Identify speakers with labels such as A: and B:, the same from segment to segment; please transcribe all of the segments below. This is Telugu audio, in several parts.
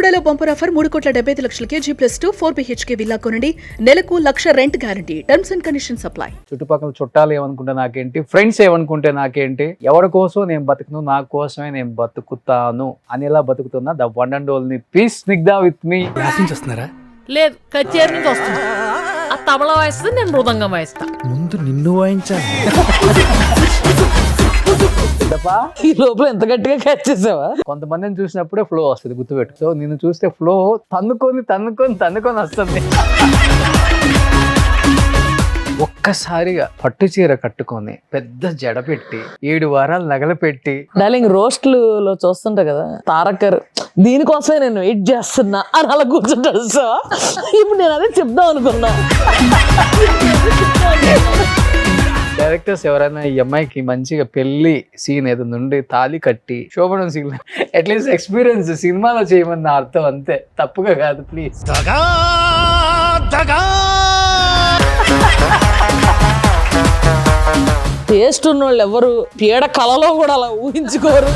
A: బెల్లుగూడలో bumper offer 3,75,00,000 G+2 4 BHK villa కొనండి. నెలకు 1,00,000 rent guarantee. Terms and conditions apply.
B: చుట్టుపక్కల చుట్టాలు ఏమనుకుంటే నాకేంటి, ఫ్రెండ్స్ ఏమనుకుంటే నాకేంటి, ఎవరి కోసం నేను బతుకును, నా కోసమే నేను బతుకుతాను అనేలా బతుకుతున్నా the one and only piece Snigdha with me.
C: వస్తున్నారా?
D: లేదు, కచేరి నుంచి వస్తుంది. ఆ తబలా వాయిస్తుంది, నేను మృదంగం వాయిస్తా.
C: ముందు నిన్ను వాయించాలి.
D: ఈ లోపల ఎంత గట్టిగా క్యాచ్ చేసావా?
B: కొంతమందిని చూసినప్పుడే ఫ్లో వస్తుంది, గుర్తుపెట్టు. సో నిన్ను చూస్తే ఫ్లో తన్నుకొని వస్తుంది. ఒక్కసారిగా పట్టు చీర కట్టుకొని పెద్ద జడ పెట్టి 7 వారాలు నగలు పెట్టి
D: డార్లింగ్ రోస్ట్లు చూస్తుంటా కదా, తారకర్ దీనికోసమే నేను వెయిట్ చేస్తున్నా అని అలా కూర్చుంటాడు. సో ఇప్పుడు నేను అదే చెప్దాం అనుకున్నా.
B: డైరెక్టర్స్ ఎవరైనా ఈ అమ్మాయికి మంచిగా పెళ్లి సీన్ ఏదో నుండి తాళి కట్టి శోభనం సీన్ అట్లీస్ట్ ఎక్స్పీరియన్స్ సినిమాలో చేయమన్న అర్థం, అంతే, తప్పుగా కాదు ప్లీజ్.
D: టేస్ట్ ఉన్న వాళ్ళు ఎవరు పీడ కళలో కూడా అలా ఊహించుకోరు.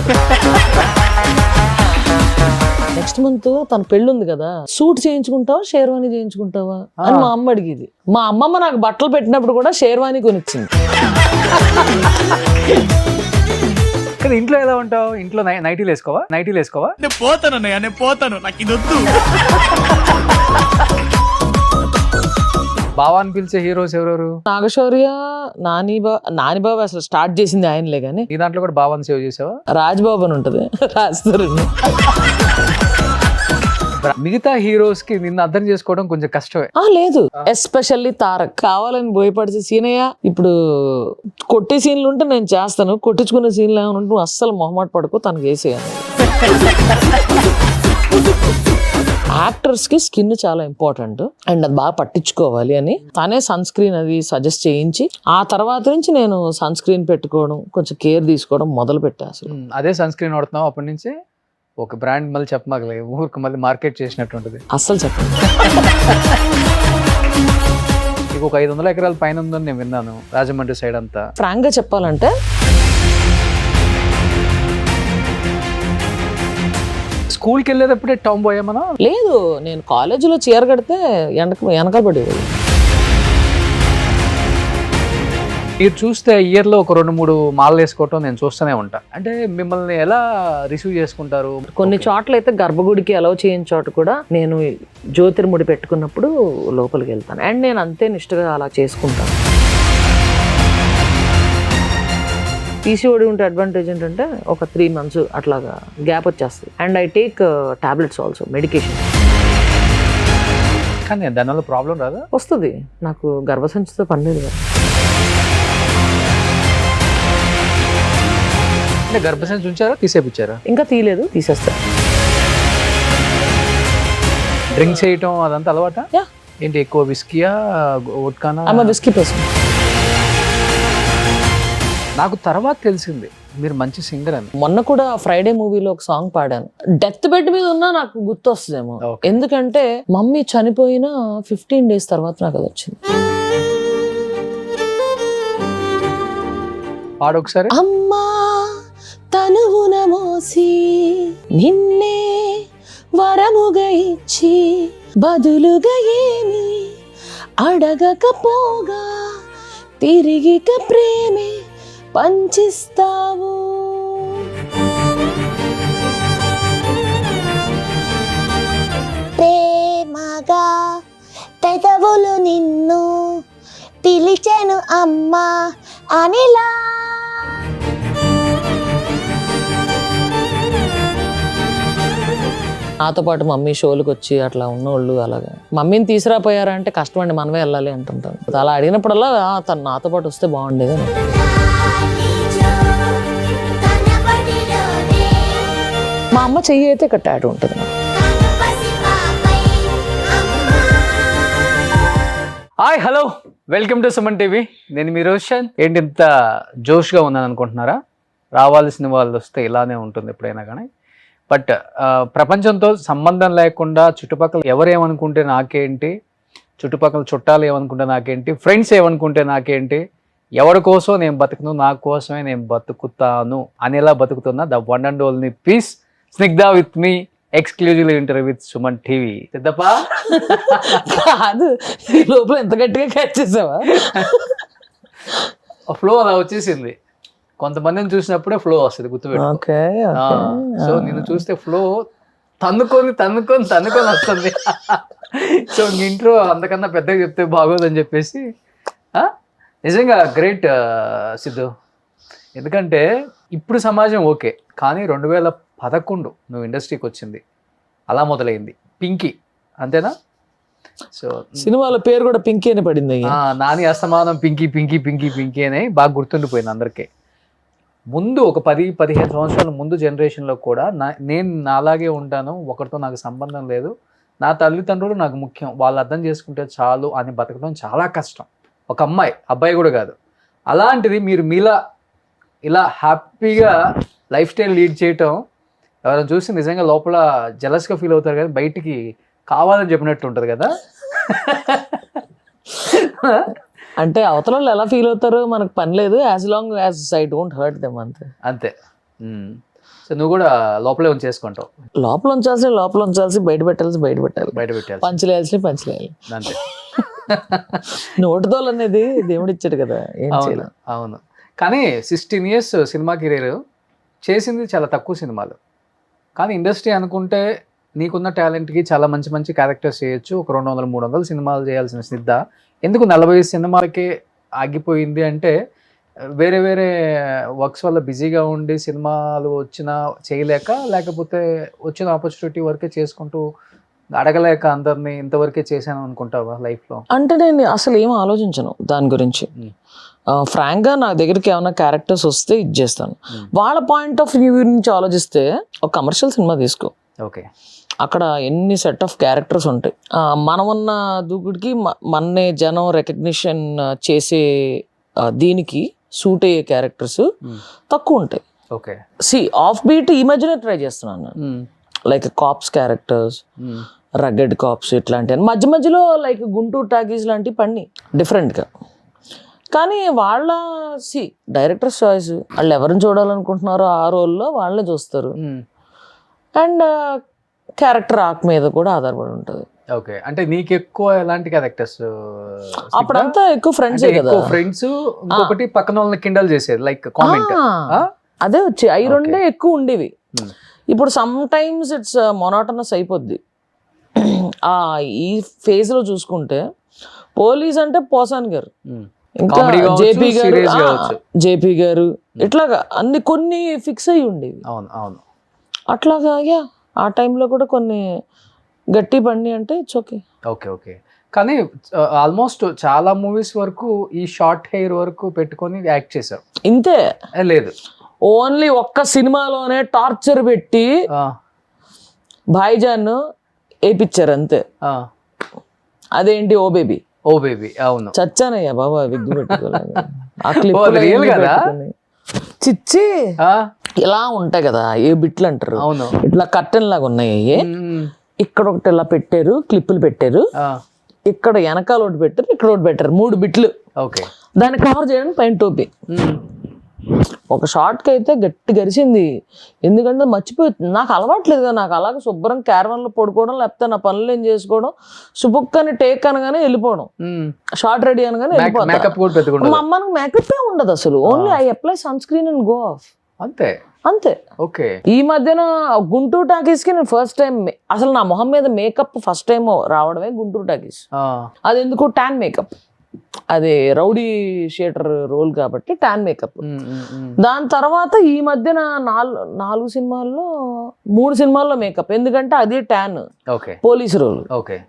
D: నెక్స్ట్ మంత్ తన పెళ్ళి ఉంది కదా, సూట్ చేయించుకుంటావా షేర్వాణి చేయించుకుంటావా అని మా అమ్మ అడిగేది. మా అమ్మమ్మ నాకు బట్టలు పెట్టినప్పుడు కూడా షేర్వాణి కొనిచ్చింది.
B: కానీ ఇంట్లో ఎలా ఉంటావు? ఇంట్లో నైటీలు వేసుకోవా?
C: నేను పోతాను, నాకు ఇది వద్దు.
B: బావా అని పిలిచే హీరోస్ ఎవరెవరు?
D: నాగశౌర్య, నానిబాబు అసలు స్టార్ట్ చేసింది ఆయనలే గానీ.
B: ఈ దాంట్లో కూడా బావాని సేవ్ చేసావా?
D: రాజ్బాబు అని ఉంటది, రాస్తారు.
B: మిగతా హీరోస్ కి నిన్ను అర్థం చేసుకోవడం కొంచెం కష్టమే.
D: లేదు, ఎస్పెషల్లీ తారక్ కావాలని భయపడితే సీనయ్య ఇప్పుడు కొట్టే సీన్లు ఉంటే నేను చేస్తాను, కొట్టించుకునే సీన్లు ఏమైనా ఉంటే నువ్వు అస్సలు మొహమాట పడుకో, తనకు వేసేయాలి. యాక్టర్స్ కి స్కిన్ చాలా ఇంపార్టెంట్ అండ్ అది బాగా పట్టించుకోవాలి అని తనే సన్ స్క్రీన్ అది సజెస్ట్ చేయించి ఆ తర్వాత నుంచి నేను సన్ స్క్రీన్ పెట్టుకోవడం, కొంచెం కేర్ తీసుకోవడం మొదలు పెట్టా. అసలు
B: అదే సన్ స్క్రీన్ వాడుతున్నావు అప్పటి నుంచి? ఒక బ్రాండ్ మళ్ళీ చెప్పమాగలే, ఊరికి మళ్ళీ మార్కెట్ చేసినట్టుంటది.
D: అస్సలు చెప్పండి.
B: ఇక ఒక 500 ఎకరాల పైన ఉందని నేను విన్నాను, రాజమండ్రి సైడ్ అంతా.
D: ఫ్రాంక్ గా చెప్పాలంటే
B: స్కూల్కి వెళ్ళేటప్పుడే టామ్ బాయ్ ఏమన్నా?
D: లేదు, నేను కాలేజీలో చీర కడితే వెనకబడేవాడు.
B: మీరు చూస్తే ఇయర్లో ఒక 2-3 మాలలు వేసుకోవటం నేను చూస్తూనే ఉంటా. అంటే మిమ్మల్ని ఎలా రిసీవ్ చేసుకుంటారు?
D: కొన్ని చోట్ల అయితే గర్భగుడికి అలౌ చేయని చోట కూడా నేను జ్యోతిర్ముడి పెట్టుకున్నప్పుడు లోపలికి వెళ్తాను అండ్ నేను అంతే నిష్ఠగా అలా చేసుకుంటాను. పీసీఓడి ఉంటే అడ్వాంటేజ్ ఏంటంటే ఒక 3 months అట్లాగా గ్యాప్ వచ్చేస్తుంది and I take tablets also, medication.
B: కానీ దానివల్ల ప్రాబ్లం రాదా?
D: వస్తుంది, నాకు గర్భసంచితో పని లేదు కదా.
B: అంటే గర్భసంచి ఉంచారా, తీసేపిచ్చారా?
D: ఇంకా తీయలేదు, తీసేస్తా.
B: డ్రింక్ చేయటం అదంతా అలవాట?
D: యా.
B: ఏంటి ఎక్కువ విస్కీయా, వోడ్కానా?
D: Whisky person.
B: నాకు తర్వాత తెలిసింది మీరు మంచి సింగర్ అని.
D: మొన్న కూడా ఫ్రైడే మూవీలో ఒక సాంగ్ పాడాను. డెత్ బెడ్ మీద ఉన్నా నాకు గుర్తు వస్తుందేమో, ఎందుకంటే మమ్మీ చనిపోయిన 15 days తర్వాత నాకు అది వచ్చింది.
B: పాడొకసారి.
D: అమ్మా తనువున మోసి నిన్నే వరముగా ఇచ్చి బదులుగా ఏమి అడగకపోగా తిరిగిక ప్రేమే పంచిస్తావు.
E: ప్రేమగా పెదవులు నిన్ను పిలిచెను అమ్మా అనిలా.
D: నాతో పాటు మమ్మీ షోలకు వచ్చి అట్లా ఉన్నోళ్ళు అలాగా మమ్మీని తీసుకురాపోయారా అంటే కష్టం అండి, మనమే వెళ్ళాలి అంటుంటాను. అలా అడిగినప్పుడల్లా తను నాతో పాటు వస్తే బాగుండేది. మా అమ్మ చెయ్యి అయితే ఇక్కడ టాటూ ఉంటుంది.
B: Hi, hello, welcome to Suman TV. నేను మీ రోషన్. ఏంటి ఇంత జోష్గా ఉన్నాను అనుకుంటున్నారా? రావాల్సిన వాళ్ళు వస్తే ఇలానే ఉంటుంది ఎప్పుడైనా కానీ. బట్ ప్రపంచంతో సంబంధం లేకుండా చుట్టుపక్కల ఎవరేమనుకుంటే నాకేంటి, చుట్టుపక్కల చుట్టాలు ఏమనుకుంటే నాకేంటి, ఫ్రెండ్స్ ఏమనుకుంటే నాకేంటి, ఎవరి కోసం నేను బతుకును, నా కోసమే నేను బతుకుతాను అనేలా బతుకుతున్నా the one and only piece Snigdha with me exclusive interview with Suman TV. Siddappa
D: కాదు, ఈ లోపల ఎంత గట్టిగా క్యాచ్ చేసావా?
B: ఫ్లో అలా వచ్చేసింది. కొంతమందిని చూసినప్పుడే ఫ్లో వస్తుంది, గుర్తుపెట్టు.
D: ఓకే.
B: సో నిన్ను చూస్తే ఫ్లో తన్నుకొని తన్నుకొని తన్నుకొని వస్తుంది. సో ఇంట్రో అంతకన్నా పెద్దగా చెప్తే బాగోదని చెప్పేసి నిజంగా గ్రేట్ సిద్ధు. ఎందుకంటే ఇప్పుడు సమాజం ఓకే, కానీ 2011 నువ్వు ఇండస్ట్రీకి వచ్చింది అలా మొదలైంది పింకీ, అంతేనా? సో
D: సినిమాల పేరు కూడా పింకీ అని పడింది.
B: నాని అస్తమానం పింకీ పింకీ పింకీ పింకీ అని బాగా గుర్తుండిపోయింది అందరికీ. ముందు ఒక 10-15 సంవత్సరాల ముందు జనరేషన్లో కూడా నేను నాలాగే ఉంటాను, ఒకరితో నాకు సంబంధం లేదు, నా తల్లిదండ్రులు నాకు ముఖ్యం, వాళ్ళు అర్థం చేసుకుంటే చాలు అని బతకడం చాలా కష్టం. ఒక అమ్మాయి, అబ్బాయి కూడా కాదు. అలాంటిది మీరు ఇలా హ్యాపీగా లైఫ్ స్టైల్ లీడ్ చేయటం ఎవరైనా చూసి నిజంగా లోపల జెలస్గా ఫీల్ అవుతారు కదా, బయటికి కావాలని చెప్పినట్టు ఉంటుంది కదా.
D: అంటే అవతల వాళ్ళు ఎలా ఫీల్ అవుతారో మనకు పని లేదు, as long as I don't hurt them అంతే. సో నువ్వు కూడా లోపలే ఉంచేసుకుంటావు. లోపల ఉంచాల్సి బయట పెట్టాల్సి బయట పెట్టాలి, పంచలేయాల్సి పంచలేయాలి
B: అంతే.
D: నోటిదోలు అనేది దేవుడు ఇచ్చాడు కదా, ఏం చేయాలి.
B: అవును. కానీ 16 years సినిమా కెరీర్ చేసింది చాలా తక్కువ సినిమాలు, కానీ ఇండస్ట్రీ అనుకుంటే నీకున్న టాలెంట్కి చాలా మంచి మంచి క్యారెక్టర్స్ చేయొచ్చు. ఒక 200-300 సినిమాలు చేయాల్సిన స్నిగ్ధ ఎందుకు 40 సినిమాలకే ఆగిపోయింది అంటే, వేరే వర్క్స్ వల్ల బిజీగా ఉండి సినిమాలు వచ్చినా చేయలేక, లేకపోతే వచ్చిన ఆపర్చునిటీ వరకే చేసుకుంటూ అడగలేక అందరినీ ఇంతవరకే చేశాను అనుకుంటావా లైఫ్లో?
D: అంటే నేను అసలు ఏం ఆలోచించను దాని గురించి. ఫ్రాంక్గా నా దగ్గరికి ఏమైనా క్యారెక్టర్స్ వస్తే ఇది చేస్తాను. వాళ్ళ పాయింట్ ఆఫ్ వ్యూ నుంచి ఆలోచిస్తే ఒక కమర్షియల్ సినిమా తీసుకో,
B: ఓకే,
D: అక్కడ ఎన్ని సెట్ ఆఫ్ క్యారెక్టర్స్ ఉంటాయి. మనం ఉన్న దూకుడికి మన్నే జనం రికగ్నిషన్ చేసే దీనికి సూట్ అయ్యే క్యారెక్టర్స్ తక్కువ ఉంటాయి.
B: ఓకే,
D: ఆఫ్ బీట్ ఈ మధ్యనే ట్రై చేస్తున్నాను నేను. Like cops characters, rugged cops ఇట్లాంటి మధ్యలో లైక్ గుంటూరు టాకీస్ లాంటి పని డిఫరెంట్గా. కానీ వాళ్ళ డైరెక్టర్స్ చాయిస్, వాళ్ళు ఎవరిని చూడాలనుకుంటున్నారో ఆ రోల్లో వాళ్ళని చూస్తారు. అండ్ క్యారెక్టర్ ఆర్క్ మీద కూడా ఆధారపడి ఉంటుంది.
B: ఓకే, అంటే నీకు ఎక్కువ ఎలాంటి క్యారెక్టర్స్?
D: అప్పుడంతా ఎక్కువ ఫ్రెండ్స్ కదా,
B: ఫ్రెండ్స్. ఇంకొకటి పక్కన వాళ్ళని కిండల్ చేసేది, లైక్ కామెంట్.
D: అదే వచ్చి అవి రెండే ఎక్కువ ఉండేవి. ఇప్పుడు సమ్ టైమ్స్ ఇట్స్ మొనాటనస్ అయిపోద్ది. ఈ ఫేజ్ లో చూసుకుంటే పోలీస్ అంటే పోసాన్ గారు, ఇంకా జేపీ గారు ఇట్లాగా అన్ని కొన్ని ఫిక్స్ అయ్యి ఉండేవి.
B: అవును.
D: అట్లాగా ఆ టైంలో కూడా కొన్ని గట్టి బండి అంటే ఇట్స్ ఓకే.
B: ఓకే. కానీ ఆల్మోస్ట్ చాలా మూవీస్ వరకు ఈ షార్ట్ హెయిర్ వరకు పెట్టుకొని యాక్ట్ చేశారు.
D: ఇంతే
B: లేదు,
D: ఓన్లీ ఒక్క సినిమాలోనే టార్చర్ పెట్టి భాయిజాన్ వేయించారు అంతే. అదేంటి ఓ బేబీ.
B: అవును,
D: చచ్చానయ్యా బాబా విగ్గు పెట్టుకోలేదు. చిచ్చి ఇలా ఉంటాయి కదా ఏ బిట్లు అంటారు, ఇట్లా కర్టెన్ లాగా ఉన్నాయి. ఇక్కడ ఒకటి ఇలా పెట్టారు, క్లిప్పులు పెట్టారు, ఇక్కడ వెనకాల ఒకటి పెట్టారు, ఇక్కడ ఒకటి పెట్టారు, 3 బిట్లు. దాన్ని కవర్ చేయడానికి పైన టోపీ. ఒక షార్ట్కి అయితే గట్టి గరిచింది, ఎందుకంటే మర్చిపోతుంది. నాకు అలవాట్లేదు కదా, నాకు అలాగే శుభ్రం క్యారవన్లో పడుకోవడం, లేకపోతే నా పనులు ఏం చేసుకోవడం, సుబుక్కని టేక్ అనగానే వెళ్ళిపోవడం, షార్ట్ రెడీ అనగానే వెళ్ళిపోతాను. మా అమ్మకి మేకప్ ఏ ఉండదు అసలు, only I apply sunscreen and go off అంతే.
B: ఓకే,
D: ఈ మధ్యన గుంటూరు టాకీస్ కి నేను ఫస్ట్ టైం అసలు నా మొహం మీద మేకప్ ఫస్ట్ టైం రావడమే గుంటూరు టాకీస్. అది ఎందుకు ట్యాన్ మేకప్, అది రౌడీ షీటర్ రోల్ కాబట్టి ట్యాన్ మేకప్. దాని తర్వాత ఈ మధ్యన 4 సినిమాల్లో 3 సినిమాల్లో మేకప్, ఎందుకంటే అది tan police role.
B: Okay,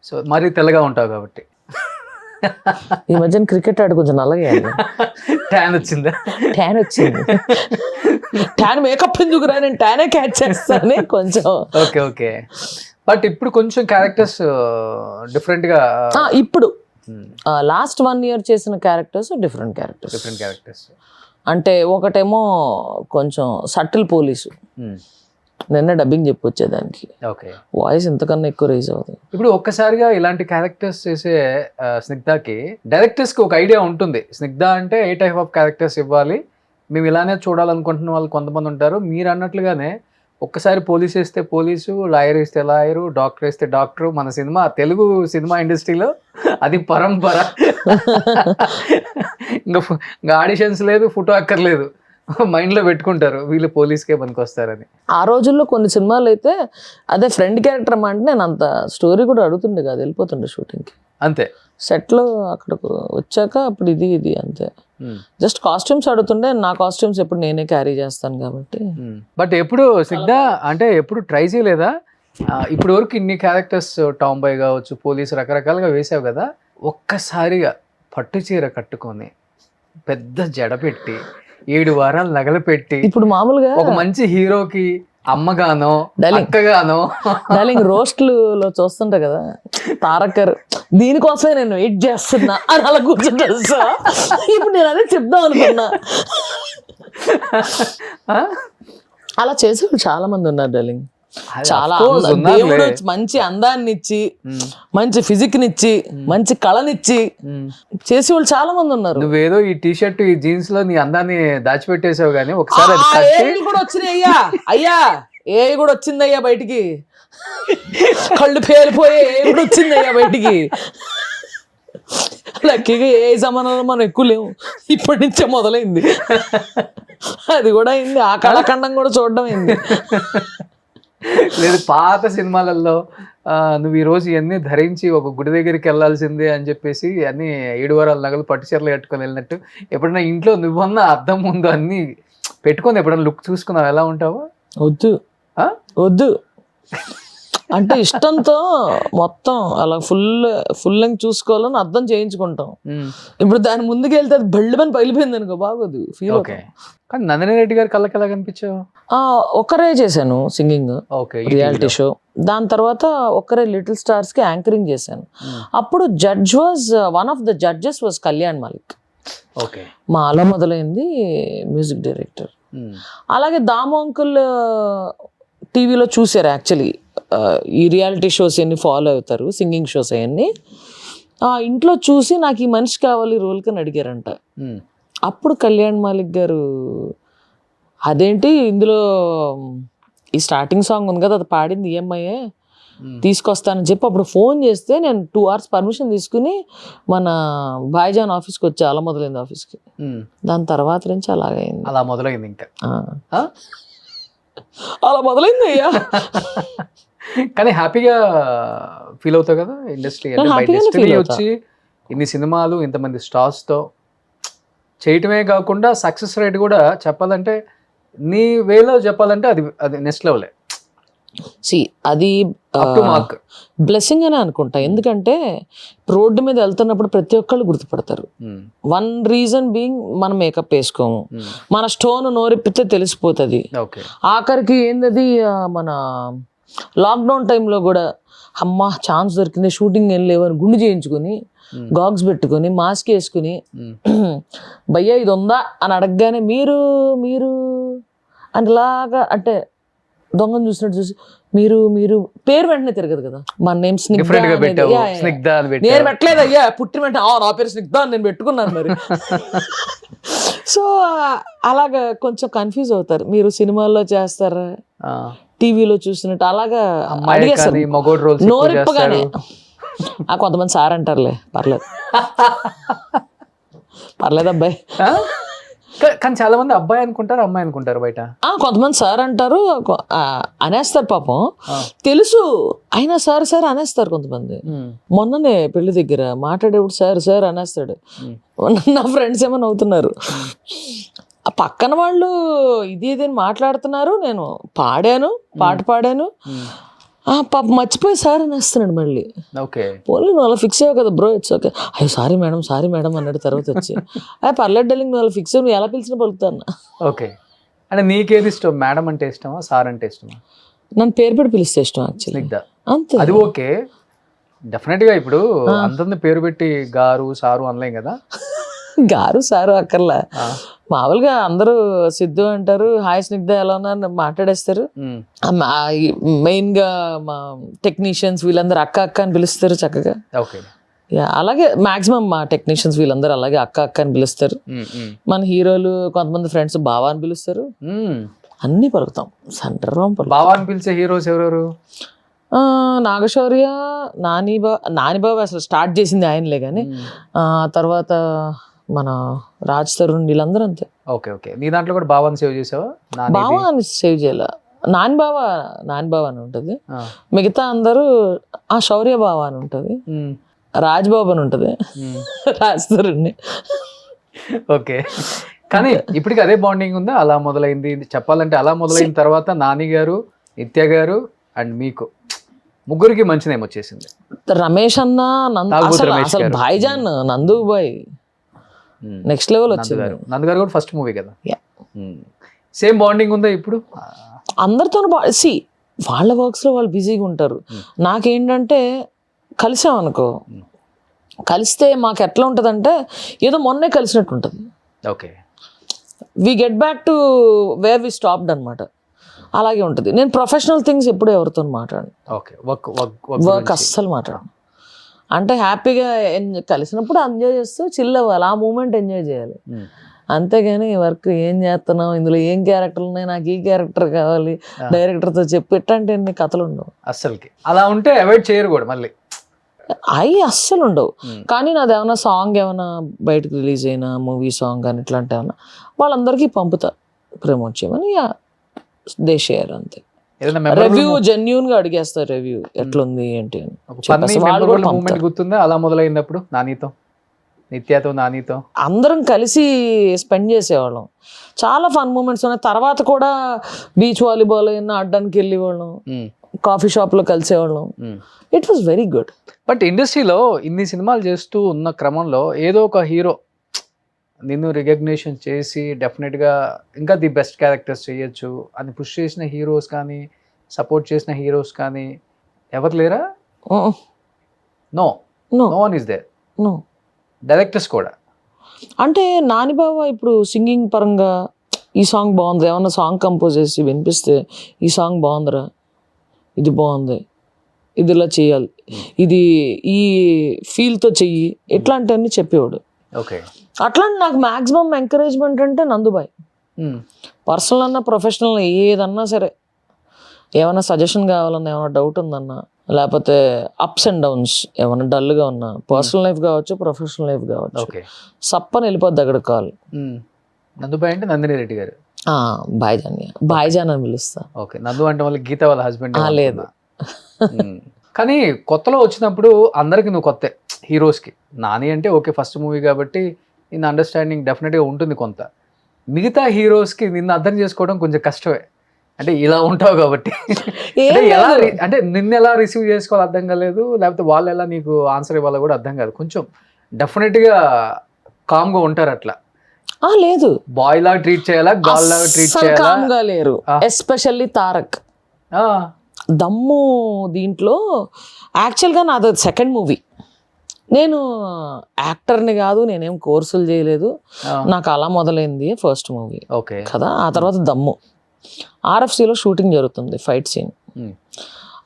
B: so మరి తెల్లగా ఉంటావు కాబట్టి.
D: ఈ మధ్యన క్రికెట్ ఆడు కొంచెం నల్లగా
B: ట్యాన్ వచ్చింది.
D: ట్యాన్ మేకప్ ఎందుకు రా, నేను ట్యానే క్యాచ్ చేస్తాను కొంచెం.
B: ఓకే, బట్ ఇప్పుడు కొంచెం క్యారెక్టర్స్ డిఫరెంట్ గా.
D: ఇప్పుడు లాస్ట్ 1 year చేసిన క్యారెక్టర్స్ డిఫరెంట్ క్యారెక్టర్స్. అంటే ఒకటేమో కొంచెం సటిల్ పోలీసు, నిన్న డబ్బింగ్ చెప్పొచ్చేదానికి వాయిస్ ఇంతకన్నా ఎక్కువ రైజ్ అవుతుంది.
B: ఇప్పుడు ఒక్కసారిగా ఇలాంటి క్యారెక్టర్స్ చేసే స్నిగ్ధకి డైరెక్టర్స్ కి ఒక ఐడియా ఉంటుంది, స్నిగ్ధ అంటే ఏ టైప్ ఆఫ్ క్యారెక్టర్స్ ఇవ్వాలి, మేము ఇలానే చూడాలనుకుంటున్న వాళ్ళు కొంతమంది ఉంటారు. మీరు అన్నట్లుగానే ఒక్కసారి పోలీస్ వేస్తే పోలీసు, లాయర్ వేస్తే లాయరు, డాక్టర్ వేస్తే డాక్టరు. మన సినిమా తెలుగు సినిమా ఇండస్ట్రీలో అది పరంపర. ఇంకా ఆడిషన్స్ లేదు, ఫోటో అక్కర్లేదు, మైండ్లో పెట్టుకుంటారు వీళ్ళు పోలీస్కే పనికొస్తారని.
D: ఆ రోజుల్లో కొన్ని సినిమాలు అయితే అదే ఫ్రెండ్ క్యారెక్టర్ అమ్మా అంటే నేను అంత స్టోరీ కూడా అడుగుతుండే కాదు, వెళ్ళిపోతుండే షూటింగ్కి.
B: అంతే.
D: సెట్లో అక్కడికి వచ్చాక అప్పుడు ఇది అంతే. జస్ట్ కాస్ట్యూమ్స్ అడుగుతుండే, నా కాస్ట్యూమ్స్ ఎప్పుడు నేనే క్యారీ చేస్తాను కాబట్టి.
B: బట్ ఎప్పుడు సిద్ధ అంటే ఎప్పుడు ట్రై చేయలేదా? ఇప్పుడు వరకు ఇన్ని క్యారెక్టర్స్, టామ్ బాయ్ కావచ్చు, పోలీసు, రకరకాలుగా వేసావు కదా, ఒక్కసారిగా పట్టు చీర కట్టుకొని పెద్ద జడ పెట్టి 7 వారాలు నగలు పెట్టి
D: ఇప్పుడు మామూలుగా
B: ఒక మంచి హీరోకి అమ్మగానో
D: Darling.
B: అక్కగానో
D: డార్లింగ్ రోస్ట్లు లో చూస్తుంటా కదా, తారకర్ దీనికోసమే నేను వెయిట్ చేస్తున్నా అని అలా కూర్చుంటా. ఇప్పుడు నేను అదే చెప్దాం అనుకున్నా. అలా చేసేవాళ్ళు చాలా మంది ఉన్నారు డార్లింగ్. చాలా దేవుడు మంచి అందాన్ని ఇచ్చి, మంచి ఫిజిక్ నిచ్చి, మంచి కళనిచ్చి చేసేవాళ్ళు చాలా మంది ఉన్నారు.
B: నువ్వేదో ఈ టీ షర్ట్, ఈ జీన్స్ లో నీ అందాన్ని దాచిపెట్టేసావు కానీ ఒకసారి అది
D: ఆ
B: కట్టి
D: ఏఐలు కూడా వచ్చినాయి అయ్యా ఏఐ కూడా వచ్చిందయ్యా బయటికి, కళ్ళు పేలిపోయే ఏఐ కూడా వచ్చిందయ్యా బయటికి. లక్కీగా ఏ జమానాలో మనం ఎక్కువ లేవు, ఇప్పటి నుంచే మొదలైంది. అది కూడా అయింది, ఆ కళాఖండం కూడా చూడడం అయింది.
B: లేదు పాత సినిమాలలో నువ్వు ఈ రోజు ఇవన్నీ ధరించి ఒక గుడి దగ్గరికి వెళ్ళాల్సిందే అని చెప్పేసి అన్ని 7 వారాల నగలు పట్టు చీరలు కట్టుకొని వెళ్ళినట్టు ఎప్పుడైనా ఇంట్లో నువ్వన్నా అద్దం ముందు అన్ని పెట్టుకొని ఎప్పుడైనా లుక్ చూసుకున్నావు? ఎలా ఉంటావు?
D: వద్దు వద్దు అంటే ఇష్టంతో మొత్తం అలా ఫుల్ లెంగ్ చూసుకోవాలని అర్థం చేయించుకుంటాం. ఇప్పుడు దాని ముందుకు వెళ్తే అది బెళ్ళమని పగిలిపోయింది అనుకో, బాగోదు ఫీల్.
B: ఓకే. కానీ నందిని రెడ్డి గారి కళ్ళకి ఎలా కనిపించావు?
D: ఒక్కరే చేశాను సింగింగ్,
B: ఓకే,
D: రియాలిటీ షో. దాని తర్వాత ఒక్కరే లిటిల్ స్టార్స్ కి యాంకరింగ్ చేశాను. అప్పుడు judge was one of the judges was Kalyan Malik.
B: Okay.
D: మా అలా మొదలైంది మ్యూజిక్ డైరెక్టర్. అలాగే దాము అంకుల్ టీవీలో చూసారు యాక్చువల్లీ, ఈ రియాలిటీ షోస్ అన్ని ఫాలో అవుతారు, సింగింగ్ షోస్ అవన్నీ. ఇంట్లో చూసి నాకు ఈ మనిషి కావాలి రోల్ కని అడిగారంట. అప్పుడు కళ్యాణ్ మాలిక్ గారు అదేంటి ఇందులో ఈ స్టార్టింగ్ సాంగ్ ఉంది కదా అది పాడింది ఈఎంఐఏ, తీసుకొస్తానని చెప్పి అప్పుడు ఫోన్ చేస్తే నేను 2 hours పర్మిషన్ తీసుకుని మన భాయ్జాన్ ఆఫీస్కి వచ్చి అలా మొదలైంది ఆఫీస్కి. దాని తర్వాత నుంచి అలాగైంది,
B: అలా మొదలైంది ఇంకా
D: అలా మొదలైంది అయ్యా.
B: కానీ హ్యాపీగా ఫీల్ అవుతావు కదా ఇండస్ట్రీ అంటే? బై డెస్టినీ వచ్చి ఇన్ని సినిమాలు ఇంతమంది స్టార్స్ తో చేయటమే కాకుండా సక్సెస్ రేట్ కూడా చెప్పాలంటే నీ వేలో చెప్పాలంటే అది నెక్స్ట్ లెవెలే.
D: అది బ్లెస్సింగ్ అనే అనుకుంటా. ఎందుకంటే రోడ్డు మీద వెళ్తున్నప్పుడు ప్రతి ఒక్కళ్ళు గుర్తుపడతారు. వన్ రీజన్ బీయింగ్ మనం మేకప్ వేసుకోము, మన స్టోన్ నోరెప్పితే తెలిసిపోతుంది. ఆఖరికి ఏందది మన లాక్డౌన్ టైంలో కూడా అమ్మ ఛాన్స్ దొరికింది షూటింగ్ వెళ్ళలేవని గుండు చేయించుకొని గాగ్స్ పెట్టుకొని మాస్క్ వేసుకుని భయ్యా ఇది ఉందా అని అడగగానే మీరు మీరు అనిలాగా అంటే దొంగను చూసినట్టు చూసి మీరు మీరు పేరు వెంటనే తిరగదు కదా. మన నేమ్ స్నిగ్ధ, నేను పెట్టలేదు అయ్యా పుట్టిన వెంటనే నా పేరు స్నిగ్ధ అని నేను పెట్టుకున్నాను మరి. సో అలాగా కొంచెం కన్ఫ్యూజ్ అవుతారు, మీరు సినిమాల్లో చేస్తారా టీవీలో చూసినట్టు అలాగా అడిగేస్తారు నోరిప్పగానే. కొంతమంది సార్ అంటారులే, పర్లేదు పర్లేదు అబ్బాయి.
B: కానీ చాలా మంది అబ్బాయి అనుకుంటారు, అమ్మాయి అనుకుంటారు బయట.
D: కొంతమంది సార్ అంటారు, అనేస్తారు పాపం తెలుసు అయినా సార్ సార్ అనేస్తారు కొంతమంది. మొన్ననే పెళ్లి దగ్గర మాట్లాడేప్పుడు సార్ సార్ అనేస్తాడు. నా ఫ్రెండ్స్ ఏమైనా అవుతున్నారు, ఆ పక్కన వాళ్ళు ఇది అని మాట్లాడుతున్నారు, నేను పాడాను పాట పాడాను పాప మర్చిపోయి సార్ అనేస్తున్నాడు మళ్ళీ. పోలీ నువ్వు అలా ఫిక్స్ అయ్యావు కదా బ్రో, ఇట్స్ ఓకే. అయ్యో సారీ మేడం అన్నాడు తర్వాత వచ్చి. పర్లేదు డార్లింగ్ నువ్వు అలా ఫిక్స్ అయ్యి నువ్వు ఎలా పిలిచినా పలుకుతాను.
B: ఓకే. అంటే నీకేది ఇష్టం, మేడం అంటే ఇష్టమా సార్ అంటే ఇష్టమా?
D: నన్ను పేరు పెట్టి పిలిస్తే ఇష్టం యాక్చువల్లీ. అంతే,
B: అది ఓకే. డెఫినెట్ గా ఇప్పుడు అందరిని పేరు పెట్టి గారు సారు అనలేం కదా.
D: గారు సారు అక్కర్లా, మామూలుగా అందరూ సిద్ధు అంటారు, హాయ్ స్నిగ్ధ ఎలా ఉన్నారు మాట్లాడేస్తారు. మెయిన్ గా మా టెక్నీషియన్స్ వీళ్ళందరూ అక్క అక్క అని పిలుస్తారు చక్కగా. అలాగే మాక్సిమం మా టెక్నీషియన్స్ వీళ్ళందరూ అలాగే అక్క అక్క అని పిలుస్తారు. మన హీరోలు కొంతమంది ఫ్రెండ్స్ బావా అని పిలుస్తారు. అన్నీ పలుకుతాం, సందర్భం పలుకుతాం.
B: బావా అని పిలిచే హీరోస్ ఎవరెవరు?
D: నాగశౌర్య, నానిబాబు అసలు స్టార్ట్ చేసింది ఆయనలే కానీ తర్వాత మన రాజ్ తరుణ్ వీళ్ళందరూ అంతే.
B: ఓకే ఓకే, నీ దాంట్లో కూడా బావాని సేవ్ చేసావా?
D: బావా అని సేవ్ చేయాల, నానిబాబా అని ఉంటుంది. మిగతా అందరూ శౌర్య బావా అని ఉంటుంది, రాజ్ బాబు అని ఉంటుంది, రాజ్ తరుణ్.
B: ఓకే, కానీ ఇప్పటికి అదే బాండింగ్ ఉందా? అలా మొదలైంది చెప్పాలంటే, అలా మొదలైన తర్వాత నాని గారు, నిత్య గారు అండ్ మీకు ముగ్గురికి మంచి నేమ్ వచ్చేసింది.
D: రమేష్ అన్న, అసలు భాయిజాన్ నందు బాయ్ నెక్స్ట్ లెవెల్ వచ్చింది.
B: నందు గారు కూడా ఫస్ట్ మూవీ కదా. సేమ్ బాండింగ్ ఉందా ఇప్పుడు?
D: అందరితో వాళ్ళ వర్క్స్ లో వాళ్ళు బిజీగా ఉంటారు. నాకేంటంటే కలిసామనుకో, కలిస్తే మాకు ఎట్లా ఉంటుంది అంటే ఏదో మొన్నే కలిసినట్టు ఉంటుంది.
B: Okay,
D: we get back to where we stopped అనమాట. అలాగే ఉంటుంది. నేను ప్రొఫెషనల్ థింగ్స్ ఎప్పుడు ఎవరితో మాట్లాడను.
B: ఓకే,
D: వర్క్ అస్సలు మాట్లాడను. అంటే హ్యాపీగా కలిసినప్పుడు ఎంజాయ్ చేస్తూ చిల్ అవ్వాలి, ఆ మూమెంట్ ఎంజాయ్ చేయాలి. అంతేగాని వర్క్ ఏం చేస్తున్నావు, ఇందులో ఏం క్యారెక్టర్లు ఉన్నాయి, నాకు ఈ క్యారెక్టర్ కావాలి, డైరెక్టర్తో చెప్పి ఇట్లాంటి ఎన్ని కథలు ఉండవు
B: అస్సలకి. అలా ఉంటే అవాయిడ్ చేయరు కూడా మళ్ళీ,
D: అవి అస్సలు ఉండవు. కానీ నాది ఏమైనా సాంగ్ ఏమైనా బయటకు రిలీజ్ అయినా మూవీ సాంగ్ కానీ ఇట్లాంటి ఏమైనా వాళ్ళందరికీ పంపుతా ప్రమోట్ చేయమని, దే షేర్ అంతే. రివ్యూ జెన్యూన్ గా అడిగేస్తారు, రివ్యూ ఎట్లుంది ఏంటి అని.
B: గుర్తుందా అలా మొదలైనప్పుడు నానితో, నిత్యతో, నానితో
D: అందరం కలిసి స్పెండ్ చేసేవాళ్ళం. చాలా ఫన్ మూమెంట్స్ ఉన్నాయి. తర్వాత కూడా బీచ్ వాలీబాల్ అయినా ఆడడానికి వెళ్ళేవాళ్ళం, కాఫీ షాప్ లో కలిసేవాళ్ళం. It was very good.
B: But ఇండస్ట్రీలో ఇన్ని సినిమాలు చేస్తూ ఉన్న క్రమంలో ఏదో ఒక హీరో నిన్ను రికగ్నిషన్ చేసి డెఫినెట్గా ఇంకా ది బెస్ట్ క్యారెక్టర్స్ చేయొచ్చు అని పుష్ చేసిన హీరోస్ కానీ, సపోర్ట్ చేసిన హీరోస్ కానీ ఎవరు లేరా? No one is there. Directors కూడా
D: అంటే నానిబాబా ఇప్పుడు సింగింగ్ పరంగా ఈ సాంగ్ బాగుంది, ఏమన్నా సాంగ్ కంపోజ్ చేసి వినిపిస్తే ఈ సాంగ్ బాగుందిరా, ఇది బాగుంది, ఇది ఇలా చేయాలి, ఇది ఈ ఫీల్తో చెయ్యి, ఇట్లాంటివన్నీ చెప్పేవాడు.
B: ఓకే,
D: అట్లాంటి నాకు మ్యాక్సిమం ఎంకరేజ్మెంట్ అంటే నందుబాయ్. పర్సనల్ అన్నా ప్రొఫెషనల్ ఏదన్నా సరే, ఏమైనా సజెషన్ కావాలన్నా, ఏమైనా డౌట్ ఉందన్నా, లేకపోతే అప్స్ అండ్ డౌన్స్ ఏమైనా డల్గా ఉన్నా, పర్సనల్ లైఫ్ కావచ్చు, ప్రొఫెషనల్ లైఫ్ కావచ్చు, సప్పని వెళ్ళిపోద్ది అక్కడ కాల్.
B: నందుబాయ్ అంటే నందిని రెడ్డి గారు,
D: భాయిజాన్ అని పిలుస్తా.
B: ఓకే, నందు అంటే వాళ్ళ గీత వాళ్ళ హస్బెండ్
D: లేదు.
B: కానీ కొత్తలో వచ్చినప్పుడు అందరికి నువ్వు కొత్త హీరోస్కి. నాని అంటే ఓకే ఫస్ట్ మూవీ కాబట్టి నిన్న అండర్స్టాండింగ్ డెఫినెట్గా ఉంటుంది కొంత. మిగతా హీరోస్కి నిన్ను అర్థం చేసుకోవడం కొంచెం కష్టమే, అంటే ఇలా ఉంటావు కాబట్టి. ఎలా అంటే నిన్ను ఎలా రిసీవ్ చేసుకోవాలో అర్థం కాలేదు, లేకపోతే వాళ్ళు ఎలా నీకు ఆన్సర్ ఇవ్వాలో కూడా అర్థం కాదు. కొంచెం డెఫినెట్గా కామ్గా ఉంటారు అట్లా.
D: లేదు,
B: బాయ్ లాగా ట్రీట్ చేయాలా, గర్ల్ లాగా ట్రీట్ చేయాలా?
D: లేరు. ఎస్పెషల్లీ తారక్ దమ్ము దీంట్లో. యాక్చువల్గా నాది సెకండ్ మూవీ. నేను యాక్టర్ని కాదు, నేనేం కోర్సులు చేయలేదు, నాకు అలా మొదలైంది ఫస్ట్ మూవీ కదా. ఆ తర్వాత దమ్ము RFCలో షూటింగ్ జరుగుతుంది, ఫైట్ సీన్.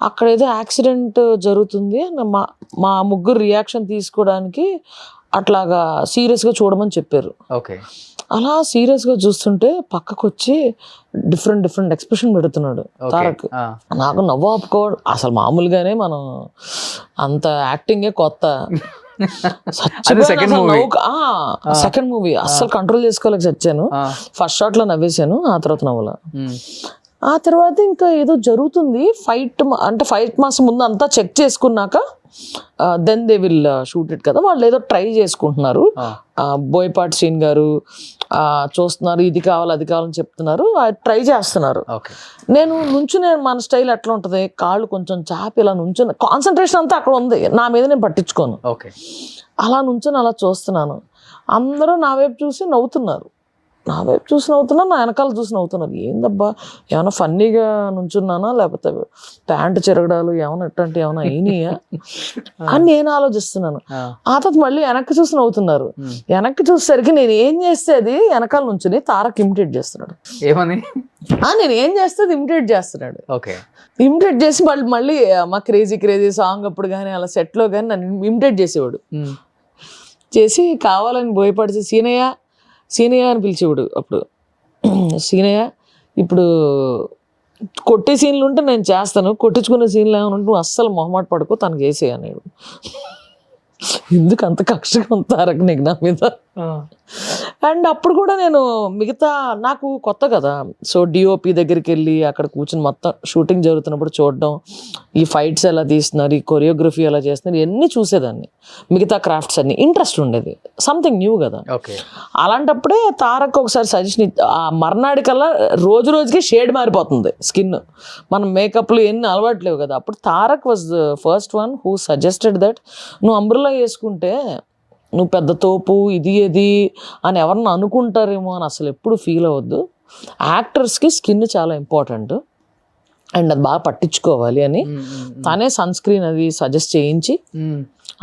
D: అక్కడ ఏదో యాక్సిడెంట్ జరుగుతుంది, మా ముగ్గురు రియాక్షన్ తీసుకోవడానికి అట్లాగా సీరియస్గా చూడమని చెప్పారు.
B: ఓకే,
D: అలా సీరియస్గా చూస్తుంటే పక్కకు వచ్చి డిఫరెంట్ ఎక్స్ప్రెషన్ పెడుతున్నాడు తారక్. నాకు నవ్వు ఆపుకోవడం అసలు మామూలుగానే, మనం అంత యాక్టింగే కొత్త. సెకండ్ మూవీ అస్సలు కంట్రోల్ చేసుకోలేక చచ్చాను. ఫస్ట్ షాట్ లో నవ్వేశాను, ఆ తర్వాత నవ్వులా. ఆ తర్వాత ఇంకా ఏదో జరుగుతుంది ఫైట్, అంటే ఫైట్ మాసం ముందు అంతా చెక్ చేసుకున్నాక then they will shoot it కదా. వాళ్ళు ఏదో ట్రై చేసుకుంటున్నారు, బోయపాటి శ్రీన్ గారు చూస్తున్నారు, ఇది కావాలి అది కావాలని చెప్తున్నారు, ట్రై చేస్తున్నారు. నేను నుంచునే, మన స్టైల్ ఎట్లా ఉంటుంది, కాళ్ళు కొంచెం చాపి ఇలా నుంచుని, కాన్సన్ట్రేషన్ అంతా అక్కడ ఉంది, నా మీద నేను పట్టించుకోను. అలా నుంచుని అలా చూస్తున్నాను, అందరూ నా వైపు చూసి నవ్వుతున్నారు, నా వెనకాల చూసి నవ్వుతున్నారు. ఏందబ్బా, ఏమైనా ఫన్నీగా నుంచున్నానా, లేకపోతే ప్యాంటు చిరగడాలు ఏమైనా ఇట్లాంటి ఏమైనా అయినాయా అని నేను ఆలోచిస్తున్నాను. ఆ తర్వాత మళ్ళీ వెనక్కి చూసి నవ్వుతున్నారు. వెనక్కి చూసేసరికి నేను ఏం చేస్తే అది వెనకాల నుంచుని తారక్ ఇమిటేట్ చేస్తున్నాడు.
B: ఏమని?
D: నేను ఏం చేస్తే అది ఇమిటేట్ చేస్తున్నాడు. ఇమిటేట్ చేసి మళ్ళీ మా క్రేజీ సాంగ్ అప్పుడు కానీ అలా సెట్లో కానీ నన్ను ఇమిటేట్ చేసేవాడు. చేసి కావాలని బోయపడిచి సీనయ్య అని పిలిచేవాడు. అప్పుడు సీనయ్య ఇప్పుడు కొట్టే సీన్లు ఉంటే నేను చేస్తాను, కొట్టించుకునే సీన్లు ఏమైనా ఉంటే నువ్వు అస్సలు మొహమాట పడుకో, తనకి వేసేయ అనేడు. ఎందుకు అంత కక్షగా ఉంటారు నీకు నా మీద? అండ్ అప్పుడు కూడా నేను మిగతా నాకు కొత్త కదా, సో డిఓపి దగ్గరికి వెళ్ళి అక్కడ కూర్చొని మొత్తం షూటింగ్ జరుగుతున్నప్పుడు చూడడం, ఈ ఫైట్స్ ఎలా తీస్తున్నారు, ఈ కొరియోగ్రఫీ ఎలా చేస్తున్నారు, ఇవన్నీ చూసేదాన్ని. మిగతా క్రాఫ్ట్స్ అన్ని ఇంట్రెస్ట్ ఉండేది, సంథింగ్ న్యూ కదా.
B: ఓకే.
D: అలాంటప్పుడే తారక్ ఒకసారి సజెషన్, ఆ మర్నాడి కల్లా రోజు రోజుకి షేడ్ మారిపోతుంది స్కిన్, మనం మేకప్లు ఎన్ని అలవాట్లేవు కదా. అప్పుడు Tarak was the first one who suggested that నువ్వు అంబ్రెల్లా వేసుకుంటే నువ్వు పెద్ద తోపు ఇది ఏది అని ఎవరన్నా అనుకుంటారేమో అని అసలు ఎప్పుడు ఫీల్ అవ్వద్దు, యాక్టర్స్కి స్కిన్ చాలా ఇంపార్టెంట్ అండ్ అది బాగా పట్టించుకోవాలి అని తనే సన్ స్క్రీన్ అది సజెస్ట్ చేయించి,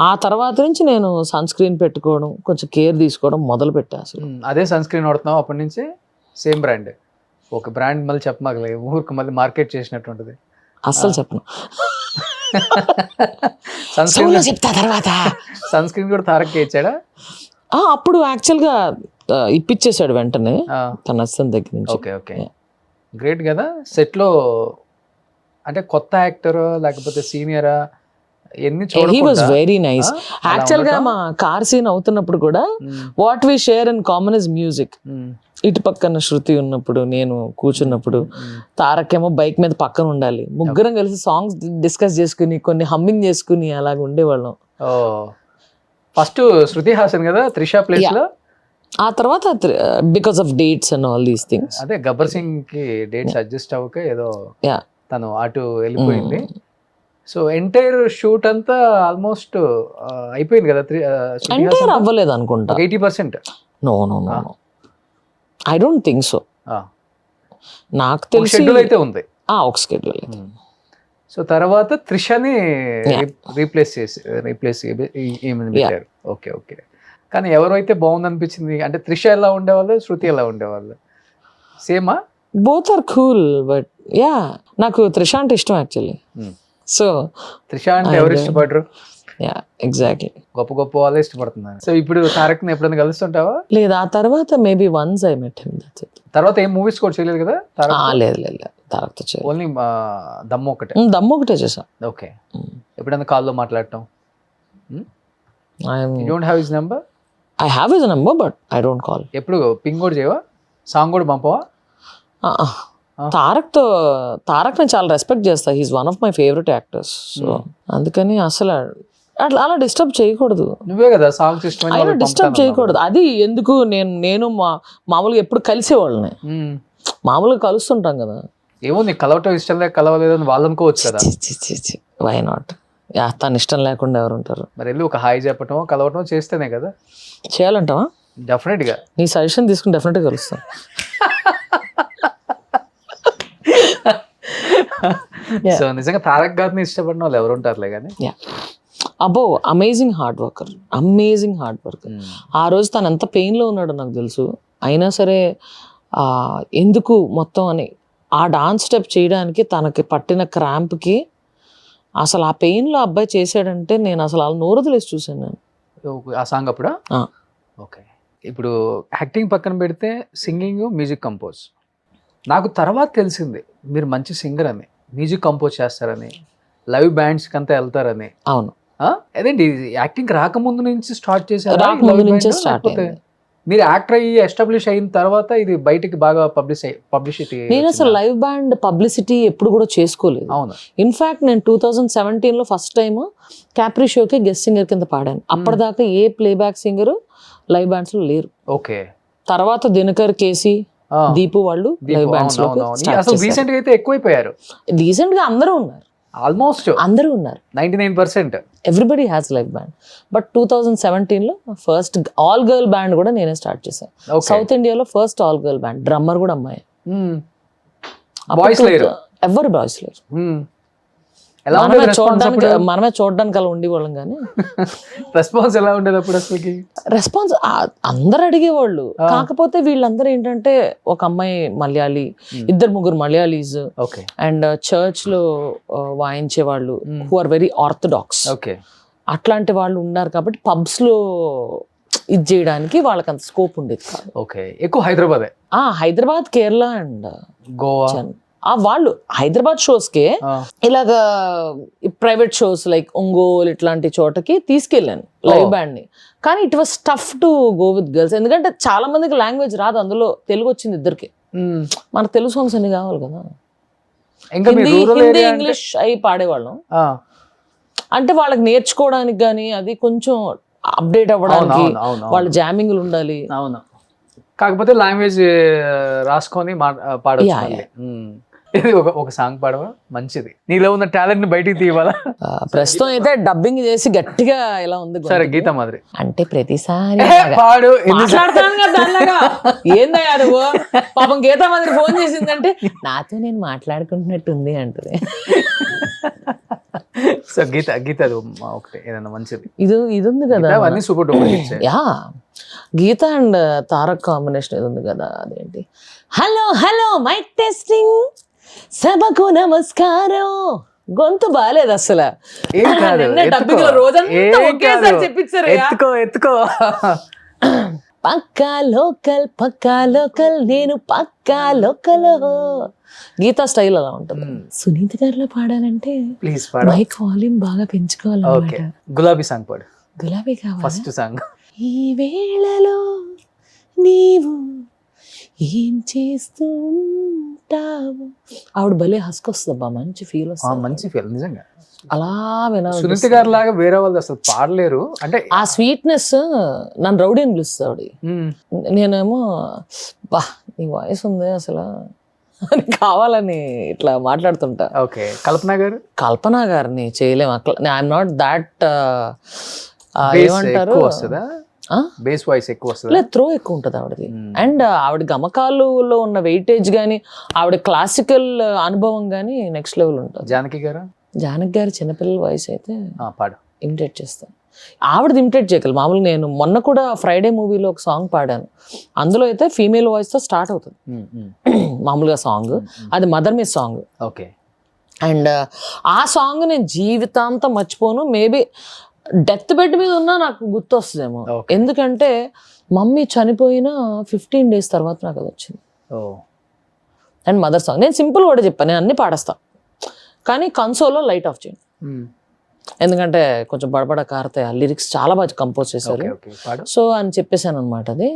D: ఆ తర్వాత నుంచి నేను సన్ స్క్రీన్ పెట్టుకోవడం, కొంచెం కేర్ తీసుకోవడం మొదలు పెట్టా. అసలు
B: అదే సన్ స్క్రీన్ వాడుతున్నావు అప్పటి నుంచి? Same brand? ఒక బ్రాండ్ మళ్ళీ చెప్పమాగలే, ఊరికి మళ్ళీ మార్కెట్ చేసినట్టుంటది.
D: అస్సలు చెప్పను,
B: సన్ స్క్రీన్
D: చెప్తా తర్వాత.
B: సన్ స్క్రీన్ కూడా తారక్ ఇచ్చాడా?
D: అప్పుడు యాక్చువల్గా ఇప్పించేశాడు వెంటనే తన అసిస్టెంట్ దగ్గర నుంచి.
B: ఓకే ఓకే, గ్రేట్ కదా. సెట్లో అంటే కొత్త యాక్టర్ లేకపోతే సీనియరా ఎన్ని
D: హీ వాజ్ వెరీ నైస్. యాక్చువల్గా మా కార్ సీన్ అవుతున్నప్పుడు కూడా what we share in common is music. ఇటు పక్కన శృతి ఉన్నప్పుడు, నేను కూర్చున్నప్పుడు, తారక్ ఏమో బైక్ మీద పక్కన ఉండాలి, ముగ్గురం కలిసి సాంగ్స్ డిస్కస్ చేసుకుని కొన్ని హమ్మింగ్ చేసుకుని అలాగ ఉండేవాళ్ళం.
B: ఫస్ట్ శృతి హాసన్ కదా త్రిష ప్లేస్ లో,
D: ఆ తర్వాత because of dates and all these things.
B: అదే గబ్బర్ సింగ్ కి డేట్స్ అడ్జస్ట్ అవ్వక ఏదో తను అటు వెళ్ళిపోయింది. సో ఎంటైర్ షూట్ అంతా ఆల్మోస్ట్ అయిపోయింది కదా?
D: ఎంటైర్ అవ్వలేదు అనుకుంటా,
B: 80%.
D: No no no no, I don't think so. నాకు తెలిసి
B: షెడ్యూల్ అయితే ఉంది,
D: ఒక షెడ్యూల్.
B: సో తర్వాత త్రిషని రీప్లేస్ పెట్టారు. Okay okay. కానీ ఎవరైతే బాగుంది అనిపించింది అంటే త్రిష ఎలా ఉండేవాళ్ళు, శృతి ఎలా ఉండేవాళ్ళు? సేమా?
D: Both are cool, but yeah నాకు త్రిష అంటే ఇష్టం యాక్చువల్లీ. సో
B: త్రిష అంటే ఎవరు ఇష్టపడరు?
D: యా ఎగ్జాక్ట్లీ,
B: గొప్ప గొప్ప వాళ్ళే ఇష్టపడుతున్నారు. సో ఇప్పుడు తారక్ ని ఎప్పుడైనా కలుస్తుంటావా?
D: లేదు, ఆ తర్వాత maybe once I met him, that's it.
B: తర్వాత ఏం మూవీస్ కూడా చేయలేదు కదా తారక్?
D: లేదు లేదు, తారక్తో చేయలేదు,
B: ఓన్లీ దమ్ము ఒకటే.
D: దమ్ము ఒకటే చేసా.
B: ఓకే. ఎప్పుడైనా కాల్లో మాట్లాడటం? You don't have his number?
D: I have his number but I don't call.
B: ఎప్పుడు పింగ్ కూడా చేయవా, సాంగ్ కూడా పంపవా?
D: తారక్ నేను చాలా రెస్పెక్ట్ చేస్తా, he's one of my favourite actors. So అందుకని అసలు అలా డిస్టర్బ్ చేయకూడదు.
B: నువ్వే కదా సాంగ్స్ ఇష్టం,
D: అయినా డిస్టర్బ్ చేయకూడదు. అది ఎందుకు, నేను మామూలుగా ఎప్పుడు కలిసేవాళ్ళని, మామూలుగా కలుస్తుంటాం కదా.
B: ఏమో నీకు కలవటం ఇష్టం లేక కలవలేదు అని వాళ్ళు అనుకోవచ్చు కదా.
D: Why not? తను ఇష్టం లేకుండా ఎవరు ఉంటారు?
B: మరి వెళ్ళి ఒక హాయ్ చెప్పటం కలవటం చేస్తేనే కదా.
D: చేయాలంటావా?
B: డెఫినెట్ గా
D: నీ సజెషన్ తీసుకుని డెఫినెట్ గా కలుస్తాను.
B: సో నిజంగా తారక్ గారిని ఇష్టపడిన వాళ్ళు ఎవరు ఉంటారులే కానీ.
D: అబ్బో, amazing hard worker, amazing hard worker. ఆ రోజు తను ఎంత పెయిన్లో ఉన్నాడో నాకు తెలుసు, అయినా సరే ఎందుకు మొత్తం అని ఆ డాన్స్ స్టెప్ చేయడానికి తనకి పట్టిన క్రాంప్కి అసలు ఆ పెయిన్లో అబ్బాయి చేశాడంటే నేను అసలు వాళ్ళ నోరు తెలిసి చూశాను నేను
B: ఆ సాంగ్ అప్పుడు. ఓకే. ఇప్పుడు యాక్టింగ్ పక్కన పెడితే సింగింగ్, మ్యూజిక్ కంపోజ్. నాకు తర్వాత తెలిసింది మీరు మంచి సింగర్ అని, మ్యూజిక్ కంపోజ్ చేస్తారని, లైవ్ బ్యాండ్స్కి అంతా వెళ్తారని.
D: అవును.
B: అదేంటి యాక్టింగ్ రాకముందు నుంచి స్టార్ట్ చేశారు?
D: రాకముందు నుంచే స్టార్ట్ అయింది.
B: మీరు యాక్టర్ అయ్యి ఎస్టాబ్లిష్ అయిన తర్వాత ఇది బయటికి బాగా పబ్లిసిటీ.
D: నేను అసలు లైవ్ బ్యాండ్ పబ్లిసిటీ ఎప్పుడు కూడా చేసుకోలేదు.
B: అవును.
D: ఇన్ఫాక్ట్ నేను 2017లో ఫస్ట్ టైం క్యాప్రీ షోకి గెస్ట్ సింగర్ కింద పాడాను. అప్పటిదాకా ఏ ప్లేబ్యాక్ సింగర్ లైవ్ బ్యాండ్స్ లో లేరు.
B: ఓకే.
D: తర్వాత దినకర్, కేసీ, దీపు వాళ్ళు లైవ్ బ్యాండ్స్ లో
B: రీసెంట్ గా అయితే ఎక్కువైపోయారు.
D: రీసెంట్ గా అందరూ ఉన్నారు,
B: ఆల్మోస్ట్
D: అందరూ ఉన్నారు,
B: 99%.
D: Everybody has live band. But 2017లో ఫస్ట్ ఆల్ గర్ల్ బ్యాండ్ కూడా నేనే స్టార్ట్ చేశాను. సౌత్ ఇండియాలో first all girl band, drummer కూడా అమ్మాయి.
B: బాయ్స్ లేరు,
D: ఎవరు బాయ్స్ లేరు. మనమే చూడడానికి అలా ఉండేవాళ్ళం కానీ
B: రెస్పాన్స్ ఎలా ఉండేది అప్పుడు? అసలుకి
D: రెస్పాన్స్ అందరు అడిగేవాళ్ళు. కాకపోతే వీళ్ళందరూ ఏంటంటే ఒక అమ్మాయి మలయాళీ, ఇద్దరు ముగ్గురు మలయాళీస్, అండ్ చర్చ్ లో వాయించే వాళ్ళు హూ ఆర్ వెరీ ఆర్థడాక్స్, అట్లాంటి వాళ్ళు ఉన్నారు. కాబట్టి పబ్స్ లో ఇది చేయడానికి వాళ్ళకి అంత స్కోప్ ఉండేది కాదు.
B: ఓకే. ఎక్కువ హైదరాబాదే.
D: హైదరాబాద్, కేరళ అండ్
B: గోవా
D: వాళ్ళు హైదరాబాద్ షోస్కే ఇలాగా ప్రైవేట్ షోస్ లైక్ ఒంగోలు ఇట్లాంటి చోటకి తీసుకెళ్ళాను లైవ్ బ్యాండ్ ని. కానీ it was tough to go with girls, ఎందుకంటే చాలా మందికి లాంగ్వేజ్ రాదు, అందులో తెలుగు వచ్చింది ఇద్దరికి. మనకు తెలుగు సాంగ్స్ అన్ని కావాలి కదా, హిందీ ఇంగ్లీష్ అయి పాడేవాళ్ళం. అంటే వాళ్ళకి నేర్చుకోవడానికి కానీ అది కొంచెం అప్డేట్ అవ్వడానికి వాళ్ళ జామింగ్లు ఉండాలి.
B: అవును, కాకపోతే లాంగ్వేజ్ రాసుకొని పాడవచ్చు. ఇది ఒక సాంగ్ పాడవా? మంచిది, నీలో ఉన్న టాలెంట్ ని బయటికి తీయాలా?
D: ప్రస్తుతం అయితే డబ్బింగ్ చేసి గట్టిగా ఇలా ఉంది.
B: సరే, గీత మాదిరి
D: అంటే ప్రతిసారి
B: పాడు.
D: ఏందయ్యా నువ్వు? పాపం గీత మాదిరి ఫోన్ చేసిందంటే నాతో నేను మాట్లాడుకుంటున్నట్టుంది అంటది.
B: సో గీత ఒకటి ఏదైనా మంచిది
D: ఇది ఉంది కదా,
B: అన్ని super duper.
D: Yeah, Geetha and Tarak combination ఇది ఉంది కదా, అదేంటి హలో హలో మైక్ టెస్టింగ్ సభకు నమస్కారం. గొంతు బాగాలేదు అసలు, డబ్బింగ్ రోజంతా ఒకేసారి చెప్పించారు.
B: ఎత్తుకో
D: పక్కా లోకల్ నేను పక్కా లోకల్. గీతా స్టైల్ అలా ఉంటుంది. సునీత గారిలో పాడాలంటే
B: ప్లీజ్
D: మైక్ వాల్యూమ్ బాగా పెంచుకోవాలి.
B: గులాబీ సాంగ్ పాడు.
D: గులాబీ కావాలి
B: ఫస్ట్ సాంగ్.
D: ఈ వేళలో నీవు ఏం చేస్తూ ఉంటావు. ఆవిడ భలే హస్కొస్తుందబ్బా, మంచి ఫీల్ వస్తుంది.
B: మంచి ఫీల్ నిజంగా.
D: అలా వినాలి.
B: సునీత గారి లాగా వేరే వాళ్ళు అసలు పాడలేరు. అంటే
D: ఆ స్వీట్నెస్ నన్ను రౌడీ అని పిలుస్తుంది ఆవిడ. నేనేమో బా నీ వాయిస్ ఉంది అసలు అని కావాలని ఇట్లా మాట్లాడుతుంటా.
B: ఓకే, కల్పన
D: గారిని చేయలేము అట్లా. ఐఎమ్ నాట్ దాట్ ఏమంటారు,
B: బేస్ వాయిస్ ఎక్కువ వస్తుంది,
D: లేదు త్రో ఎక్కువ ఉంటుంది ఆవిడది. అండ్ ఆవిడ గమకాలులో ఉన్న వెయిటేజ్ కానీ ఆవిడ క్లాసికల్ అనుభవం కానీ నెక్స్ట్ లెవెల్ ఉంటుంది. జానకి గారు చిన్నపిల్లల వాయిస్ అయితే ఇమిటేట్ చేస్తాను, ఆవిడది ఇమిటేట్ చేయగలరు. మామూలుగా నేను మొన్న కూడా ఫ్రైడే మూవీలో ఒక సాంగ్ పాడాను, అందులో అయితే ఫీమేల్ వాయిస్ తో స్టార్ట్ అవుతుంది మామూలుగా సాంగ్, అది mother miss song.
B: Okay,
D: and ఆ సాంగ్ నేను జీవితాంతం మర్చిపోను. మేబీ డెత్ బెడ్ మీద ఉన్నా నాకు గుర్తొస్తుందేమో, ఎందుకంటే మమ్మీ చనిపోయిన 15 days తర్వాత నాకు అది వచ్చింది. అండ్ మదర్ సాంగ్ నేను సింపుల్ కూడా చెప్పాను, నేను అన్ని పాడేస్తాను కానీ కన్సోల్లో లైట్ ఆఫ్ చేయండి, ఎందుకంటే కొంచెం బడబడ కారతాయి. ఆ లిరిక్స్ చాలా బాగా కంపోజ్ చేశారు. సో అని చెప్పేశాను అనమాట. అది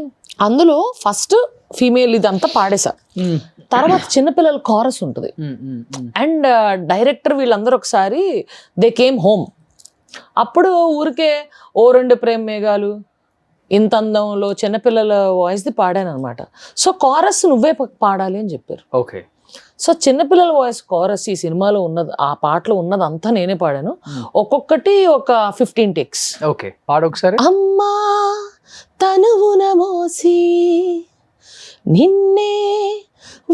D: అందులో ఫస్ట్ ఫీమేల్ ఇదంతా పాడేశా, తర్వాత చిన్నపిల్లల కారస్ ఉంటుంది. అండ్ డైరెక్టర్ వీళ్ళందరూ ఒకసారి దే కేమ్ హోమ్, అప్పుడు ఊరికే ఓ రెండు ప్రేమ మేఘాలు ఇంత అందంలో చిన్నపిల్లల వాయిస్ది పాడాను అనమాట. సో కారస్ నువ్వే పాడాలి అని చెప్పారు.
B: ఓకే,
D: సో చిన్నపిల్లల వాయిస్ కోరస్ ఈ సినిమాలో ఉన్నది, ఆ పాటలో ఉన్నది అంతా నేనే పాడాను. ఒక్కొక్కటి ఒక 15 takes.
B: ఓకే, పాడు ఒకసారి.
D: అమ్మా తనువున మోసి నిన్నే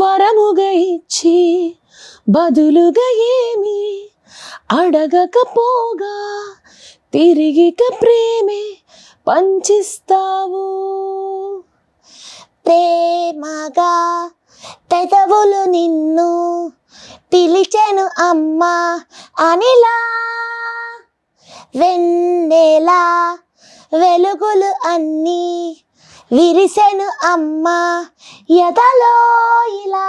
D: వరముగా ఇచ్చి బదులుగా ఏమి అడగకపోగా తిరిగిక ప్రేమే పంచిస్తావు.
E: ప్రేమగా పెదవులు నిన్ను పిలిచెను అమ్మా అనిలా, వెన్నెలా వెలుగులు అన్నీ విరిసెను అమ్మా ఎదలో ఇలా.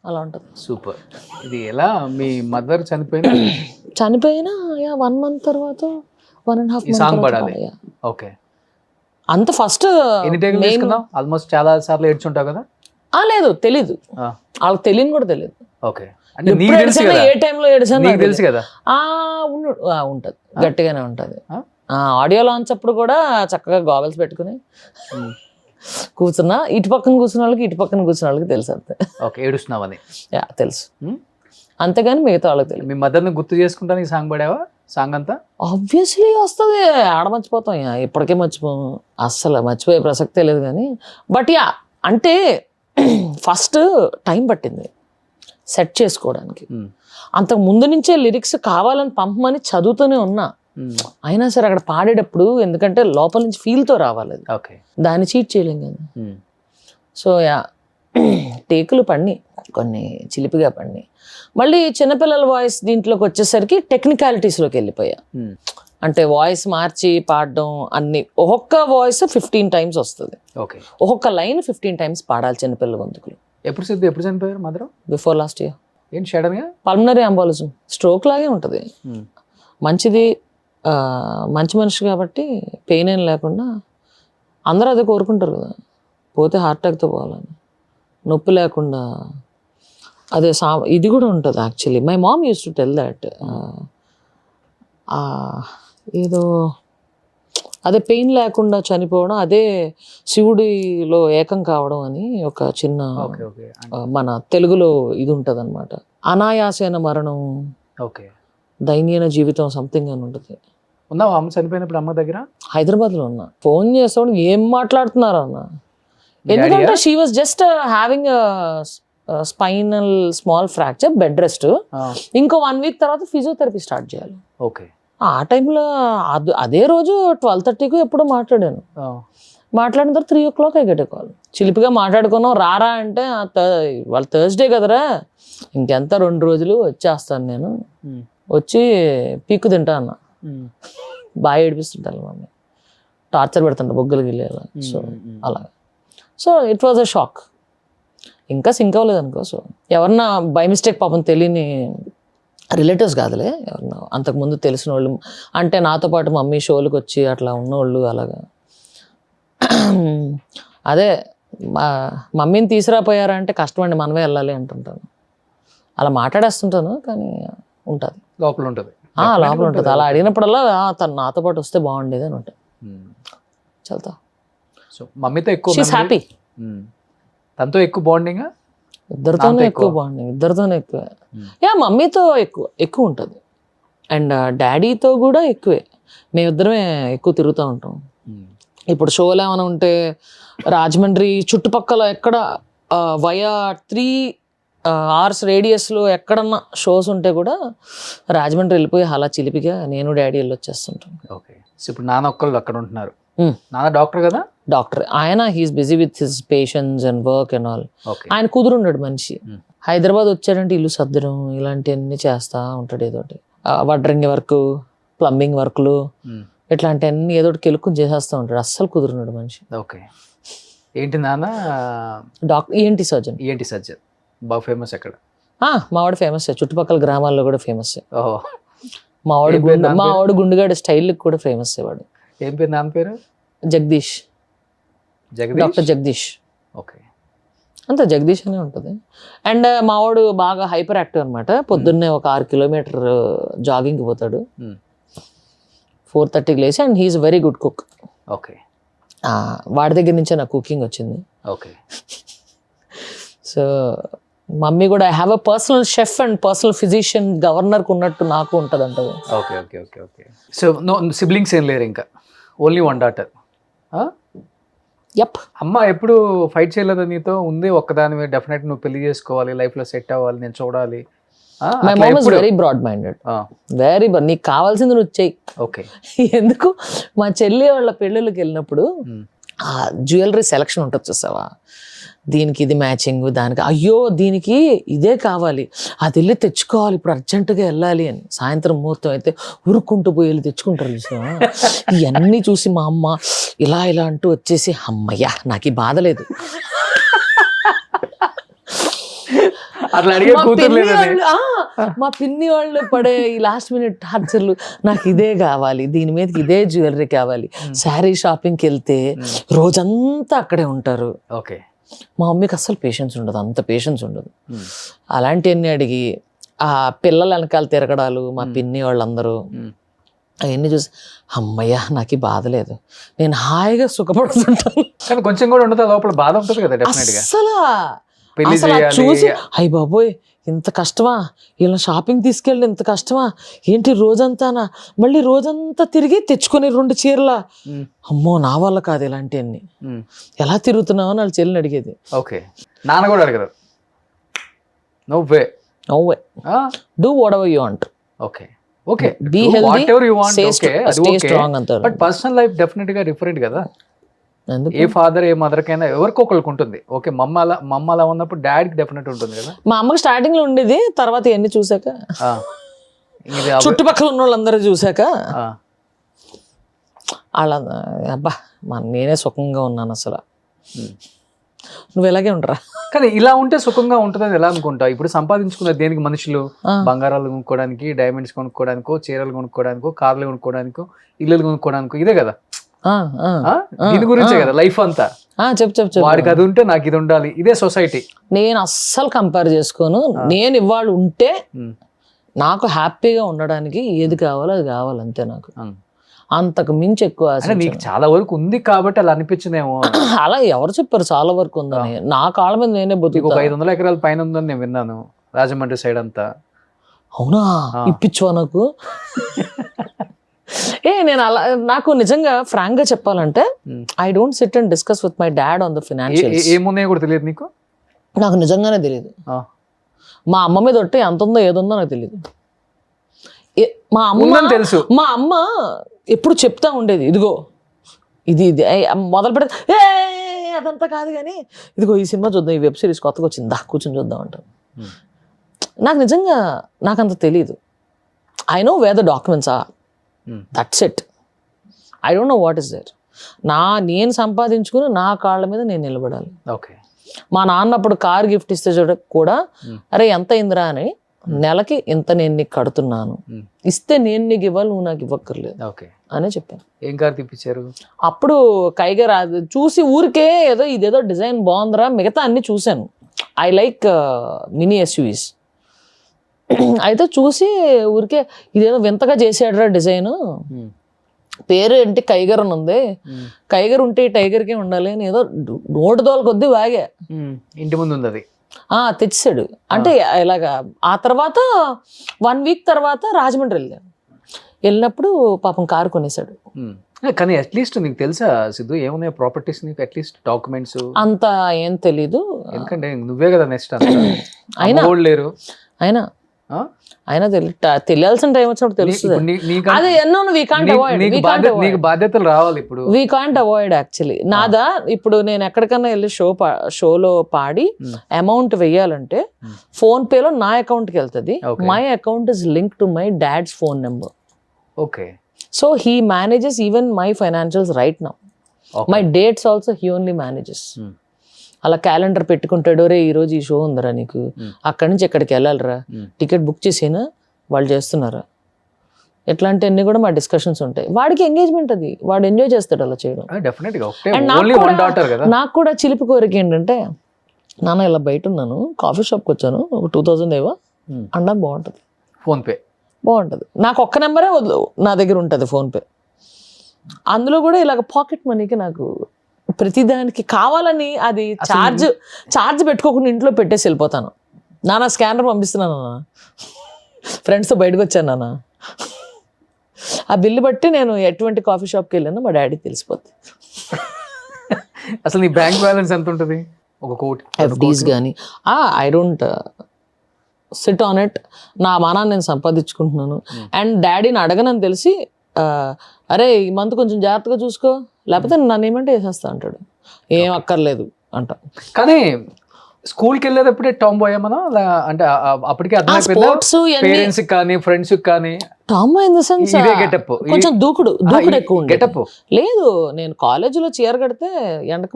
D: అలా ఉంటుంది.
B: సూపర్. ఇది ఎలా మీ మదర్ చనిపోయిన
D: 1 month తర్వాత 1.5 months
B: సాంగ్ పాడాలి. ఓకే,
D: అంత ఫస్ట్
B: ఆల్మోస్ట్ చాలా సార్లు ఏడ్చుంటావు కదా?
D: లేదు, తెలీదు, వాళ్ళకి తెలియని కూడా తెలియదు.
B: ఓకే,
D: ఏ టైంలో ఏడ్చాను
B: తెలుసు కదా?
D: ఉంటది, గట్టిగానే ఉంటది. ఆడియో లాంచ్ అప్పుడు కూడా చక్కగా గాగల్స్ పెట్టుకుని కూర్చున్నా, ఇటు పక్కన కూర్చున్న వాళ్ళకి ఇటు పక్కన కూర్చున్న వాళ్ళకి తెలుసు అంతే.
B: ఓకే, ఏడుస్తున్నావని
D: తెలుసు, అంతేగాని మిగతా వాళ్ళకి తెలియదు.
B: మీ మదర్ని గుర్తు చేసుకుంటాను ఈ సాంగ్ పాడావా? సాంగ్ అంతా
D: ఆబ్వియస్లీ వస్తుంది, ఆడ మర్చిపోతాం, ఇప్పటికే మర్చిపోము, అస్సలు మర్చిపోయే ప్రసక్తే లేదు. కానీ బట్ అంటే ఫస్ట్ టైం పట్టింది సెట్ చేసుకోవడానికి. అంతకు ముందు నుంచే లిరిక్స్ కావాలని పంపమని చదువుతూనే ఉన్నా, అయినా సరే అక్కడ పాడేటప్పుడు ఎందుకంటే లోపల నుంచి ఫీల్తో రావాలి, దాన్ని చీట్ చేయలేం కదా. సో టేకులు పడిని, కొన్ని చిలిపిగా పడిని. మళ్ళీ చిన్నపిల్లల వాయిస్ దీంట్లోకి వచ్చేసరికి టెక్నికాలిటీస్లోకి వెళ్ళిపోయా. అంటే వాయిస్ మార్చి పాడడం అన్ని, ఒక్కొక్క వాయిస్ 15 టైమ్స్ వస్తుంది,
B: ఓకే.
D: ఒక్కొక్క లైన్ 15 టైమ్స్ పాడాలి చిన్నపిల్ల గొంతుకులు.
B: ఎప్పుడు చనిపోయారు మదర్?
D: Before last year.
B: ఏంటి సడన్ గా?
D: పల్మనరీ అంబాలిజం, స్ట్రోక్ లాగే ఉంటుంది. మంచిది, మంచి మనిషి కాబట్టి పెయిన్ ఏం లేకుండా, అందరూ అదే కోరుకుంటారు కదా, పోతే హార్ట్ అటాక్తో పోవాలని, నొప్పి లేకుండా. అదే ఇది కూడా ఉంటుంది actually. My mom use to tell that ఏదో అదే పెయిన్ లేకుండా చనిపోవడం, అదే శివుడిలో ఏకం కావడం అని ఒక చిన్న మన తెలుగులో ఇది ఉంటుంది అనమాట. అనాయాసైన మరణం, దైన్యన జీవితం సంథింగ్ అని ఉంటుంది.
B: ఉన్నావా అమ్మ చనిపోయినప్పుడు అమ్మ దగ్గర?
D: హైదరాబాద్లో ఉన్నా. ఫోన్ చేస్తాడు, ఏం మాట్లాడుతున్నారు అన్న, ఎందుకంటే she was just having spinal small fracture, bed rest. ఇంకో 1 వీక్ తర్వాత ఫిజియోథెరపీ స్టార్ట్ చేయాలి.
B: ఓకే.
D: ఆ టైంలో అదే రోజు 12:30కు ఎప్పుడో మాట్లాడాను. మాట్లాడిన తర్వాత 3 o'clock గెట్ కాల్. చిలిపిగా మాట్లాడుకున్నాం, రారా అంటే వాళ్ళు థర్స్డే కదరా, ఇంకెంత 2 రోజులు వచ్చేస్తాను నేను, వచ్చి పీక్కు తింటా అన్న. బాగా ఏడిపిస్తుంటాను మమ్మీ, టార్చర్ పెడుతుంటా బొగ్గలు గిల్లేలా. సో అలా, so it was a shock. ఇంకా సింక్ అవ్వలేదు అనుకో. సో ఎవరన్నా బై మిస్టేక్ పాపం తెలియని రిలేటివ్స్ కాదులే, ఎవరన్నా అంతకుముందు తెలిసిన వాళ్ళు, అంటే నాతో పాటు మమ్మీ షోలకు వచ్చి అట్లా ఉన్నోళ్ళు అలాగా. అదే మమ్మీని తీసుకురాపోయారా అంటే కష్టం అండి, మనమే వెళ్ళాలి అంటుంటాను. అలా మాట్లాడేస్తుంటాను, కానీ ఉంటుంది
B: లోపల ఉంటుంది,
D: లోపల ఉంటుంది. అలా అడిగినప్పుడల్లా తను నాతో పాటు వస్తే బాగుండేది అని ఉంటుంది. చల్తా.
B: సో మమ్మీతో ఎక్కువ
D: హ్యాపీ,
B: తనతో ఎక్కువ బాండింగ్,
D: ఇద్దరితోనే ఎక్కువ బాండింగ్, ఇద్దరితోనే ఎక్కువ. మమ్మీతో ఎక్కువ ఉంటుంది, అండ్ డాడీతో కూడా ఎక్కువే. మేమిద్దరమే ఎక్కువ తిరుగుతూ ఉంటాం. ఇప్పుడు షోలు ఏమైనా ఉంటే రాజమండ్రి చుట్టుపక్కల ఎక్కడ వయా 3 hours రేడియస్లో ఎక్కడన్నా షోస్ ఉంటే కూడా రాజమండ్రి వెళ్ళిపోయి అలా చిలిపిగా నేను డాడీ వెళ్ళి వచ్చేస్తుంటాం.
B: ఓకే. సో ఇప్పుడు నాన్న ఒక్కళ్ళు అక్కడ ఉంటున్నారు. నాన్న డాక్టర్ కదా?
D: డాక్టర్ ఆయన, he is busy with his patients and work and all. ఆయన కుదురున్నాడు మనిషి. హైదరాబాద్ వచ్చాడంటే ఇల్లు సర్దడం ఇలాంటివన్నీ చేస్తా ఉంటాడు, ఏదోటి వడ్రంగి వర్క్, ప్లంబింగ్ వర్క్లు, ఇట్లాంటివన్నీ ఏదోటి కెలుక్కుని చేసేస్తూ ఉంటాడు. అస్సలు కుదురున్నాడు మనిషి.
B: ఓకే. ఏంటి నాన్న?
D: Doctor, ENT surgeon.
B: ENT surgeon బాగా ఫేమస్ అక్కడ.
D: మావాడు ఫేమస్, చుట్టుపక్కల గ్రామాల్లో కూడా ఫేమస్.
B: ఓహో.
D: మావాడు గుండుగాడు స్టైల్ కూడా ఫేమస్. వాడు
B: ఏం పేరు? నాన్న పేరు?
D: జగదీష్. డాక్టర్ జగదీష్.
B: ఓకే.
D: అంత జగదీష్ అనే ఉంటుంది. అండ్ మావాడు బాగా హైపర్ యాక్టివ్ అనమాట. పొద్దున్నే ఒక 6 kilometer జాగింగ్కి పోతాడు, 4:30కి లేచి. And he is very good cook.
B: Okay.
D: వాడి దగ్గర నుంచే నాకు కుకింగ్ వచ్చింది.
B: ఓకే.
D: సో మమ్మీ కూడా I have a personal chef and personal physician గవర్నర్కి ఉన్నట్టు నాకు ఉంటుంది అంటది.
B: Okay okay okay okay. So no siblings ఏం లేరు ఇంకా? Only 1 daughter.
D: యప్.
B: అమ్మ ఎప్పుడు ఫైట్ చేయలేదు నీతో? ఉంది ఒక్కదాని, డెఫినెట్ నువ్వు పెళ్లి చేసుకోవాలి, లైఫ్లో సెట్ అవ్వాలి, నేను చూడాలి.
D: My mom is very broad minded, very నీకు కావాల్సింది నువ్వు చెయ్యి.
B: ఓకే.
D: ఎందుకు మా చెల్లి వాళ్ళ పెళ్ళిళ్ళకి వెళ్ళినప్పుడు ఆ జ్యువెలరీ సెలక్షన్ ఉంటుంది చూసావా, దీనికి ఇది మ్యాచింగ్, దానికి అయ్యో దీనికి ఇదే కావాలి, అది వెళ్ళి తెచ్చుకోవాలి, ఇప్పుడు అర్జెంటుగా వెళ్ళాలి అని. సాయంత్రం ముహూర్తం అయితే ఉరుక్కుంటూ పోయి వెళ్ళి తెచ్చుకుంటారు చూసావా. ఇవన్నీ చూసి మా అమ్మ ఇలా ఇలా అంటూ వచ్చేసి, అమ్మయ్యా నాకు ఈ బాధ లేదు. మా పిన్ని వాళ్ళు పడే ఈ లాస్ట్ మినిట్ టార్చర్లు, నాకు ఇదే కావాలి, దీని మీదకి ఇదే జ్యువెలరీ కావాలి. శారీ షాపింగ్కి వెళ్తే రోజంతా అక్కడే ఉంటారు.
B: ఓకే.
D: మా మమ్మీకి అస్సలు పేషెన్స్ ఉండదు, అంత పేషెన్స్ ఉండదు. అలాంటివన్నీ అడిగి ఆ పిల్లల వెనకాల తిరగడాలు, మా పిన్ని వాళ్ళందరూ అవన్నీ చూసి అమ్మయ్య నాకు ఈ బాధ లేదు, నేను హాయిగా సుఖపడుతుంటాను.
B: కానీ కొంచెం కూడా ఉండదు, లోపల బాధ ఉంటుంది కదా డెఫినెట్గా.
D: అసలు చూసి అయ్య బాబోయ్ ఇంత కష్టమా, ఇలా షాపింగ్ తీసుకెళ్ళి ఇంత కష్టమా ఏంటి రోజంతానా, మళ్ళీ రోజంతా తిరిగి తెచ్చుకొని 2 చీరల, అమ్మో నా వల్ల కాదు ఇలాంటివన్నీ, ఎలా తిరుగుతున్నావు అని వాళ్ళ చెల్లిని అడిగేది.
B: ఓకే. నాన్న కూడా అడగదు? No way
D: do whatever you want.
B: Okay okay.
D: Be healthy,
B: stay
D: strong అంటారు.
B: బట్ పర్సనల్ లైఫ్ డెఫినెట్ గా డిఫరెంట్ కదా.
D: ఎందుకు?
B: ఏ ఫాదర్ ఏ మదర్ కైనా ఎవరికి ఒకరికి ఉంటుంది. ఓకే, మమ్మ అలా ఉన్నప్పుడు డాడీకి డెఫినెట్ ఉంటుంది కదా.
D: మా అమ్మకి స్టార్టింగ్ లో ఉండేది, తర్వాత ఇవన్నీ చూసాక
B: ఇది
D: చుట్టుపక్కల ఉన్న వాళ్ళందరూ చూసాక అలా అబ్బా నేనే సుఖంగా ఉన్నాను అసలు. నువ్వు ఎలాగే ఉండరా?
B: కానీ ఇలా ఉంటే సుఖంగా ఉంటుందని ఎలా అనుకుంటావు? ఇప్పుడు సంపాదించుకున్న దేనికి మనుషులు బంగారాలు కొనుక్కోవడానికి, డైమండ్స్ కొనుక్కోవడానికో, చీరలు కొనుక్కోవడానికో, కార్లు కొనుక్కోవడానికో, ఇల్లులు కొనుక్కోవడానికో, ఇదే కదా దీని గురించే కదా లైఫ్ అంతా.
D: చెప్పు
B: వాడికి అది ఉంటే నాకు ఇది ఉండాలి, ఇదే సొసైటీ.
D: నేను అస్సలు కంపేర్ చేసుకోను. నేను ఇవాళ ఉంటే నాకు హ్యాపీగా ఉండడానికి ఏది కావాలో అది కావాలి అంతే. నాకు అంతకు మించి ఎక్కువ ఆశ.
B: నీకు చాలా వరకు ఉంది కాబట్టి అలా అనిపించిందేమో.
D: అలా ఎవరు చెప్పారు చాలా వరకు ఉందని? నా కాళ్ళ మీద నేనే బతుకు.
B: 500 ఎకరాల పైన ఉందని నేను విన్నాను రాజమండ్రి సైడ్ అంతా.
D: అవునా? ఇప్పించువా నాకు? నేను అలా నాకు నిజంగా ఫ్రాంక్ గా చెప్పాలంటే I don't SIT and discuss with my dad on the financial.
B: ఏమున్నాయో కూడా తెలియదు నీకు?
D: నాకు నిజంగానే తెలియదు. మా అమ్మ మీద ఒట్టి ఎంత ఉందో ఏదుందో నాకు తెలియదు. మా అమ్మ
B: తెలుసు.
D: మా అమ్మ ఎప్పుడు చెప్తా ఉండేది, ఇదిగో ఇది ఇది మొదలు పెడితే అదంతా కాదు కానీ ఇదిగో ఈ సినిమా చూద్దాం, ఈ వెబ్ సిరీస్ కొత్తగా వచ్చింది, కూర్చొని చూద్దాం అంటారు. నాకు నిజంగా నాకంత తెలియదు. I know where the documents are, that's it. I don't know what is there. నేను సంపాదించుకుని నా కాళ్ళ మీద నేను నిలబడాలి.
B: ఓకే.
D: మా నాన్న అప్పుడు కార్ గిఫ్ట్ ఇస్తే చూడ కూడా అరే ఎంత అయిందిరా అని, నెలకి ఇంత నేను నీకు కడుతున్నాను, ఇస్తే నేను నీకు ఇవ్వాలి, నువ్వు నాకు ఇవ్వక్కర్లేదు అనే చెప్పాను.
B: ఏం కార్ తిప్పించారు
D: అప్పుడు? కైగర్ చూసి ఊరికే ఏదో ఇదేదో డిజైన్ బాగుందిరా, మిగతా అన్ని చూశాను. I like mini SUVs. అయితే చూసి ఊరికే ఇదేదో వింతగా చేసాడురా డిజైన్, పేరు ఏంటి కైగర్ అని ఉంది, కైగర్ ఉంటే ఈ టైగర్కే ఉండాలి అని ఏదో నోటు దోల కొద్దీ వాగా.
B: ఇంటి ముందు ఉంది అది.
D: తెచ్చాడు. అంటే ఇలాగా ఆ తర్వాత 1 వీక్ తర్వాత రాజమండ్రి వెళ్ళినప్పుడు పాపం కారు కొనేసాడు.
B: కానీ అట్లీస్ట్ నీకు తెలుసా సిద్ధు ఏమున్నాయి ప్రాపర్టీస్ నీకు? అట్లీస్ట్ డాక్యుమెంట్స్
D: అంత ఏం తెలీదు.
B: ఎందుకంటే నువ్వే కదా నెక్స్ట్
D: అయినా
B: లేరు.
D: అయినా తెలియాల్సిన టైం వచ్చినప్పుడు తెలుస్తుంది. అదే ఎన్నో
B: నీకు బాధ్యతలు రావాలి. ఇప్పుడు
D: వీ కాంట్ అవాయిడ్ యాక్చువల్లీ. నాదా ఇప్పుడు నేను ఎక్కడికన్నా వెళ్ళి షోలో పాడి అమౌంట్ వెయ్యాలంటే ఫోన్ పేలో నా అకౌంట్కి వెళ్తుంది. My account is link to my dad's phone number.
B: Okay.
D: So he manages even my financials right now. My dates also he only manages. అలా క్యాలెండర్ పెట్టుకుంటాడు, రే ఈరోజు ఈ షో ఉందిరా నీకు, అక్కడి నుంచి ఎక్కడికి వెళ్ళాలిరా, టికెట్ బుక్ చేసేనా, వాళ్ళు చేస్తున్నారా, ఇట్లాంటివన్నీ కూడా మా డిస్కషన్స్ ఉంటాయి. వాడికి ఎంగేజ్మెంట్, అది వాడు ఎంజాయ్ చేస్తాడు అలా చేయడం. నాకు కూడా చిలిపి కోరిక ఏంటంటే, నాన్న ఇలా బయట ఉన్నాను, కాఫీ షాప్కి వచ్చాను, ఒక 2000 ఏవో అన్నా బాగుంటుంది,
B: ఫోన్పే
D: బాగుంటుంది. నాకు ఒక్క నెంబరే వద్దు, నా దగ్గర ఉంటుంది ఫోన్పే. అందులో కూడా ఇలాగ పాకెట్ మనీకి నాకు ప్రతిదానికి కావాలని అది ఛార్జ్ పెట్టుకోకుండా ఇంట్లో పెట్టేసి వెళ్ళిపోతాను. నాన్న స్కానర్ పంపిస్తున్నాను నాన్న, ఫ్రెండ్స్తో బయటకు వచ్చాను నాన్న, ఆ బిల్లు బట్టి నేను ఎటువంటి కాఫీ షాప్కి వెళ్ళానో మా డాడీకి తెలిసిపోతుంది.
B: అసలు నీ బ్యాంక్ బ్యాలెన్స్ ఎంత ఉంటుంది? 1 కోటి
D: ఎఫ్డీస్ కానీ. I don't SIT on it. నా మానాన్ని నేను సంపాదించుకుంటున్నాను. అండ్ డాడీని అడగనని తెలిసి, అరే ఈ మంత్ కొంచెం జాగ్రత్తగా చూసుకో, లేకపోతే నన్ను ఏమంటే వేసేస్తా అంటాడు. ఏం అక్కర్లేదు అంట.
B: కానీ స్కూల్కి వెళ్ళేటప్పుడే టామ్ బాయ్ ఏమన్నా అంటే అప్పటికే పేరెంట్స్ కానీ ఫ్రెండ్స్ కానీ
D: Tom boy in the sense కొంచెం దూకుడు ఎక్కువ
B: గెటప్
D: లేదు. నేను కాలేజీలో చీర కడితే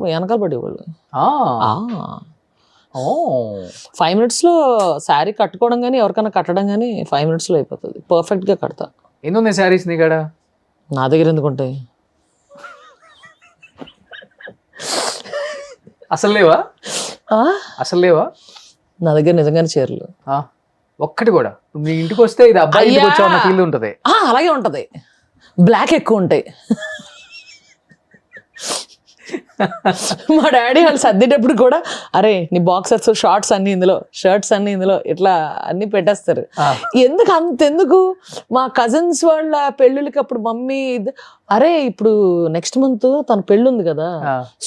D: వెనకాల పడేవాళ్ళు. 5 minutes లో శారీ కట్టుకోవడం కానీ ఎవరికైనా కట్టడం కానీ 5 minutes లో అయిపోతుంది. పర్ఫెక్ట్ గా కడతా.
B: ఎన్ని ఉన్నాయి శారీస్ నీ కాడ?
D: నా దగ్గర ఎందుకు ఉంటాయి?
B: అసలు లేవా? నా
D: దగ్గర నిజంగానే చీరలు
B: ఒక్కటి కూడా. నీ ఇంటికి వస్తే ఇది అబ్బాయి ఇంటికి వచ్చా అన్న ఫీల్ ఉంటది.
D: అలాగే ఉంటది. బ్లాక్ ఎక్కువ ఉంటాయి. మా డాడీ వాళ్ళు సర్దేటప్పుడు కూడా, అరే నీ బాక్సర్స్ షార్ట్స్ అన్ని ఇందులో, షర్ట్స్ అన్ని ఇందులో, ఇట్లా అన్ని పెట్టేస్తారు. అంతెందుకు మా కజిన్స్ వాళ్ళ పెళ్ళిళ్ళకి అప్పుడు మమ్మీ, అరే ఇప్పుడు నెక్స్ట్ మంత్ తన పెళ్ళి ఉంది కదా,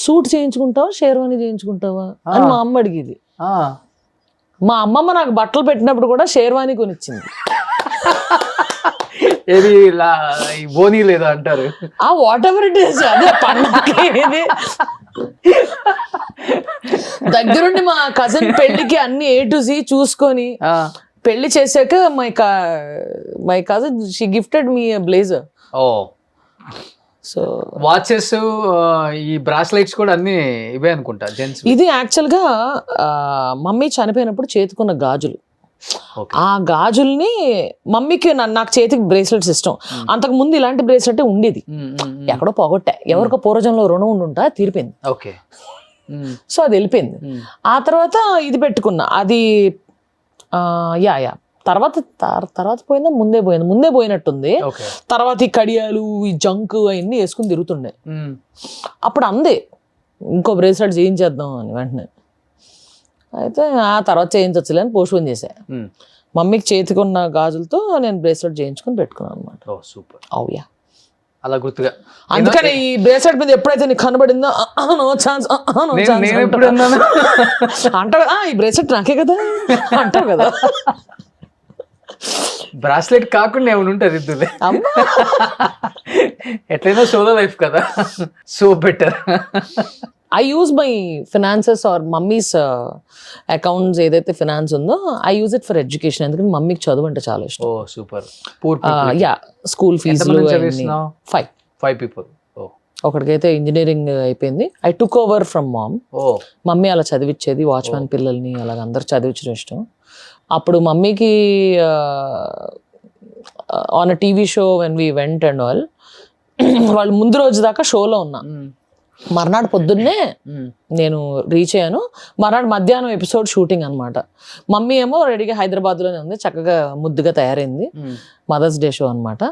D: సూట్ చేయించుకుంటావా షేర్వాణి చేయించుకుంటావా అని మా అమ్మ అడిగేది. మా అమ్మమ్మ నాకు బట్టలు పెట్టినప్పుడు కూడా షేర్వాణి కొనిచ్చింది.
B: ఏది బోనీ లేదా అంటారు,
D: వాట్ ఎవర్ ఇట్ ఈస్. అదే పండుగ దగ్గరుండి మా కజిన్ పెళ్లికి అన్ని A to Z చూసుకొని పెళ్లి చేశాక my cousin she gifted me blazer. So
B: watches ఈ బ్రాస్లైట్స్ కూడా అన్ని ఇవే అనుకుంటా జెంట్స్.
D: ఇది యాక్చువల్గా మమ్మీ చనిపోయినప్పుడు చేతికున్న గాజులు. ఆ గాజుల్ని మమ్మీకి నాకు చేతికి బ్రేస్లెట్స్ ఇష్టం. అంతకు ముందు ఇలాంటి బ్రేస్లెట్ ఉండేది, ఎక్కడో పోగొట్టా. ఎవరికో పూర్వజంలో రుణం ఉండుంటా, తీరిపోయింది.
B: ఓకే.
D: సో అది వెళ్ళిపోయింది. ఆ తర్వాత ఇది పెట్టుకున్నా, అది యా తర్వాత పోయిందా, ముందే పోయినట్టుంది. తర్వాత ఈ కడియాలు, ఈ జంక్ అవన్నీ వేసుకుని తిరుగుతుండే. అప్పుడు అందే ఇంకో బ్రేస్లెట్ చేయించేద్దాం అని వెంటనే. అయితే ఆ తర్వాత చేయించవచ్చులే అని పోస్ట్పోన్ చేశా. మమ్మీకి చేతికున్న గాజులతో నేను బ్రేస్లెట్ చేయించుకుని పెట్టుకున్నాను అనమాట.
B: సూపర్.
D: అవుయా,
B: అలా గుర్తుగా.
D: అందుకని ఈ బ్రేస్లెట్ మీద ఎప్పుడైతే నీకు కనబడిందో నో ఛాన్స్ అంటావు. ఈ బ్రేస్లెట్ నాకే కదా అంటావు కదా.
B: బ్రాస్లెట్ కాకుండా ఏమైనా ఉంటుంది ఇద్దులే, ఎట్లయినా సోలో లైఫ్ కదా, so better.
D: I use my finances or mummy's accounts, ఏదైతే ఫినాన్స్ ఉందో I use it for education. ఎందుకంటే మమ్మీకి చదువు అంటే చాలా ఇష్టం.
B: ఓ సూపర్.
D: యా, స్కూల్ ఫీజులు 5
B: people.
D: ఒకటికైతే ఇంజనీరింగ్ అయిపోయింది. I took over from mom. Mummy అలా చదివించేది, వాచ్మెన్ పిల్లల్ని అలాగ అందరు చదివించడం ఇష్టం. అప్పుడు మమ్మీకి on a TV show when we went and all, వాళ్ళు ముందు రోజు దాకా షోలో ఉన్నా. మర్నాడు పొద్దున్నే నేను రీచ్ అయ్యాను. మర్నాడు మధ్యాహ్నం ఎపిసోడ్ షూటింగ్ అనమాట. మమ్మీ ఏమో రెడీగా హైదరాబాద్లోనే ఉంది, చక్కగా ముద్దుగా తయారైంది. మదర్స్ డే షో అనమాట.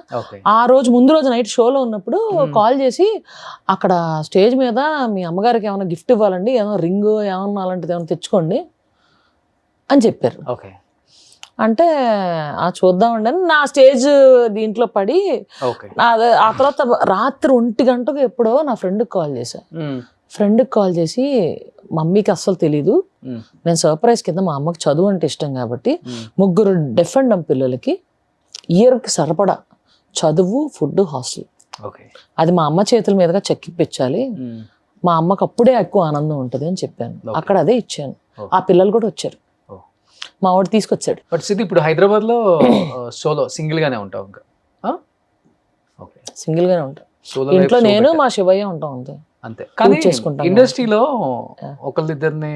D: ఆ రోజు ముందు రోజు నైట్ షోలో ఉన్నప్పుడు కాల్ చేసి, అక్కడ స్టేజ్ మీద మీ అమ్మగారికి ఏమైనా గిఫ్ట్ ఇవ్వాలండి, ఏమైనా రింగ్ ఏమన్నా అలాంటిది ఏమైనా తెచ్చుకోండి అని చెప్పారు. అంటే చూద్దామండి అని నా స్టేజ్ దీంట్లో పడి, ఆ తర్వాత రాత్రి 1 గంటకు ఎప్పుడో నా ఫ్రెండ్కి కాల్ చేశా. ఫ్రెండ్కి కాల్ చేసి, మమ్మీకి అస్సలు తెలీదు, నేను సర్ప్రైజ్ కింద మా అమ్మకి చదువు అంటే ఇష్టం కాబట్టి 3 డెఫ్ అండ్ డమ్ పిల్లలకి ఇయర్కి సరిపడా చదువు, ఫుడ్, హాస్టల్, అది మా అమ్మ చేతుల మీదుగా చెక్కిపించాలి, మా అమ్మకి అప్పుడే ఎక్కువ ఆనందం ఉంటుంది అని చెప్పాను. అక్కడ అదే ఇచ్చాను. ఆ పిల్లలు కూడా వచ్చారు, మా వాడు తీసుకొచ్చాడు.
B: బట్ సిద్ధి ఇప్పుడు హైదరాబాద్ లో సోలో సింగిల్ గానే ఉంటావు ఇంకా?
D: సింగిల్ గానే ఉంటాం. ఇంట్లో నేను మా శివయ్య ఉంటాం అంతే.
B: కానీ ఇండస్ట్రీలో ఒకళ్ళిద్దరిని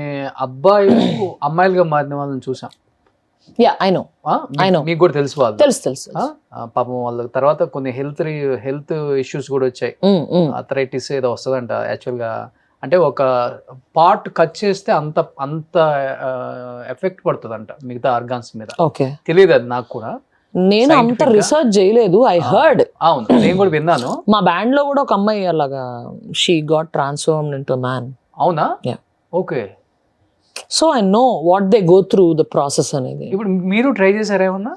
B: అబ్బాయిలు అమ్మాయిలుగా మారిన వాళ్ళని చూసాం.
D: Yeah, I know.
B: మీకు కూడా తెలుసు వాళ్ళు?
D: తెలుసు.
B: పాపం వాళ్ళ తర్వాత కొన్ని హెల్త్ ఇష్యూస్ కూడా వచ్చాయి. అథరైటిస్ ఏదో వస్తుందంట. యాక్చువల్ గా అంటే ఒక పార్ట్ కట్ చేస్తే అంత ఎఫెక్ట్ పడుతుందంట మిగతా ఆర్గాన్స్ మీద. తెలియదు అది నాకు కూడా,
D: నేను అంత రీసెర్చ్ చేయలేదు. I heard.
B: అవును, నేను కూడా విన్నాను.
D: మా బ్యాండ్ లో కూడా ఒక అమ్మాయి అలాగా she got transformed into man.
B: అవునా? Okay.
D: So I know what they go through the process అనేది.
B: ఇప్పుడు మీరు ట్రై చేశారా ఏమన్నా?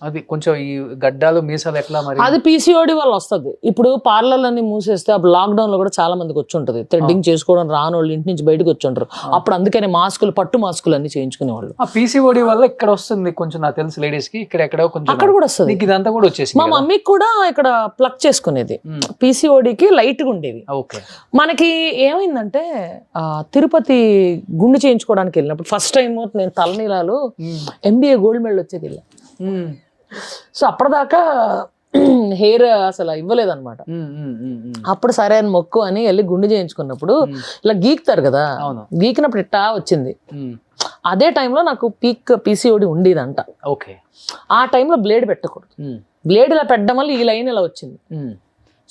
B: అది కొంచెం ఈ గడ్డాలు మీసాలు ఎట్లా మరి?
D: అది పీసీఓడి వల్ల వస్తుంది. ఇప్పుడు పార్లర్లన్నీ మూసేస్తే అప్పుడు లాక్డౌన్ లో కూడా చాలా మందికి వచ్చి ఉంటుంది. థ్రెడ్డింగ్ చేసుకోవడం రాని వాళ్ళు ఇంటి నుంచి బయటకు వచ్చి ఉంటారు. అప్పుడు అందుకనే మాస్కులు, పట్టు మాస్కులు అన్ని చేయించుకునేవాళ్ళు.
B: ఆ పీసీఓడి వల్ల ఇక్కడ వస్తుంది కొంచెం, నాకు తెలుసు లేడీస్ కి ఇక్కడ ఎక్కడో కొంచెం
D: అక్కడ కూడా వస్తుంది.
B: ఇదంతా కూడా వచ్చేసి
D: మా మమ్మీకి కూడా ఇక్కడ ప్లక్ చేసుకునేది. పీసీఓడికి లైట్ గా ఉండేది. మనకి ఏమైందంటే తిరుపతి గుండు చేయించుకోవడానికి వెళ్ళినప్పుడు ఫస్ట్ టైం నేను తలనీలాలు MBA గోల్డ్ మెడల్ వచ్చేది వెళ్ళా. సో అప్పటిదాకా హెయిర్ అసలు ఇవ్వలేదన్నమాట. అప్పుడు సరే అని మొక్కు అని వెళ్ళి గుండు చేయించుకున్నప్పుడు ఇలా గీకుతారు కదా, గీకినప్పుడు ఇట్టా వచ్చింది. అదే టైంలో నాకు పీసీఓడి ఉండేదంట. ఆ టైంలో బ్లేడ్ పెట్టకూడదు. బ్లేడ్ ఇలా పెట్టడం వల్ల ఈ లైన్ ఇలా వచ్చింది.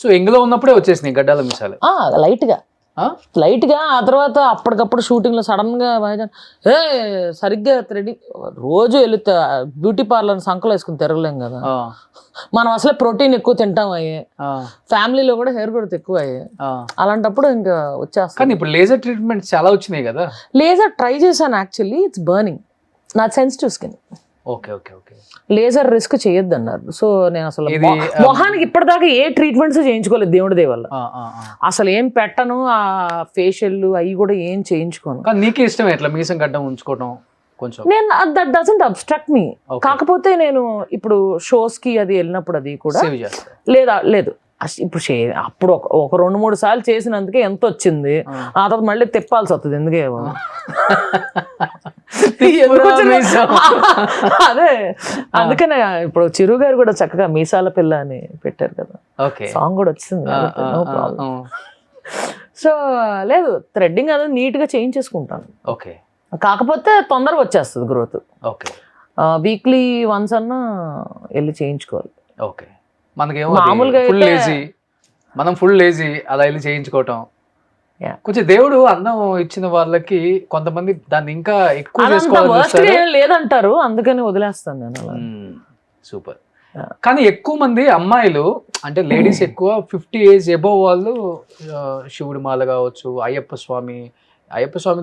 B: సో ఎంగులో ఉన్నప్పుడే వచ్చేసినాయి గడ్డాల మిసాలు
D: లైట్ గా. ఆ తర్వాత అప్పటికప్పుడు షూటింగ్ లో సడన్ గా సరిగ్గా థ్రెడింగ్, రోజు వెళ్ళి బ్యూటీ పార్లర్ సంకలు వేసుకుని తిరగలేం కదా మనం. అసలే ప్రోటీన్ ఎక్కువ తింటాం అయ్యే, ఫ్యామిలీలో కూడా హెయిర్ గ్రోత్ ఎక్కువ అయ్యే. అలాంటప్పుడు ఇంకా వచ్చేస్తాను.
B: ఇప్పుడు లేజర్ ట్రీట్మెంట్ చాలా వచ్చినాయి కదా.
D: లేజర్ ట్రై చేశాను యాక్చువల్లీ. It's burning. నా సెన్సిటివ్ స్కిన్. లేజర్ రిస్క్ చేయొద్దు అన్నారు. సో నేను అసలు మొహానికి ఇప్పటిదాకా ఏ ట్రీట్మెంట్స్ చేయించుకోలేదు దేవుడి దయ వల్ల. అసలు ఏం పెట్టను, ఆ ఫేషియల్ అవి కూడా ఏం చేయించుకోను.
B: నీకు ఇష్టం ఎట్లా మీసం గడ్డం ఉంచుకోవడం కొంచెం?
D: నేను దట్ డజంట్ అబ్స్ట్రాక్ట్ మీ. కాకపోతే నేను ఇప్పుడు షోస్ కి అది వెళ్ళినప్పుడు అది కూడా లేదు ఇప్పుడు అప్పుడు ఒక 2-3 సార్లు చేసినందుకే ఎంత వచ్చింది. ఆ తర్వాత మళ్ళీ తిప్పాల్సి వస్తుంది. ఎందుకే ఎందుకు చిరు- అదే అందుకనే ఇప్పుడు చిరు గారు కూడా చక్కగా మీసాల పిల్ల అని పెట్టారు కదా,
B: ఓకే.
D: సాంగ్ కూడా వచ్చింది కాబట్టి no problem. సో లేదు, థ్రెడ్డింగ్ అనేది నీట్ గా చేయించేసుకుంటాను.
B: ఓకే
D: కాకపోతే తొందరగా వచ్చేస్తుంది గ్రోత్.
B: ఓకే
D: వీక్లీ వన్స్ అన్నా వెళ్ళి చేయించుకోవాలి.
B: ఓకే. మనకేమో
D: మామూలుగా
B: ఫుల్
D: అయితే-
B: లేజీ, మనం ఫుల్ లేజీ అలా వెళ్ళి చేయించుకోవటం.
D: Yeah.
B: కొంచెం దేవుడు అందం ఇచ్చిన వాళ్ళకి కొంతమంది దాన్ని ఇంకా ఎక్కువ
D: అదంతా
B: చేసుకోవాలని
D: వర్స్ట్
B: చూస్తారు.
D: ఏం లేదంటారు, అందుకని వదిలేస్తాను నేను అలా.
B: సూపర్.
D: Yeah.
B: కానీ ఎక్కువ మంది అమ్మాయిలు అంటే లేడీస్ ఎక్కువ 50 ఏజ్ ఎబోవ్ వాళ్ళు శివుడి మాల కావచ్చు, అయ్యప్ప స్వామి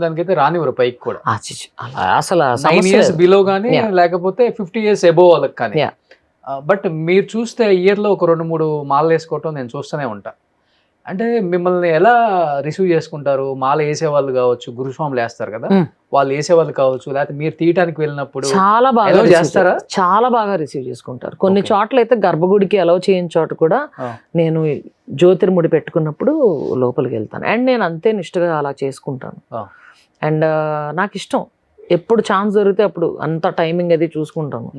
B: దానికైతే రానివ్వరు పైకి కూడా.
D: అసలు
B: 9 ఇయర్స్ బిలో కానీ
D: Yeah.
B: లేకపోతే 50 ఇయర్స్ ఎబోవ్ వాళ్ళకి కానీ.
D: Yeah.
B: బట్ మీరు చూస్తే ఇయర్లో ఒక 2-3 మాలలు వేసుకోవటం నేను చూస్తూనే ఉంటా. అంటే మిమ్మల్ని ఎలా రిసీవ్ చేసుకుంటారు? మాల వేసేవాళ్ళు కావచ్చు, గురుస్వాములు వేస్తారు కదా, వాళ్ళు వేసేవాళ్ళు కావచ్చు, లేకపోతే మీరు తీయటానికి వెళ్ళినప్పుడు
D: చాలా బాగా
B: allow
D: receive
B: చేస్తారా?
D: చాలా బాగా రిసీవ్ చేసుకుంటారు. కొన్ని
B: Okay.
D: చోట్ల అయితే గర్భగుడికి అలౌ చేయని చోట కూడా నేను జ్యోతిర్ముడి పెట్టుకున్నప్పుడు లోపలికి వెళ్తాను. అండ్ నేను అంతే నిష్ఠగా అలా చేసుకుంటాను. అండ్ నాకు ఇష్టం, ఎప్పుడు ఛాన్స్ దొరికితే అప్పుడు అంత టైమింగ్ అది చూసుకుంటాను.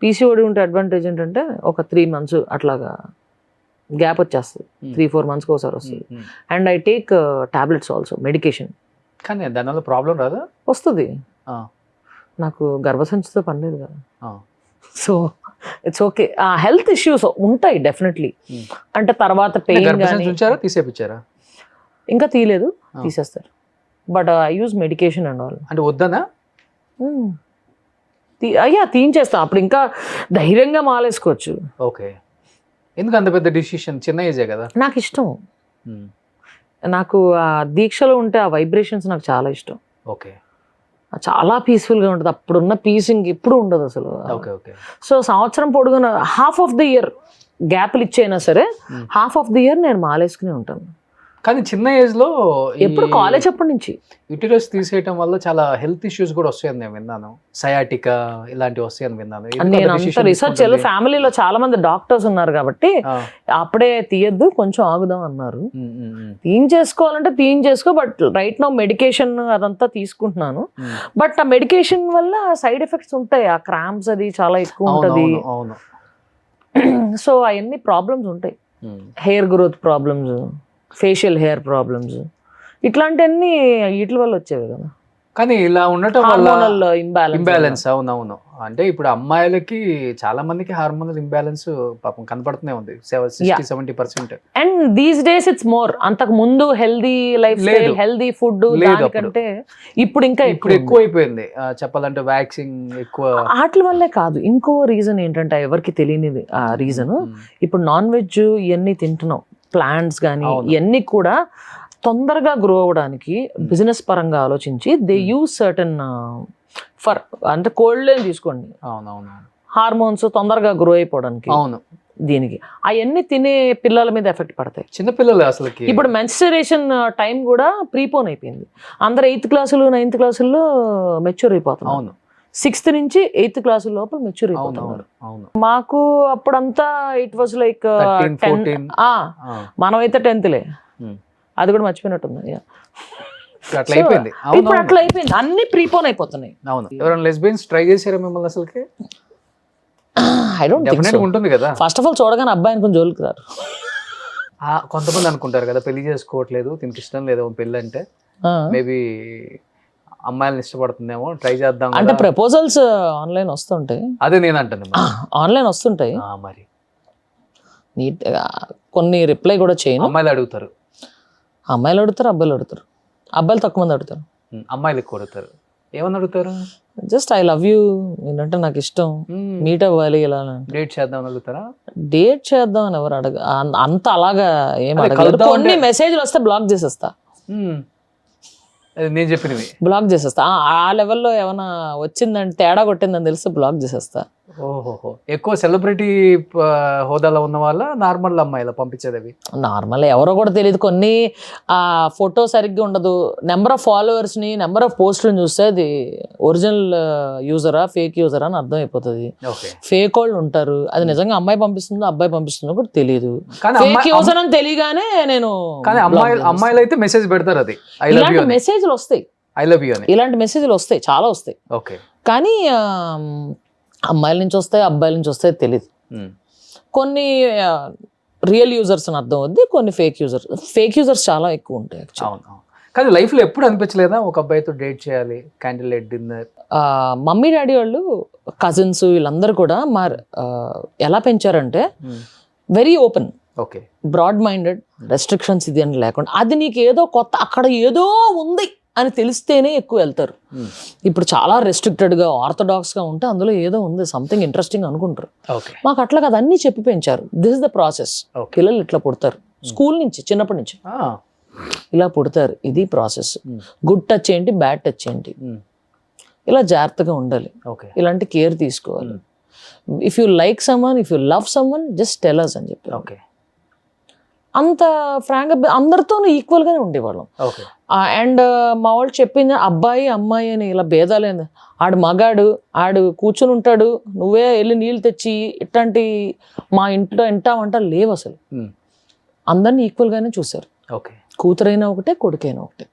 D: పీసీఓడి ఉంటే అడ్వాంటేజ్ ఏంటంటే ఒక 3 months అట్లాగా గ్యాప్ వచ్చేస్తుంది, 3-4 monthsకి ఒకసారి వస్తుంది. And I take tablets also, medication.
B: కానీ దానివల్ల ప్రాబ్లం రాదా?
D: వస్తుంది, నాకు గర్భసంచితో పని లేదు కదా, so it's okay. Health issues ఉంటాయి డెఫినెట్లీ. అంటే తర్వాత పెయిన్ కానీ
B: ఉంచారా, తీసేపిచ్చారా?
D: ఇంకా తీయలేదు, తీసేస్తారు. But I use medication and all.
B: అంటే వద్దనా?
D: అయ్యా తీయించేస్తా, అప్పుడు ఇంకా ధైర్యంగా మాలేసుకోవచ్చు.
B: ఓకే. ఎందుకు అంత పెద్ద డిసిషన్? చిన్న ఏజే కదా.
D: నాకు ఇష్టం, నాకు ఆ దీక్షలో ఉంటే ఆ వైబ్రేషన్స్ నాకు చాలా ఇష్టం.
B: ఓకే.
D: చాలా పీస్ఫుల్గా ఉంటుంది, అప్పుడున్న పీసింగ్ ఎప్పుడు ఉండదు అసలు.
B: Okay okay.
D: సో సంవత్సరం పొడుగున హాఫ్ ఆఫ్ ది ఇయర్ గ్యాప్లు ఇచ్చైనా సరే హాఫ్ ఆఫ్ ది ఇయర్ నేను మాలేసుకుని ఉంటాను.
B: కానీ చిన్న ఏజ్ లో
D: ఎప్పుడు కాలేజ్ అప్పటి నుంచి
B: యూటిరస్ తీసేయటం వల్ల చాలా హెల్త్ ఇష్యూస్ కూడా వస్తాయని నేను విన్నాను. సయాటికా ఇలాంటివి వస్తాయని విన్నాను.
D: నేను అంత రీసెర్చ్ ఫ్యామిలీలో చాలా మంది డాక్టర్స్ ఉన్నారు కాబట్టి అప్పుడే తీయద్దు, కొంచెం ఆగుదాం అన్నారు. తీయించేసుకోవాలంటే తీయించేసుకో, బట్ రైట్ నౌ మెడికేషన్ అదంతా తీసుకుంటున్నాను. బట్ ఆ మెడికేషన్ వల్ల సైడ్ ఎఫెక్ట్స్ ఉంటాయి, ఆ క్రాంప్స్ అది చాలా ఎక్కువ ఉంటది. సో అవన్నీ ప్రాబ్లమ్స్ ఉంటాయి, hair growth problems, facial hair problems, ఇట్లాంటివన్నీ వీటి వల్ల వచ్చేవి కదా.
B: కానీ ఇలా ఉండటం వల్ల
D: ఇంబ్యాలెన్స్.
B: ఇంబ్యాలెన్స్. అవునవును. అంటే ఇప్పుడు అమ్మాయిలకి చాలా మందికి హార్మోనల్ ఇంబ్యాలెన్స్ పాపం కనపడుతూనే ఉంది, 60-70%.
D: And these days it's more. అంతకు ముందు healthy life style, healthy food దానికంటే ఇప్పుడు ఇంకా
B: ఎక్కువ అయిపోయింది చెప్పాలంటే. వ్యాక్సిన్ ఎక్కువ
D: వాటి వల్లే కాదు, ఇంకో రీజన్ ఏంటంటే ఎవరికి తెలియనిది ఆ రీజన్. ఇప్పుడు నాన్ వెజ్ ఇవన్నీ తింటున్నాం, ప్లాంట్స్ కానీ ఇవన్నీ కూడా తొందరగా గ్రో అవ్వడానికి బిజినెస్ పరంగా ఆలోచించి దే యూజ్ సర్టన్ ఫర్, అంటే కోల్డ్ తీసుకోండి, హార్మోన్స్ తొందరగా గ్రో అయిపోవడానికి.
B: అవును,
D: దీనికి అవన్నీ తినే పిల్లల మీద ఎఫెక్ట్ పడతాయి.
B: చిన్నపిల్లలు అసలు.
D: ఇప్పుడు మెన్స్టరేషన్ టైం కూడా ప్రీపోన్ అయిపోయింది. అందరు 8th క్లాసులు 9th క్లాసుల్లో మెచ్యూర్ అయిపోతున్నారు.
B: అవును,
D: 6th నుంచి 8th క్లాసు లోపల మెచ్యూర్ అయిపోతున్నారు. మాకు అప్పుడంతా ఇట్ వాజ్ లైక్
B: 13-14.
D: మనమైతే 10th అది కూడా మర్చిపోయినట్టుంది.
B: అట్లా అయిపోయింది.
D: ఇప్పుడు అట్లా అయిపోయింది, అన్ని ప్రీపోన్ అయిపోతున్నాయి.
B: అవును. ఎవరైనా లెస్బియన్స్ ట్రై చేశారా మిమ్మల్ని అసలుకి?
D: I don't think so.
B: ఉంటుంది కదా.
D: ఫస్ట్ ఆఫ్ ఆల్ చూడగానే అబ్బాయి అనుకుని జోలికి రారు.
B: కొంతమంది అనుకుంటారు కదా పెళ్లి చేసుకోవట్లేదు, దీనికి ఇష్టం లేదు పెళ్లి అంటే, మేబీ అమ్మాయిలను ఇష్టపడుతుందేమో, ట్రై చేద్దాం.
D: అంటే ప్రపోజల్స్ ఆన్లైన్ వస్తుంటాయి.
B: అదే నేను అంటాను,
D: ఆన్లైన్ వస్తుంటాయి.
B: మరి
D: నీట్ కొన్ని రిప్లై కూడా చేయను.
B: అమ్మాయిలు అడుగుతారు,
D: అమ్మాయిలు అడుగుతారు, అబ్బాయిలు అడుగుతారు. అబ్బాయిలు తక్కువ మంది అడుగుతారు,
B: అమ్మాయిలు ఎక్కువ అడుగుతారు. ఏమని అడుగుతారు?
D: జస్ట్ ఐ లవ్ యూ, ఏంటంటే నాకు ఇష్టం, మీట్ అవ్వాలి, ఇలా
B: డేట్ చేద్దాం అడుగుతారా?
D: డేట్ చేద్దాం అని ఎవరు అంత అలాగా ఏం అడగలేదు. కొన్ని మెసేజ్లు వస్తే బ్లాక్ చేసేస్తా,
B: నేను చెప్పినవి
D: బ్లాక్ చేసేస్తా. ఆ లెవెల్లో ఏమైనా వచ్చిందని, తేడా కొట్టిందని తెలిస్తే బ్లాక్ చేసేస్తా.
B: ఓహోహో. ఎక్కువ సెలబ్రిటీ హోదాలో ఉన్న వాళ్ళ నార్మల్ అమ్మాయిలా పంపించేది? అవి
D: నార్మల్ ఎవరో కూడా తెలియదు. కొన్ని ఆ ఫోటో సరిగ్గా ఉండదు, నెంబర్ ఆఫ్ ఫాలోవర్స్ ని, నెంబర్ ఆఫ్ పోస్టులను చూస్తే అది ఒరిజినల్ యూజరా ఫేక్ యూజరా అని అర్థం అయిపోతుంది. ఫేక్ వాళ్ళు ఉంటారు, అది నిజంగా అమ్మాయి పంపిస్తుందో అబ్బాయి పంపిస్తుందో కూడా తెలియదు. ఫేక్ యూజర్ అని తెలియగానే నేను.
B: కానీ అమ్మాయిలు అయితే మెసేజ్ పెడతారు, అది
D: ఇలాంటి మెసేజ్లు వస్తాయి.
B: ఐ లవ్ యూ అని.
D: ఇలాంటి మెసేజ్లు వస్తాయి, చాలా వస్తాయి.
B: ఓకే.
D: కానీ అమ్మాయిల నుంచి వస్తాయి, అబ్బాయిల నుంచి వస్తాయి తెలియదు. కొన్ని రియల్ యూజర్స్ అని అర్థం అవుద్ది, కొన్ని ఫేక్ యూజర్స్ చాలా ఎక్కువ ఉంటాయి actually.
B: అవును. కానీ లైఫ్లో ఎప్పుడు అనిపించలేదా ఒక అబ్బాయితో డేట్ చేయాలి, candle light dinner?
D: Mummy daddy వాళ్ళు, కజిన్స్ వీళ్ళందరూ కూడా ఎలా పెంచారంటే very open,
B: okay,
D: broad minded, restrictions ఇది అని లేకుండా, అది నీకు ఏదో కొత్త అక్కడ ఏదో ఉంది అని తెలిస్తేనే ఎక్కువ వెళ్తారు. ఇప్పుడు చాలా రెస్ట్రిక్టెడ్గా ఆర్థోడాక్స్గా ఉంటే అందులో ఏదో ఉంది, సంథింగ్ ఇంట్రెస్టింగ్ అనుకుంటారు.
B: ఓకే.
D: మాకు అట్లా కదా, అన్నీ చెప్పి పెంచారు. This is the process. పిల్లలు ఇట్లా పుడతారు, స్కూల్ నుంచి చిన్నప్పటి నుంచి ఇలా పుడతారు, ఇది ప్రాసెస్. గుడ్ టచ్ ఏంటి, బ్యాడ్ టచ్ ఏంటి, ఇలా జాగ్రత్తగా ఉండాలి, ఇలాంటి కేర్ తీసుకోవాలి. If you like someone, if you love someone, just tell us అని చెప్పి.
B: ఓకే.
D: అంత ఫ్రాంక్గా అందరితోనూ ఈక్వల్గానే ఉండేవాళ్ళం. అండ్ మా వాళ్ళు చెప్పింది అబ్బాయి అమ్మాయి అని ఇలా భేదాలేదు. ఆడు మగాడు, ఆడు కూర్చుని ఉంటాడు, నువ్వే వెళ్ళి నీళ్ళు తెచ్చి ఇట్లాంటి మా ఇంట్లో ఎంట లేవు అసలు. అందరినీ ఈక్వల్గానే చూశారు.
B: ఓకే.
D: కూతురైనా ఒకటే, కొడుకైనా ఒకటే.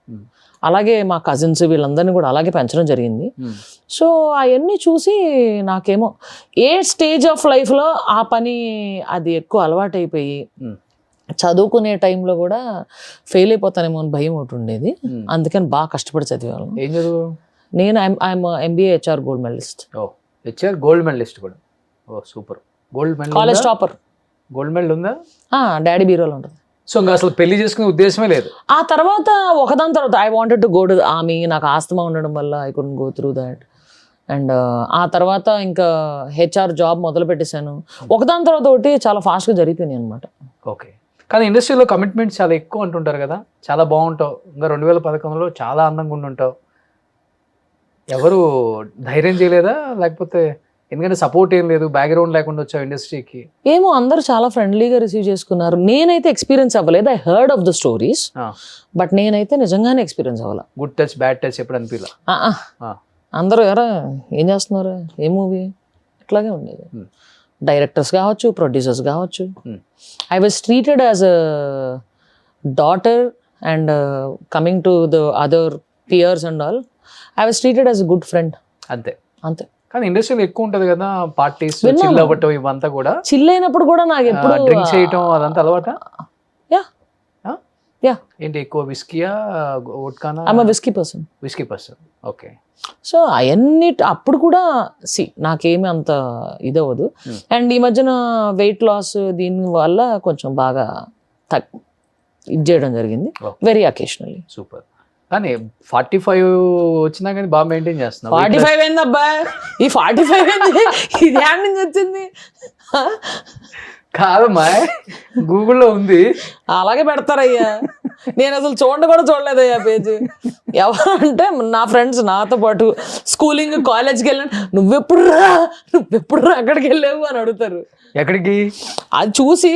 D: అలాగే మా కజిన్స్ వీళ్ళందరినీ కూడా అలాగే పెంచడం జరిగింది. సో అవన్నీ చూసి నాకేమో ఏ స్టేజ్ ఆఫ్ లైఫ్లో ఆ పని అది ఎక్కువ అలవాటైపోయి చదువుకునే టైంలో కూడా ఫెయిల్ అయిపోతానేమో అని భయం ఒకటి ఉండేది. అందుకని బాగా కష్టపడి చదివాను.
B: ఏం చదువు?
D: నేను I'm MBA HR gold medalist.
B: HR gold medalist కూడా. Oh super. Gold medal,
D: college topper.
B: Gold medal ఉందా?
D: డాడీ బీరోలో ఉంటుంది.
B: సో ఇంకా అసలు పెళ్లి చేసుకునే ఉద్దేశమే లేదు.
D: ఆ తర్వాత ఒకదాని తర్వాత I wanted to go to army. నాకు ఆస్తమా ఉండడం వల్ల I couldn't go through that. And ఆ తర్వాత ఇంకా HR జాబ్ మొదలు పెట్టేశాను. ఒకదాని తర్వాత ఒకటి చాలా ఫాస్ట్గా జరిగిపోయినాయి అనమాట.
B: ఓకే. కానీ ఇండస్ట్రీలో కమిట్మెంట్స్ చాలా ఎక్కువ అంటుంటారు కదా, చాలా బాగుంటావు, ఇంకా 2011లో చాలా అందంగా ఉండుంటావు. ఎవరు ధైర్యం చేయలేదా? లేకపోతే ఎందుకంటే సపోర్ట్ ఏం లేదు, బ్యాక్గ్రౌండ్ లేకుండా వచ్చావు ఇండస్ట్రీకి?
D: ఏమో అందరూ చాలా ఫ్రెండ్లీగా రిసీవ్ చేసుకున్నారు. నేనైతే ఎక్స్పీరియన్స్ అవ్వలేదు. I heard of the stories, but నేనైతే నిజంగానే ఎక్స్పీరియన్స్ అవ్వాల.
B: గుడ్ టచ్ బ్యాడ్ టచ్ ఎప్పుడు అనిపించలా?
D: అందరూ ఎరా ఏం చేస్తున్నారు, ఏ మూవీ, ఇట్లాగే ఉండేది. డైరెక్టర్స్ కావచ్చు, ప్రొడ్యూసర్స్ కావచ్చు. I was treated as a daughter and coming to the other peers and all, I was treated as a good friend.
B: అంతే
D: అంతే.
B: కానీ ఇండస్ట్రీలో ఎక్కువ ఉంటది కదా పార్టీస్, చిల్ అవ్వటం ఇవంతా కూడా.
D: చిల్ అయినప్పుడు కూడా నాకు ఎప్పుడు
B: డ్రింక్ చేయటం అదంతా అలవాటా?
D: యా.
B: ఏంటి ఎక్కువ విస్కీయా, వోడ్కానా?
D: I'm a whisky person.
B: Whisky person. Okay.
D: So అవన్నీ అప్పుడు కూడా నాకేమీ అంత ఇదవ్వదు. అండ్ ఈ మధ్యన వెయిట్ లాస్ దీని వల్ల కొంచెం బాగా ఇది చేయడం జరిగింది, వెరీ అకేషనల్లీ.
B: సూపర్. కానీ 45 వచ్చినా కానీ బాగా మెయింటైన్ చేస్తున్నావు.
D: 45 ఏందబ్బా, ఈ 45 ఏంది, ఇది హ్యాండ్ నుంచి వచ్చింది
B: కాదమ్మా, గూగుల్లో ఉంది.
D: అలాగే పెడతారయ్యా, నేను అసలు చూడలేదయ్యా పేజ్. ఎవరంటే నా ఫ్రెండ్స్ నాతో పాటు స్కూలింగ్ కాలేజ్కి వెళ్ళాను, నువ్వెప్పుడు రా అక్కడికి వెళ్ళావు అని అడుగుతారు.
B: ఎక్కడికి?
D: అది చూసి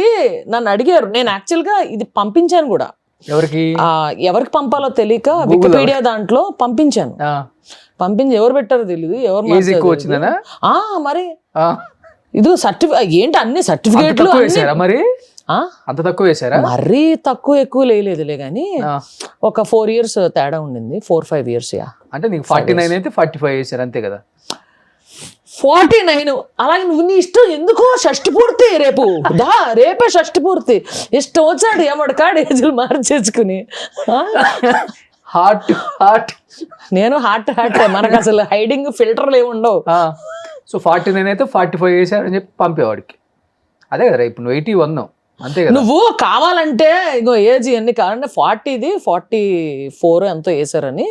D: నన్ను అడిగారు. నేను యాక్చువల్గా ఇది పంపించాను కూడా. ఎవరికి పంపాలో తెలియక వికీపీడియా దాంట్లో పంపించాను. పంపించి ఎవరు పెట్టారో తెలియదు, ఎవరు మరి ఇది ఏంటి అన్ని సర్టిఫికేట్లు
B: మరి అంత తక్కువ వేసారా?
D: మరీ తక్కువ ఎక్కువ లేదులే కానీ ఒక 4 years తేడా ఉండింది, 4-5 years.
B: అంటే నీకు 49 అయితే 45 వేసారు అంతే కదా?
D: 49. అలాగే నువ్వు నీ ఇష్టం, ఎందుకో షష్టి పూర్తి రేపే షష్టి పూర్తి, ఇష్టం వచ్చాడు ఎవడు కాడు ఏజులు మార్చేసుకుని. నేను హార్ట్ మనకు అసలు హైడింగ్ ఫిల్టర్లు ఏమి ఉండవు.
B: సో 49 అయితే 45 వేసారని చెప్పి పంపేవాడికి. అదే కదా, ఇప్పుడు నువ్వు 81 అంతే కదా?
D: నువ్వు కావాలంటే ఇంకో ఏజ్ ఎన్ని కావాలంటే 40ది 44 ఎంతో వేసారని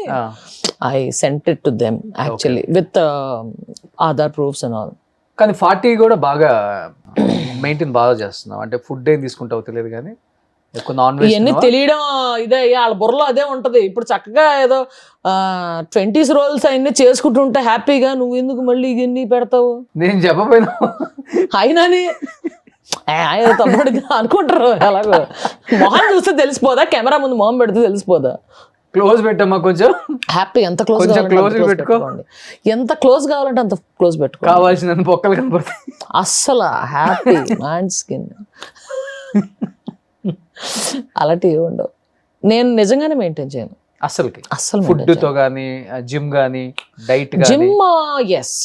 D: I sent it to them actually with Aadhaar proofs and all.
B: కానీ 40 కూడా బాగా మెయింటైన్ బాగా చేస్తున్నావు. అంటే ఫుడ్ ఏం తీసుకుంటావు తెలియదు కానీ ఎక్కువ నాన్ వెజ్
D: ఇవన్నీ తెలియడం ఇదే, వాళ్ళ బుర్రలో అదే ఉంటది. ఇప్పుడు చక్కగా ఏదో 20s రోల్స్ అవన్నీ చేసుకుంటుంటే హ్యాపీగా, నువ్వు ఎందుకు మళ్ళీ ఇవన్నీ పెడతావు?
B: నేను చెప్పపోయినా
D: అయినాని తమ్ముడిగా అనుకుంటారు. అలాగో మొహం చూస్తే తెలిసిపోదా, కెమెరా ముందు మొహం పెడితే తెలిసిపోదా?
B: క్లోజ్ పెట్టమ్మా కొంచెం,
D: హ్యాపీ. ఎంత క్లోజ్ పెట్టుకోండి, ఎంత క్లోజ్ కావాలంటే అంత క్లోజ్ పెట్టుకో.
B: కావాల్సిన బొక్కలు కనపడతాయి
D: అస్సలు. హ్యాపీ మ్యాన్ స్కిన్ అలాంటివి ఉండవు. నేను నిజంగానే మెయింటైన్ చేయను.
B: అసలుకి
D: అస్సలు
B: ఫుడ్ తో గానీ జిమ్ గానీ డైట్ గానీ
D: జిమ్ ఎస్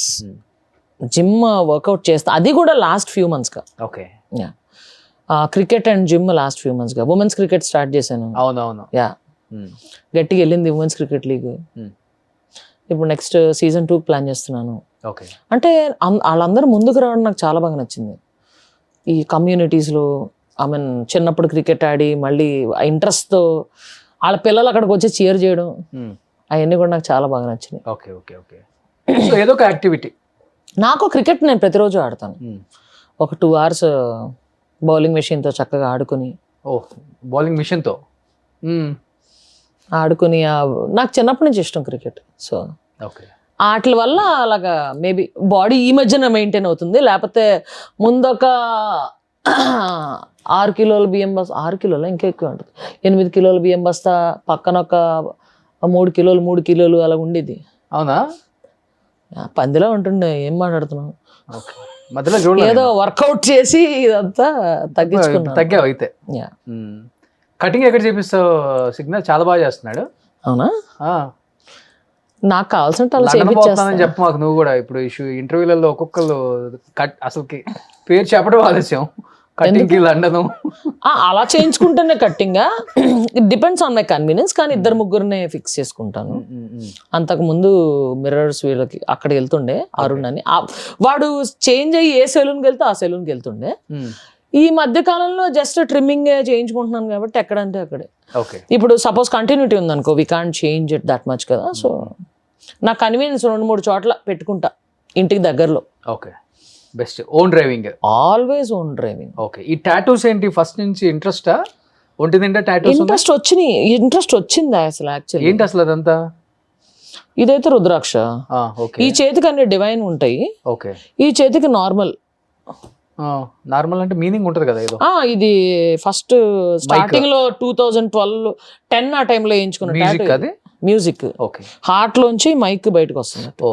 D: జిమ్ వర్కౌట్ చేస్తా, అది కూడా లాస్ట్ ఫ్యూ మంత్స్గా.
B: Okay.
D: Cricket and gym last few మంత్స్గా. ఉమెన్స్ క్రికెట్ స్టార్ట్ చేశాను.
B: అవునవును.
D: యా, గట్టిగా వెళ్ళింది ఉమెన్స్ క్రికెట్ లీగ్. ఇప్పుడు నెక్స్ట్ సీజన్ 2 ప్లాన్ చేస్తున్నాను.
B: ఓకే.
D: అంటే వాళ్ళందరూ ముందుకు రావడం నాకు చాలా బాగా నచ్చింది. ఈ కమ్యూనిటీస్లో ఐ మీన్ చిన్నప్పుడు క్రికెట్ ఆడి మళ్ళీ ఇంట్రెస్ట్తో వాళ్ళ పిల్లలు అక్కడికి వచ్చి చీర్ చేయడం, అవన్నీ కూడా నాకు చాలా బాగా నచ్చినాయి.
B: Okay okay okay. సో ఏదో ఒక యాక్టివిటీ.
D: నాకు క్రికెట్ నేను ప్రతిరోజు ఆడతాను. ఒక 2 hours బౌలింగ్ మెషిన్తో చక్కగా ఆడుకుని.
B: ఓ, బౌలింగ్ మిషన్తో
D: ఆడుకుని నాకు చిన్నప్పటి నుంచి ఇష్టం క్రికెట్. So
B: okay.
D: వాటి వల్ల అలాగా మేబీ బాడీ ఈ మధ్యన మెయింటైన్ అవుతుంది. లేకపోతే ముందొక 6 కిలోల బియ్యం బస్తా, 6 కిలోల ఇంకా ఎక్కువ ఉంటుంది, 8 కిలోల బియ్యం బస్తా, పక్కన ఒక 3 కిలోలు అలా ఉండేది.
B: అవునా?
D: పందిలో ఉంటుండే. ఏం మాట్లాడుతున్నావు?
B: ఓకే. మధ్యలో చూడలేదు.
D: ఏదో వర్కౌట్ చేసి ఇదంతా తగ్గించుకున్నా.
B: తగ్గావు అయితే. కటింగ్ ఎక్కడ చేపిస్తావు? సిగ్నల్ చాలా బాగా చేస్తున్నాడు.
D: అవునా? నాకు కావాల్సిన
B: చెప్పు మాకు నువ్వు కూడా. ఇప్పుడు ఇంటర్వ్యూలలో ఒక్కొక్కరు అసలుకి పేరు చెప్పడం ఆలస్యం. కటింగ్ లండన్
D: అలా చేయించుకుంటేనే cutting. It depends on my convenience. కానీ 2-3 ఫిక్స్ చేసుకుంటాను. అంతకు ముందు మిర్రర్స్ వీళ్ళకి అక్కడికి వెళ్తుండే, అరుణ్ అని. వాడు చేంజ్ అయ్యి ఏ సెలూన్కి వెళ్తే ఆ సెలూన్కి వెళ్తుండే. ఈ మధ్య కాలంలో జస్ట్ ట్రిమ్మింగ్ చేయించుకుంటున్నాను కాబట్టి ఎక్కడంటే అక్కడే. ఇప్పుడు సపోజ్ కంటిన్యూటీ ఉందనుకో, we can't change it that much కదా. సో నా కన్వీనియన్స్ 2-3 చోట్ల పెట్టుకుంటా ఇంటికి దగ్గరలో.
B: Okay. Best. Own driving?
D: Always own driving.
B: Okay. ఈ టాటూస్ ఏంటి ఫస్ట్ నుంచి ఇంట్రెస్టా? ఒంటి నిండా టాటూస్?
D: ఇంట్రెస్ట్ వచ్చింది అసలు. యాక్చువల్లీ
B: ఏంటి అసలు అదంతా?
D: ఇదైతే రుద్రాక్ష. ఈ చేతికి అన్ని డివైన్ ఉంటాయి.
B: ఓకే.
D: ఈ చేతికి నార్మల్.
B: నార్మల్ అంటే మీనింగ్ ఉంటది కదా ఏదో.
D: ఇది ఫస్ట్ స్టార్టింగ్ లో 2012-10 ఆ టైంలో వేయించుకున్న మ్యూజిక్.
B: ఓకే.
D: హార్ట్ లోంచి మైక్ బయటకు వస్తుంది.
B: ఓ,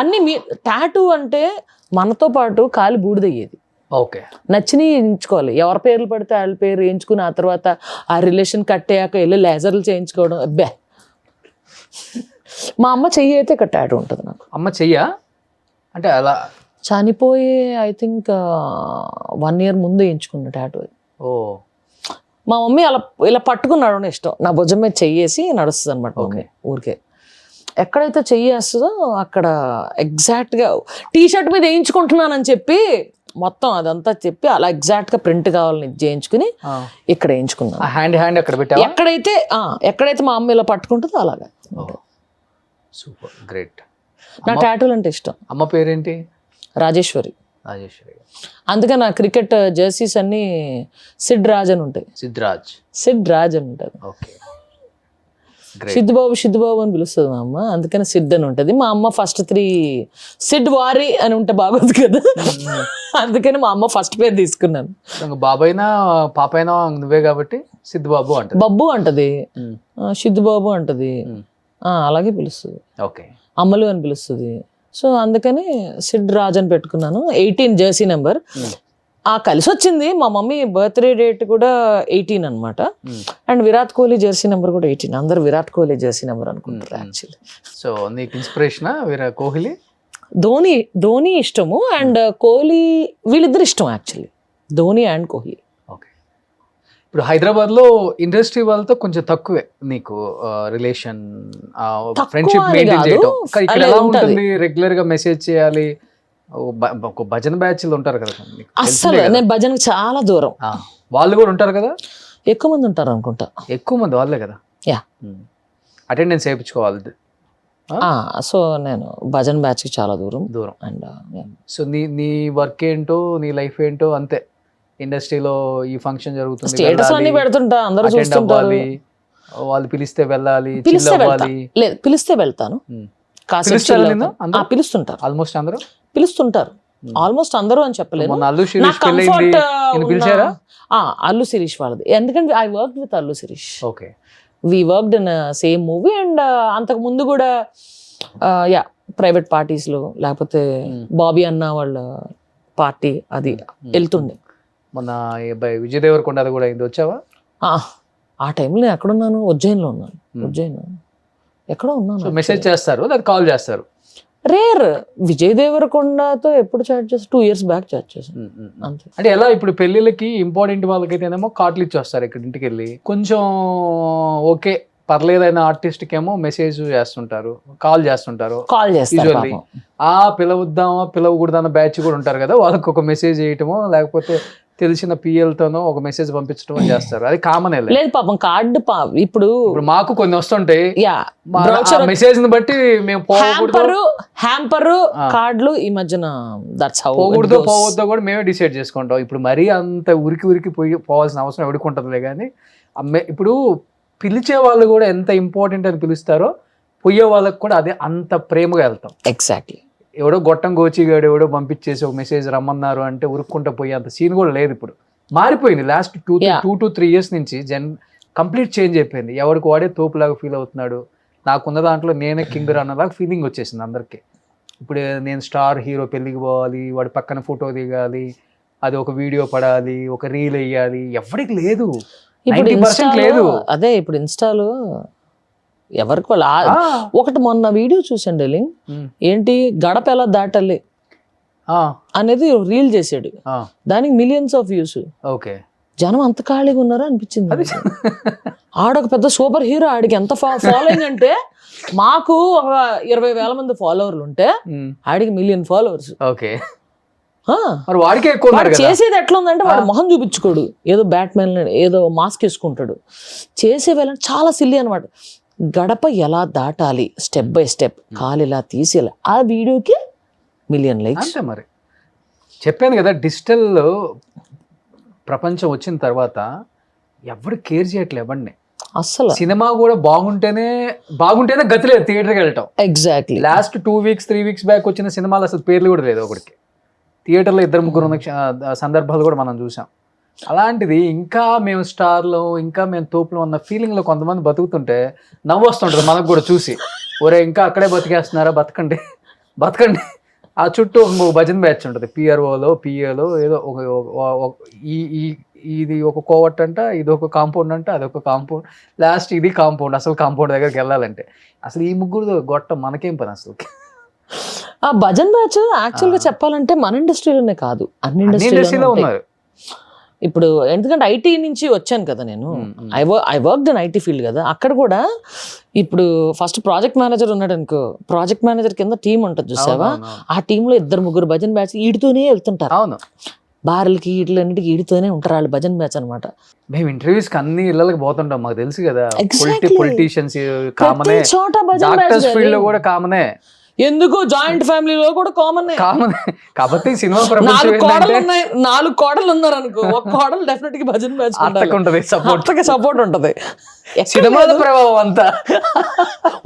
D: అన్ని టాటూ అంటే మనతో పాటు కాలి బూడిదయ్యేది.
B: ఓకే.
D: నచ్చినవి ఎంచుకోవాలి. ఎవరి పేర్లు పడితే వాళ్ళ పేరు వేయించుకుని ఆ తర్వాత ఆ రిలేషన్ కట్టేయాక వెళ్ళి లేజర్లు చేయించుకోవడం. అబ్బే, మా అమ్మ చెయ్యి అయితే ఇక్కడ టాటూ ఉంటుంది నాకు.
B: అమ్మ చెయ్యా? అంటే అలా
D: చనిపోయి ఐ థింక్ 1 year ముందు వేయించుకున్న టాటూ.
B: ఓ,
D: మా మమ్మీ అలా ఇలా పట్టుకుని నడవడం ఇష్టం. నా భుజం మీద చెయ్యేసి నడుస్తుంది అనమాట. ఓకే. ఊరికే ఎక్కడైతే చెయ్యేస్తుందో అక్కడ ఎగ్జాక్ట్గా టీషర్ట్ మీద వేయించుకుంటున్నానని చెప్పి మొత్తం అదంతా చెప్పి అలా ఎగ్జాక్ట్గా ప్రింట్ కావాలని చేయించుకుని ఇక్కడ వేయించుకున్నాను.
B: హ్యాండ్ అక్కడ పెట్టా.
D: ఎక్కడైతే మా అమ్మ ఇలా పట్టుకుంటుందో అలాగా.
B: Super, great.
D: నా టాటూలు అంటే ఇష్టం.
B: అమ్మ పేరేంటి?
D: రాజేశ్వరి. అందుకే నా క్రికెట్ జెర్సీస్ అన్ని సిడ్ రాజ్ అని ఉంటాయి. సిడ్ రాజ్ అని ఉంటుంది. సిద్ధుబాబు అని పిలుస్తుంది మా అమ్మ, అందుకని సిడ్ అని ఉంటుంది. మా అమ్మ ఫస్ట్ 3 సిడ్ వారి అని ఉంటే బాగోదు కదా, అందుకని మా అమ్మ ఫస్ట్ పేరు తీసుకున్నాను.
B: బాబైనా పాపైనా నువ్వే కాబట్టి సిద్ధుబాబు అంటది.
D: బబ్బు అంటది, సిద్ధుబాబు అంటది, అలాగే పిలుస్తుంది. అమ్మలు అని పిలుస్తుంది. సో అందుకని సిడ్ రాజ్ అని పెట్టుకున్నాను. 18 జెర్సీ నెంబర్. కలిసి వచ్చింది. మా మమ్మీ బర్త్డే డేట్ కూడా 18 అనమాట. And Virat Kohli Jersey number కూడా 18. అందరు విరాట్ కోహ్లీ జెర్సీ నెంబర్ అనుకుంటారు యాక్చువల్లీ.
B: సో నీకు ఇన్స్పిరేషన్ విరాట్ కోహ్లీ?
D: ధోని ఇష్టము అండ్ కోహ్లీ, వీళ్ళిద్దరు ఇష్టం యాక్చువల్లీ, ధోని అండ్ కోహ్లీ.
B: ఇప్పుడు హైదరాబాద్ లో ఇండస్ట్రీ వాళ్ళతో కొంచెం తక్కువే నీకు రిలేషన్, ఫ్రెండ్షిప్ మెయింటైన్ చేయడం. ఇక్కడ ఎలా ఉంటుంది? రెగ్యులర్ గా మెసేజ్ చేయాలి. భజన బ్యాచ్లు ఉంటారు కదా.
D: అసలు నేను భజనకు చాలా దూరం.
B: వాళ్ళు కూడా ఉంటారు కదా?
D: ఎక్కువ మంది ఉంటారు అనుకుంటా.
B: ఎక్కువ మంది వాళ్ళే కదా.
D: యా,
B: అటెండెన్స్ వేయించుకోవాలి.
D: సో నేను భజన్ బ్యాచ్ కి చాలా దూరం. అండ్
B: సో నీ వర్క్ ఏంటో, నీ లైఫ్ ఏంటో అంతే. ఇండస్ట్రీలో ఈ ఫంక్షన్ జరుగుతుంది,
D: స్టేటస్ అన్ని పెడుతుంటా, అందరూ చూస్తుంటారు.
B: వాళ్ళు పిలిస్తే వెళ్ళాలి,
D: లేదు పిలిస్తే వెళ్తాను. పిలుస్తుంటారు,
B: ఆల్మోస్ట్ అందరూ
D: పిలుస్తుంటారు. ఆల్మోస్ట్ అందరూ అని చెప్పలేదు. అల్లు శిరీష్ వాళ్ళది, ఎందుకంటే I work with Allu Sirish.
B: Okay.
D: We worked in same movie. And అంతకు ముందు కూడా ప్రైవేట్ పార్టీస్లో లేకపోతే బాబీ అన్న వాళ్ళ పార్టీ అది వెళ్తుండే.
B: మొన్న విజయ్ దేవరకొండ అది కూడా అయింది, వచ్చావా?
D: ఆ టైంలో నేను ఎక్కడున్నాను, ఉజ్జయిన్లో ఉన్నాను. ఉజ్జయిన్ ఎక్కడో
B: సో
D: ఉన్నాను.
B: మెసేజ్ చేస్తారు, లేదా కాల్ చేస్తారు?
D: రేర్. విజయ్ దేవరకొండతో ఎప్పుడు చాట్ చేసి 2 years బ్యాక్ చాట్ చేశాను అంతే.
B: అంటే ఎలా ఇప్పుడు పెళ్ళిళ్ళకి ఇంపార్టెంట్ వాళ్ళకైతేనేమో కార్డులు ఇచ్చి వస్తారు ఇక్కడ ఇంటికి వెళ్ళి, కొంచెం ఓకే పర్లేదైన ఆర్టిస్ట్కి ఏమో మెసేజ్ చేస్తుంటారు, కాల్ చేస్తుంటారు.
D: కాల్ చేస్తారు
B: యూజువల్లీ
D: పాపం.
B: పిలవద్దామా పిలవకూడదన్న బ్యాచ్ కూడా ఉంటారు కదా, వాళ్ళకి ఒక మెసేజ్ చేయటమో లేకపోతే తెలిసిన పిఎల్తోనో ఒక మెసేజ్ పంపించడమో చేస్తారు. అది కామన్.
D: లేదు పాపం కార్డు ఇప్పుడు
B: మాకు కొన్ని వస్తుంటాయి,
D: యా
B: మెసేజ్ ని బట్టి మేము
D: హ్యాంపరు కార్డులు ఈ మధ్యన దట్స్ హౌ
B: పోకూడదు పోవద్దో కూడా మేమే డిసైడ్ చేసుకుంటాం. ఇప్పుడు మరీ అంత ఉరికి పోవాల్సిన అవసరం ఎవడుకుంటుందిలే కానీ, ఇప్పుడు పిలిచే వాళ్ళు కూడా ఎంత ఇంపార్టెంట్ అని పిలుస్తారో పోయే వాళ్ళకి కూడా అదే అంత ప్రేమగా వెళ్తాం.
D: ఎగ్జాక్ట్లీ. ఎవడో
B: గొట్టం గోచిగాడు ఎవడో పంపించేసి ఒక మెసేజ్ రమ్మన్నారు అంటే ఉరుక్కుంటా పోయే అంత సీన్ కూడా లేదు. ఇప్పుడు మారిపోయింది. లాస్ట్ 2 to 3 years నుంచి కంప్లీట్ చేంజ్ అయిపోయింది. ఎవరికి వాడే తోపులాగా ఫీల్ అవుతున్నాడు. నాకున్న దాంట్లో నేనే కింగ్ అన్నలాగా ఫీలింగ్ వచ్చేసింది అందరికి. ఇప్పుడు నేను స్టార్ హీరో పెళ్ళికి పోవాలి, వాడి పక్కన ఫోటో దిగాలి, అది ఒక వీడియో పడాలి, ఒక రీల్ వేయాలి, ఎవరికి లేదు.
D: ఇప్పుడు
B: 90% లేదు.
D: అదే ఇప్పుడు ఇన్స్టాలో ఎవరికి వాళ్ళు ఒకటి మొన్న వీడియో చూసాను డెలింగ్, ఏంటి గడప ఎలా దాటాలి అనేది రీల్ చేసాడు, దానికి millions of views.
B: ఓకే,
D: జనం అంత ఖాళీగా ఉన్నారా అనిపించింది. ఆడొక పెద్ద సూపర్ హీరో, ఆడికి ఎంత ఫాలోయింగ్ అంటే మాకు ఒక 20,000 మంది ఫాలోవర్లు ఉంటే ఆడికి 1 million followers.
B: ఓకే, మరి వాడికే ఎక్కువ ఉన్నారు కదా.
D: చేసేది ఎట్లా ఉందంటే వాడు మొహం చూపించుకోడు, ఏదో బ్యాట్మెన్ ఏదో మాస్క్ వేసుకుంటాడు, చేసేవేళ చాలా సిల్లీ అనమాట. గడప ఎలా దాటాలి స్టెప్ బై స్టెప్, కాలు ఇలా తీసి ఆ వీడియోకి 1 million likes.
B: అంతే మరి చెప్పాను కదా, డిజిటల్ ప్రపంచం వచ్చిన తర్వాత ఎవరు కేర్ చేయట్లే ఎవరిని
D: అస్సలు.
B: సినిమా కూడా బాగుంటేనే గతి లేదు థియేటర్కి వెళ్ళటం.
D: Exactly.
B: Last 2 weeks 3 weeks back వచ్చిన సినిమాలు అసలు పేర్లు కూడా లేదు ఒకటికి. థియేటర్లో 2-3 ఉన్న సందర్భాలు కూడా మనం చూసాం. అలాంటిది ఇంకా మేము స్టార్లు, ఇంకా మేము తోపులు అన్న ఫీలింగ్లో కొంతమంది బతుకుతుంటే నవ్వు వస్తుంటుంది మనకు కూడా చూసి. ఒరే ఇంకా అక్కడే బతికేస్తున్నారా, బతకండి. ఆ చుట్టూ ఒక భజన్ బ్యాచ్ ఉంటుంది, పిఆర్ఓలో పిఏలో ఏదో ఇది ఒక కోవట్ అంట, ఇది ఒక కాంపౌండ్ అంట, అదొక కాంపౌండ్, లాస్ట్ ఇది కాంపౌండ్. అసలు కాంపౌండ్ దగ్గరికి వెళ్ళాలంటే అసలు ఈ ముగ్గురు గొట్టం మనకేం పని అసలు.
D: ఆ భజన్ బ్యాచ్ యాక్చువల్గా చెప్పాలంటే మన ఇండస్ట్రీలోనే కాదు, అన్ని ఇండస్ట్రీలో
B: ఉన్నారు.
D: ఇప్పుడు ఎందుకంటే ఐటీ నుంచి వచ్చాను కదా నేను, I worked in IT field కదా. అక్కడ కూడా ఇప్పుడు ఫస్ట్ ప్రాజెక్ట్ మేనేజర్ ఉన్నాడు అనుకో, ప్రాజెక్ట్ మేనేజర్ కింద టీం ఉంటుంది చూసావా, ఆ టీంలో 2-3 భజన్ బ్యాచ్ ఈడితోనే వెళ్తుంటారు.
B: అవును,
D: బార్లకి వీటిలన్నిటికి ఈడితోనే ఉంటారు వాళ్ళు, భజన్ బ్యాచ్ అనమాట.
B: మేము ఇంటర్వ్యూస్ కి అన్ని ఇళ్ళకి పోతుంటాం, మాకు తెలుసు కదా. పొలిటీషియన్స్ కామనే,
D: చోట భజన్
B: డాక్టర్స్ ఫీల్డ్ లో కూడా కామనే,
D: ఎందుకు జాయింట్ ఫ్యామిలీలో కూడా కామన్.
B: కాబట్టి సినిమా
D: 4 కోడలు ఉన్నారు అనుకో, ఒక కోడలు డెఫినెట్ గా భజన్ బ్యాచ్
B: ఉంటది, సపోర్ట్
D: ఉంటది.
B: సినిమాల ప్రభావం అంతా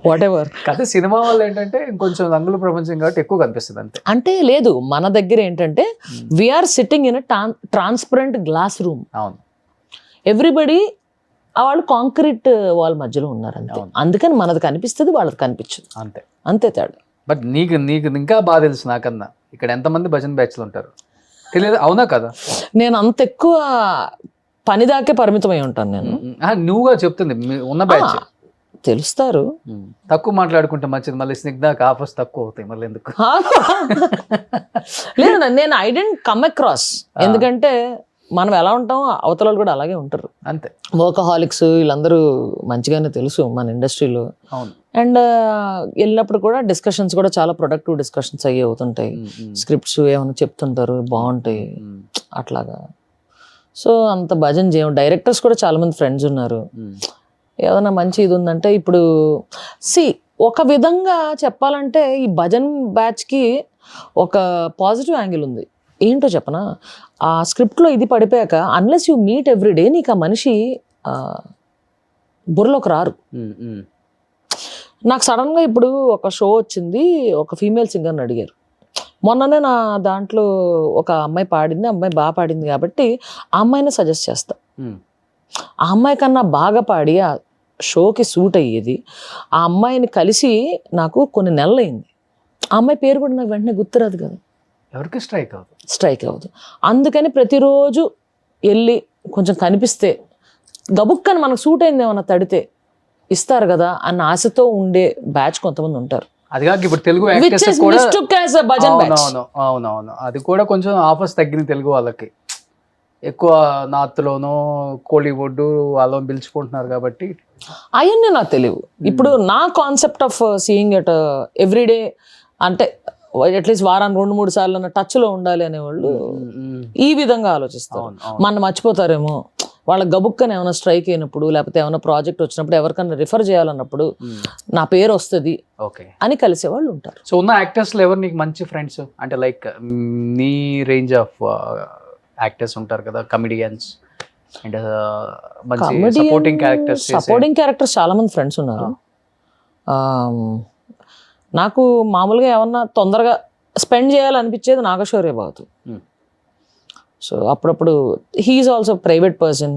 D: వాట్ ఎవర్.
B: కాదు సినిమా వల్ల ఏంటంటే ఇంకొంచెం రంగుల ప్రపంచం కాబట్టి ఎక్కువ కనిపిస్తుంది అంతే.
D: అంటే లేదు, మన దగ్గర ఏంటంటే we're sitting in transparent glass room.
B: అవును,
D: ఎవ్రీబడి వాళ్ళు కాంక్రీట్ వాల్ మధ్యలో ఉన్నారు అంతే. అందుకని మనది కనిపిస్తుంది, వాళ్ళది కనిపించదు, అంతే తేడా.
B: బట్ నీకు ఇంకా బాగా తెలుసు నాకన్నా, ఇక్కడ ఎంతమంది భజన్ బ్యాచ్లు ఉంటారు తెలియదు, అవునా కదా?
D: నేను అంత ఎక్కువ పని దాకే పరిమితమై ఉంటాను నేను.
B: నువ్వుగా చెప్తుంది ఉన్న బ్యాచ్
D: తెలుస్తారు.
B: తక్కువ మాట్లాడుకుంటే మంచిది, మళ్ళీ స్నిగ్ధాకి ఆఫర్స్ తక్కువ అవుతాయి మళ్ళీ ఎందుకు.
D: లేదు నేను ఐ డెంట్ కమ్ అక్రాస్, ఎందుకంటే మనం ఎలా ఉంటాం అవతల వాళ్ళు కూడా అలాగే ఉంటారు
B: అంతే.
D: వర్కహాలిక్స్ వీళ్ళందరూ మంచిగానే తెలుసు మన ఇండస్ట్రీలో.
B: అవును.
D: అండ్ వెళ్ళినప్పుడు కూడా డిస్కషన్స్ కూడా చాలా ప్రొడక్టివ్ డిస్కషన్స్ అయ్యి అవుతుంటాయి. స్క్రిప్ట్స్ ఏమైనా చెప్తుంటారు బాగుంటాయి అట్లాగా. సో అంత భజన్ చేయం. డైరెక్టర్స్ కూడా చాలా మంది ఫ్రెండ్స్ ఉన్నారు. ఏదైనా మంచి ఇది ఉందంటే ఇప్పుడు ఒక విధంగా చెప్పాలంటే ఈ భజన్ బ్యాచ్కి ఒక పాజిటివ్ యాంగిల్ ఉంది. ఏంటో చెప్పనా, ఆ స్క్రిప్ట్లో ఇది పడిపోయాక అన్లెస్ యూ మీట్ ఎవ్రీడే నీకు ఆ మనిషి బుర్రలోకి రారు. నాకు సడన్గా ఇప్పుడు ఒక షో వచ్చింది, ఒక ఫీమేల్ సింగర్ని అడిగారు. మొన్ననే నా దాంట్లో ఒక అమ్మాయి పాడింది, అమ్మాయి బాగా పాడింది కాబట్టి ఆ అమ్మాయిని సజెస్ట్ చేస్తా. ఆ అమ్మాయి కన్నా బాగా పాడి ఆ షోకి సూట్ అయ్యేది ఆ అమ్మాయిని కలిసి నాకు కొన్ని నెలలు అయింది. ఆ అమ్మాయి పేరు కూడా నాకు వెంటనే గుర్తురాదు కదా,
B: ఎవరికి స్ట్రైక్ అవ్వదు.
D: అందుకని ప్రతిరోజు వెళ్ళి కొంచెం కనిపిస్తే గబుక్కని మనకు సూట్ అయింది ఏమన్నా తడితే ఇస్తారు కదా అన్న ఆశతో ఉండే బ్యాచ్ కొంతమంది ఉంటారు.
B: అది కాక ఇప్పుడు తెలుగు
D: Which
B: యాక్టర్స్
D: is
B: కూడా
D: mistook as a bhajan batch.
B: అవునవును అది కూడా కొంచెం ఆఫర్స్ తగ్గిన తెలుగు వాళ్ళకి, ఎక్కువ నార్త్లోనో కోలీవుడ్ వాళ్ళని పిలుచుకుంటున్నారు కాబట్టి.
D: అవన్నీ నాకు తెలియదు. ఇప్పుడు నా concept of seeing at everyday అంటే అట్లీస్ట్ వారానికి 2-3 సార్లు టచ్ లో ఉండాలి అనేవాళ్ళు ఈ విధంగా ఆలోచిస్తారు. మన మర్చిపోతారేమో, వాళ్ళ గబుక్కని ఏమైనా స్ట్రైక్ అయినప్పుడు లేకపోతే ఏమైనా ప్రాజెక్ట్ వచ్చినప్పుడు ఎవరికైనా రిఫర్ చేయాలన్నప్పుడు నా పేరు వస్తుంది
B: ఓకే
D: అని కలిసే వాళ్ళు ఉంటారు.
B: సో ఉన్న యాక్టర్స్ లో ఎవరు నీకు మంచి ఫ్రెండ్స్ అంటే లైక్ నీ రేంజ్ ఆఫ్ యాక్టర్స్ ఉంటారు కదా, కమెడియన్స్ అండ్ మంచి సపోర్టింగ్
D: క్యారెక్టర్స్ చాలా మంది ఫ్రెండ్స్ ఉన్నారు. నాకు మామూలుగా ఏమన్నా తొందరగా స్పెండ్ చేయాలనిపించేది నాగశౌర్య బాబు. సో అప్పుడప్పుడు హీఈస్ ఆల్సో ప్రైవేట్ పర్సన్,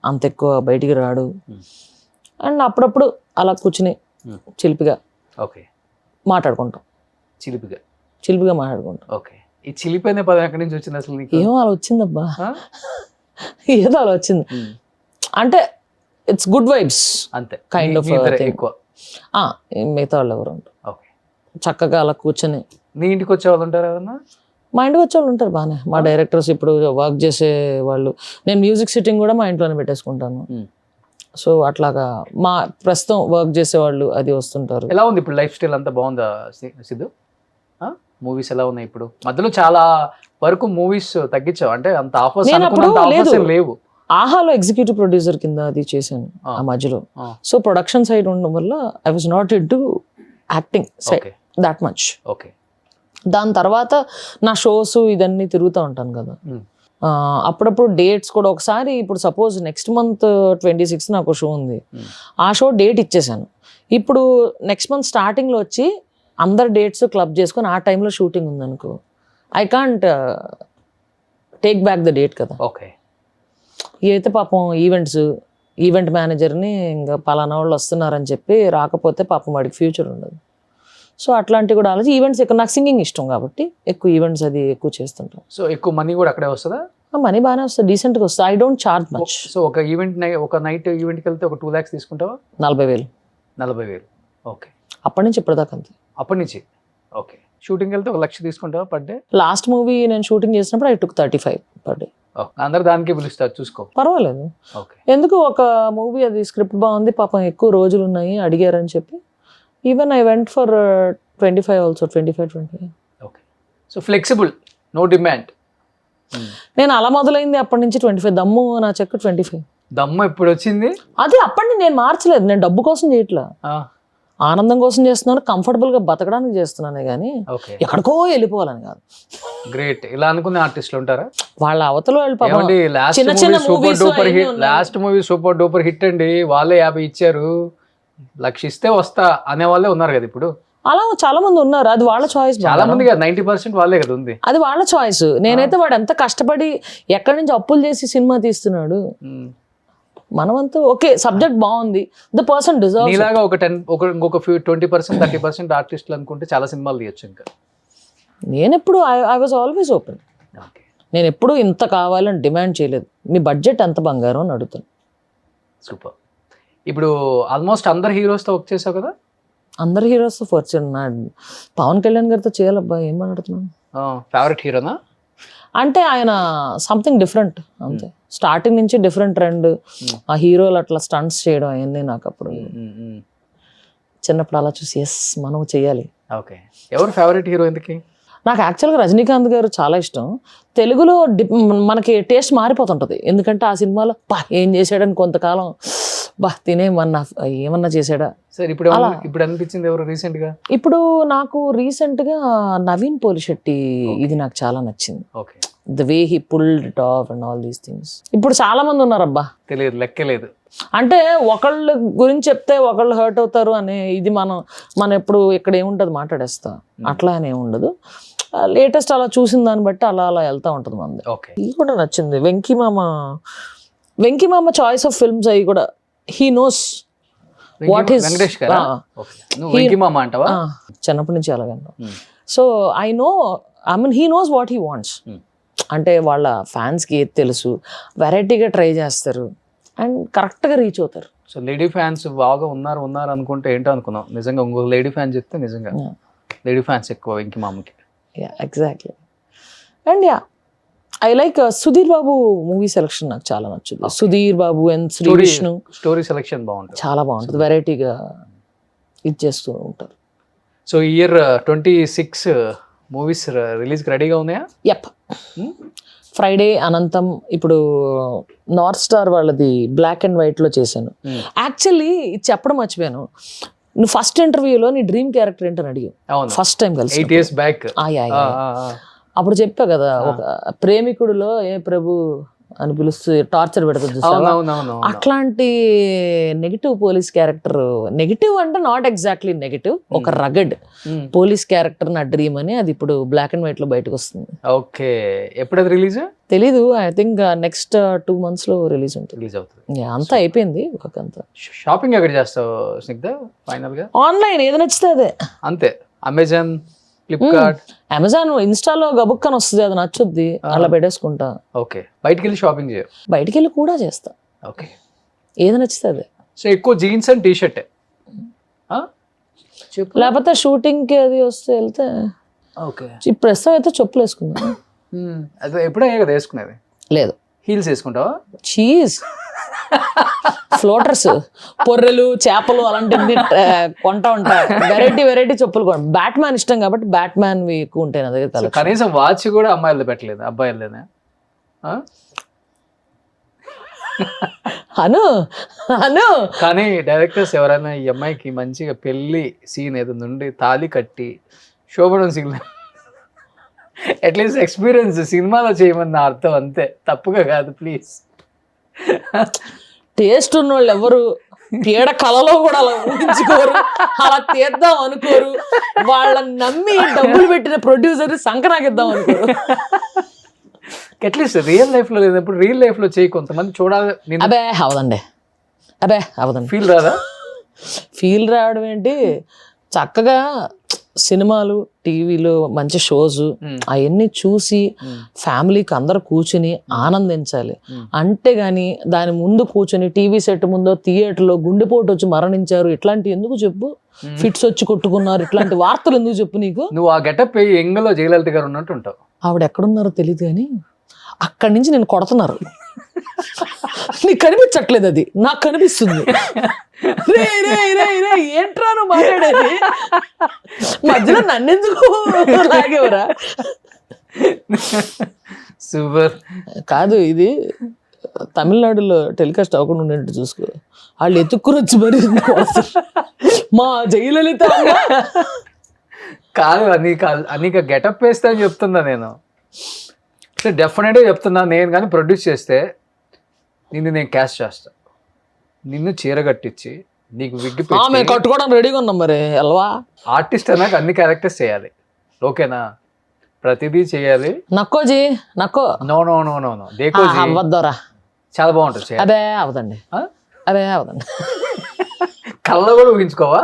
D: అంత ఎక్కువ బయటికి రాడు. అండ్ అప్పుడప్పుడు అలా కూర్చుని చిలిపిగా
B: ఓకే
D: మాట్లాడుకుంటాం. చిలిపిగా మాట్లాడుకుంటాం.
B: ఓకే, ఈ చిలిపోయిన పదం ఎక్కడి నుంచి వచ్చింది అసలు నీకు?
D: ఏమో అలా వచ్చిందబ్బా, ఏదో అలా వచ్చింది. అంటే ఇట్స్ గుడ్ వైబ్స్
B: అంతే,
D: కైండ్ ఆఫ్
B: ఎక్కువ.
D: మిగతా వాళ్ళు ఎవరు ఉంటారు
B: ఓకే,
D: చక్కగా అలా కూర్చొని.
B: నీ ఇంటికి వచ్చే వాళ్ళు ఉంటారు ఎవరన్నా?
D: మా ఇంటికి వచ్చే వాళ్ళు ఉంటారు బాగానే. మా డైరెక్టర్స్ ఇప్పుడు వర్క్ చేసే వాళ్ళు, నేను మ్యూజిక్ సిట్టింగ్ కూడా మా ఇంట్లోనే పెట్టేసుకుంటాను. సో అట్లాగా మా ప్రస్తుతం వర్క్ చేసే వాళ్ళు అది వస్తుంటారు.
B: ఎలా ఉంది ఇప్పుడు లైఫ్ స్టైల్ అంతా బాగుందా సిద్ధు? మూవీస్ ఎలా ఉన్నాయి ఇప్పుడు? మధ్యలో చాలా వరకు మూవీస్ తగ్గించావు అంటే అంత ఆఫర్స్ లేవు.
D: ఆహాలో ఎగ్జిక్యూటివ్ ప్రొడ్యూసర్ కింద అది చేశాను ఆ మధ్యలో. సో ప్రొడక్షన్ సైడ్ ఉండడం వల్ల I was naught into acting side that much.
B: Okay,
D: దాని తర్వాత నా షోస్ ఇదన్నీ తిరుగుతూ ఉంటాను కదా, అప్పుడప్పుడు డేట్స్ కూడా. ఒకసారి ఇప్పుడు సపోజ్ నెక్స్ట్ మంత్ 26 నాకు షో ఉంది, ఆ షో డేట్ ఇచ్చేసాను. ఇప్పుడు నెక్స్ట్ మంత్ స్టార్టింగ్లో వచ్చి అందరు డేట్స్ క్లబ్ చేసుకొని ఆ టైంలో షూటింగ్ ఉందనుకో, I can't take back the date కదా.
B: ఓకే,
D: అయితే పాపం ఈవెంట్ మేనేజర్ని ఇంకా పలానా వాళ్ళు వస్తున్నారని చెప్పి రాకపోతే పాపం వాడికి ఫ్యూచర్ ఉండదు. సో అట్లాంటివి కూడా ఆలోచి ఈవెంట్స్ ఎక్కువ, నాకు సింగింగ్ ఇష్టం కాబట్టి ఎక్కువ ఈవెంట్స్ అది ఎక్కువ చేస్తుంటాం.
B: సో ఎక్కువ మనీ కూడా అక్కడే వస్తుందా?
D: మనీ బాగానే వస్తుంది, డీసెంట్గా వస్తుంది. I don't charge much.
B: So ఒక నైట్ ఈవెంట్కి వెళ్తే ఒక 2 lakhs తీసుకుంటావా?
D: 40,000.
B: ఓకే,
D: అప్పటి నుంచి ఇప్పటిదాకా అంతే.
B: అప్పటి నుంచి ఓకే. షూటింగ్ వెళ్తే 1 lakh తీసుకుంటావా పర్ డే?
D: లాస్ట్ మూవీ నేను షూటింగ్ చేసినప్పుడు ఐ టుక్ 35 పర్ డే.
B: అందరు దానికి పిలుస్తారు, చూసుకో
D: పర్వాలేదు. ఎందుకు ఒక మూవీ అది స్క్రిప్ట్ బాగుంది, పాపం ఎక్కువ రోజులు ఉన్నాయి అడిగారని చెప్పి even I went for 25 also, 25.
B: Okay, so flexible, no demand.
D: నేను అలా మొదలైంది అప్పటి నుంచి 25. దమ్ము నా చెక్ 25.
B: దమ్ము ఎప్పుడు వచ్చింది?
D: అది అప్పటి నుంచి నేను మార్చలేదు. నేను డబ్బు కోసం చేయట్లా, ఆనందం కోసం చేస్తున్నాను, కంఫర్టబుల్ గా బతకడానికి చేస్తున్నానే కానీ ఎక్కడికో వెళ్ళిపోవాలని కాదు.
B: గ్రేట్, ఇలా అనుకునే ఆర్టిస్టులు ఉంటారా?
D: వాళ్ళ అవతల వెళ్ళిపోవాలి.
B: Last movie super duper hit అండి, వాళ్ళే 50 ఇచ్చారు, 1,00,000 ఇస్తే వస్తా అనే వాళ్ళే ఉన్నారు కదా ఇప్పుడు.
D: అలా చాలా మంది ఉన్నారు, అది వాళ్ళ చాయిస్.
B: చాలా మంది 90% వాళ్ళే కదా ఉంది,
D: అది వాళ్ళ చాయిస్. నేనైతే వాడు ఎంత కష్టపడి ఎక్కడి నుంచి అప్పులు చేసి సినిమా తీస్తున్నాడు, మనమంతా ఓకే సబ్జెక్ట్ బాగుంది, ద పర్సన్ డిజర్వ్స్.
B: నీలాగా ఇంకొక 20% 30% ఆర్టిస్టులు అనుకుంటే చాలా సినిమాలు తీయచ్చు. ఇంకా
D: నేను ఎప్పుడు ఐ వాజ్ ఆల్వేస్ ఓపెన్. నేను ఎప్పుడు ఇంత కావాలని డిమాండ్ చేయలేదు. మీ బడ్జెట్ ఎంత బంగారం అని అడుగుతాను.
B: సూపర్. ఇప్పుడు ఆల్మోస్ట్ అందరు హీరోస్తో వర్క్ చేసావు కదా?
D: అందరు హీరోస్తో వర్క్ చేయను. పవన్ కళ్యాణ్ గారితో చేయాలబ్బా, ఏం మాట్లాడుతున్నాను.
B: ఫేవరెట్ హీరోనా?
D: అంటే ఆయన సంథింగ్ డిఫరెంట్ అంతే. స్టార్టింగ్ నుంచి డిఫరెంట్ ట్రెండ్, ఆ హీరోలు అట్లా స్టంట్స్ చేయడం అవన్నీ నాకు అప్పుడు చిన్నప్పుడు అలా చూసి ఎస్ మనం చెయ్యాలి.
B: ఓకే, ఎవరు ఫేవరెట్ హీరో ఎందుకు?
D: నాకు యాక్చువల్గా రజనీకాంత్ గారు చాలా ఇష్టం. తెలుగులో మనకి టేస్ట్ మారిపోతుంటుంది, ఎందుకంటే ఆ సినిమాలో ఏం చేశాడని కొంతకాలం ఏమన్నా చేశాడా.
B: సరే, ఇప్పుడు అనిపించింది ఎవరు రీసెంట్ గా?
D: ఇప్పుడు నాకు రీసెంట్ గా నవీన్ పోలిశెట్టి ఇది నాకు చాలా నచ్చింది.
B: Okay,
D: the way he pulled it of and all these things. ఇప్పుడు చాలా మంది ఉన్నారబ్బా,
B: తెలియదు, లెక్కలేదు.
D: అంటే ఒకళ్ళ గురించి చెప్తే ఒకళ్ళు హర్ట్ అవుతారు అనే ఇది మనం ఎప్పుడు ఇక్కడ ఏముంటది మాట్లాడేస్తా, అట్లా అని ఏముండదు. లేటెస్ట్ అలా చూసిన దాన్ని బట్టి అలా వెళ్తా ఉంటుంది మంది. ఇది కూడా నచ్చింది. వెంకీ మామ చాయిస్ ఆఫ్ ఫిల్మ్స్ అవి కూడా హీ నోస్ వాట్ ఈస్. చిన్నప్పటి నుంచి అలాగన్నా. So I know, he knows what he wants. అంటే వాళ్ళ ఫ్యాన్స్కి ఏది తెలుసు, వెరైటీగా ట్రై చేస్తారు. అండ్ కరెక్ట్గా రీచ్ అవుతారు.
B: సో లేడీ ఫ్యాన్స్ బాగా ఉన్నారు అనుకుంటే ఏంటో అనుకున్నాం, నిజంగా ఇంకొక లేడీ ఫ్యాన్ చెప్తే నిజంగా లేడీ ఫ్యాన్స్ ఎక్కువ వెంకీ మామకి.
D: Exactly. And I like Sudheer Babu movie selection నాకు చాలా నచ్చుతుంది. Sudheer Babu and Sri Vishnu
B: story selection బాగుంటుంది,
D: చాలా బాగుంటుంది, వెరైటీగా ఇది చేస్తూ ఉంటారు.
B: సో ఈ ఇయర్ 26 మూవీస్ రిలీజ్కి రెడీగా ఉన్నాయా?
D: యప్. ఫ్రైడే అనంతం, ఇప్పుడు నార్త్ స్టార్ వాళ్ళది బ్లాక్ అండ్ వైట్లో చేశాను. యాక్చువల్లీ ఇది చెప్పడం మర్చిపోయాను, నువ్వు ఫస్ట్ ఇంటర్వ్యూలో నీ డ్రీమ్ క్యారెక్టర్ ఏంటని అడిగావు
B: అవును,
D: ఫస్ట్ టైం కలిసి
B: 8 years బ్యాక్.
D: అప్పుడు చెప్పా కదా, ఒక ప్రేమికుడిలో ఏ ప్రభు అని పిలుస్తూ టార్చర్ పెడుతుంది చూసావా? అట్లాంటి నెగిటివ్ పోలీస్ క్యారెక్టర్, నెగిటివ్ అంటే నాట్ ఎగ్జాక్ట్లీ నెగిటివ్, ఒక రగడ్ పోలీస్ క్యారెక్టర్ నా డ్రీమ్ అని, అది ఇప్పుడు బ్లాక్ అండ్ వైట్ లో బయటకు వస్తుంది.
B: ఓకే, ఎప్పుడు అది రిలీజ్?
D: తెలీదు, ఐ థింక్ నెక్స్ట్ 2 months లో రిలీజ్ ఉంటుంది.
B: రిలీజ్ అవుతుంది.
D: అంతా అయిపోయింది వర్క్ అంతా.
B: షాపింగ్ ఎక్కడ చేస్తావు స్నిగ్ధ ఫైనల్ గా?
D: ఆన్లైన్ ఏది నచ్చితే అదే.
B: అంతే, అమెజాన్, ఫ్లిప్కార్ట్,
D: అమెజాన్, ఇన్స్టాలో గబుక్కని వస్తుంది, అది నచ్చుద్ది, అలా పెట్టేసుకుంటా.
B: ఓకే, బయటికి వెళ్ళి షాపింగ్ చేయవు?
D: బయటికి వెళ్ళి కూడా చేస్తా.
B: ఓకే,
D: ఏది నచ్చితే అదే.
B: సో ఎక్కువ జీన్స్ అండ్ టీషర్ట్,
D: లేకపోతే షూటింగ్ కి అది వస్తే వెళ్తే.
B: ఓకే,
D: ఇప్పుడు ప్రస్తుతం అయితే చెప్పులు వేసుకుందా.
B: అదే ఎప్పుడే కదా వేసుకునేది?
D: లేదు,
B: హీల్స్ వేసుకుంటావా?
D: చీజ్, ఫ్లోటర్స్, పొర్రెలు, చేపలు అలాంటివి కొంటా ఉంటా. వెరైటీ చెప్పులు కొన. బ్యాట్ మ్యాన్ ఇష్టం కాబట్టి బ్యాట్ మ్యాన్ ఎక్కువ ఉంటాయి నా దగ్గర.
B: కనీసం వాచ్ కూడా అమ్మాయిలు పెట్టలేదు, అబ్బాయిలేనా?
D: అను
B: కానీ డైరెక్టర్స్ ఎవరైనా ఈ అమ్మాయికి మంచిగా పెళ్లి సీన్ ఏదో నుండి తాళి కట్టి శోభనం సీన్ అట్లీస్ట్ ఎక్స్పీరియన్స్ సినిమాలో చేయమన్న అర్థం, అంతే, తప్పుగా కాదు ప్లీజ్.
D: టేస్ట్ ఉన్న వాళ్ళు ఎవరు పీడ కళలో కూడా అలా ఊహించుకోరు, అలా తీద్దాం అనుకోరు. వాళ్ళని నమ్మి డబ్బులు పెట్టిన ప్రొడ్యూసర్ సంకరాగిద్దాం అనుకోరు.
B: అట్లీస్ట్ రియల్ లైఫ్ లో లేనప్పుడు రియల్ లైఫ్ లో చేయి, కొంతమంది చూడాలి.
D: అబే అవదండి,
B: ఫీల్ రాదా?
D: ఫీల్ రావడం ఏంటి, చక్కగా సినిమాలు, టీవీలో మంచి షోస్ అవన్నీ చూసి ఫ్యామిలీకి అందరు కూర్చుని ఆనందించాలి. అంతేగాని దాని ముందు కూర్చొని టీవీ సెట్ ముందో థియేటర్లో గుండెపోటు వచ్చి మరణించారు ఇట్లాంటి ఎందుకు చెప్పు, ఫిట్స్ వచ్చి కొట్టుకున్నారు ఇట్లాంటి వార్తలు ఎందుకు చెప్పు నీకు?
B: నువ్వు ఆ గెటప్ ఎంగలో జయలలిత గారు ఉన్నట్టు ఉంటావు.
D: ఆవిడ ఎక్కడున్నారో తెలియదు కానీ అక్కడి నుంచి నేను కొడుతున్నారు. నీకు కనిపించట్లేదు, అది నాకు కనిపిస్తుంది. ఏంట్రా నువ్వు మాట్లాడేది, మధ్యలో నన్నెందుకు లాగేవరా?
B: సూపర్.
D: కాదు, ఇది తమిళనాడులో టెలికాస్ట్ అవ్వకుండా ఉండేట్టు చూసుకో. వాళ్ళు ఎత్తుక్కుని వచ్చి మరి మా జయలలిత
B: కాదు, నీకు గెటప్ వేస్తా అని చెప్తున్నా నేను. డెఫినెట్గా చెప్తున్నా నేను, కానీ ప్రొడ్యూస్ చేస్తే నేను క్యాస్ట్ చేస్తా, నిన్ను చీర కట్టించి నీకు విగ్గి
D: మేము కట్టుకోవడం రెడీగా ఉన్నాం. మరి ఎల్వా
B: ఆర్టిస్ట్ అన్నాక అన్ని క్యారెక్టర్స్ చేయాలి, ఓకేనా? ప్రతిదీ చేయాలి.
D: నక్కోజీ నక్కో,
B: no no no no no దేకోజీ
D: అవ్వద్దోరా,
B: చాలా బాగుంటుంది.
D: అదే అవదండి, అదే అవదండి.
B: కళ్ళ కూడా ఊహించుకోవా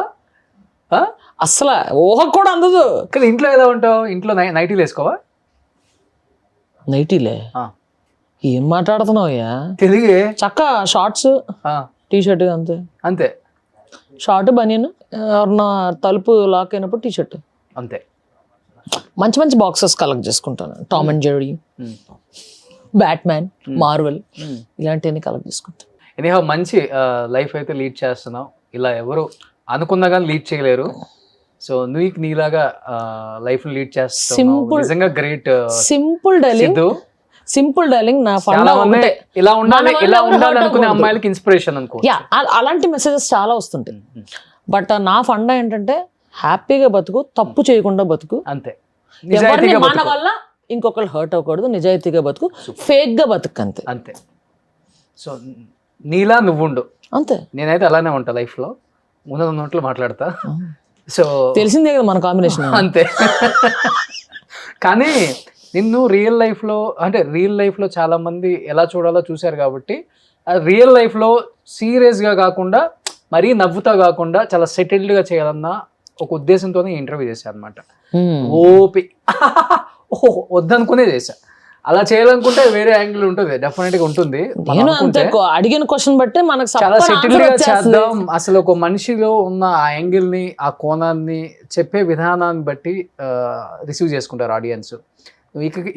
D: అసలు, ఊహ కూడా అందదు.
B: కానీ ఇంట్లో ఎలా ఉంటావు? ఇంట్లో నైటీలు వేసుకోవా?
D: నైటీలే? ఏం మాట్లాడుతున్నావయ్యా?
B: తెలుగే.
D: చక్క షార్ట్స్, టీషర్ట్, అంతే
B: అంతే.
D: షార్ట్ బనియన్, ఎవరన్నా తలుపు లాక్ అయినప్పుడు టీషర్ట్,
B: అంతే.
D: మంచి మంచి బాక్సెస్ కలెక్ట్ చేసుకుంటాను. Tom and Jerry, bat man, Marvel ఇలాంటివన్నీ కలెక్ట్ చేసుకుంటాను.
B: ఎనీహౌ మంచి లైఫ్ అయితే లీడ్ చేస్తున్నావు. ఇలా ఎవరు అనుకున్నా కానీ లీడ్ చేయలేరు. సో నువ్వు నీలాగా లైఫ్ లీడ్ చేస్తావు, నిజంగా గ్రేట్.
D: సింపుల్ డైలింగ్ నా ఫండా ఉంటే
B: ఇలా ఉండాలి అనుకునే అమ్మాయిలకి ఇన్స్పిరేషన్ అనుకో.
D: అలాంటి మెసేజెస్ చాలా వస్తుంటాయి. బట్ నా ఫండా ఏంటంటే హ్యాపీగా బతుకు, తప్పు చేయకుండా బతుకు, అంతే. ఎవరిని మన వల్ల ఇంకొకరు హర్ట్ అవ్వకూడదు, నిజాయితీగా బతుకు, ఫేక్ గా బతుకు, అంతే
B: అంతే. సో నీలా నువ్వుండు,
D: అంతే.
B: నేనైతే అలానే ఉంటా లైఫ్ లో, ఉన్నట్లు మాట్లాడతా. సో
D: తెలిసిందే కదా మన కాంబినేషన్, అంతే.
B: కానీ నిన్ను రియల్ లైఫ్లో చాలా మంది ఎలా చూడాలో చూశారు కాబట్టి, రియల్ లైఫ్లో సీరియస్గా కాకుండా, మరీ నవ్వుతా కాకుండా చాలా సెటిల్డ్గా చేయాలన్న ఒక ఉద్దేశంతోనే ఇంటర్వ్యూ చేశాను అనమాట. ఓపి వద్దనుకునే చేశా. అలా చేయాలనుకుంటే వేరే యాంగిల్ ఉంటుంది, డెఫినెట్ గా ఉంటుంది. మనం
D: నేను
B: అనుకుంటే
D: అంతే అడిగిన క్వశ్చన్ బట్టే మనకు
B: చాలా
D: సప్పని
B: సెటిల్
D: answer
B: గా
D: వచ్చేస్తది.
B: చేద్దాం. అసలు ఒక మనిషిలో ఉన్న ఆ యాంగిల్ ని, ఆ కోణాన్ని చెప్పే విధానాన్ని బట్టి రిసీవ్ చేసుకుంటారు ఆడియన్స్.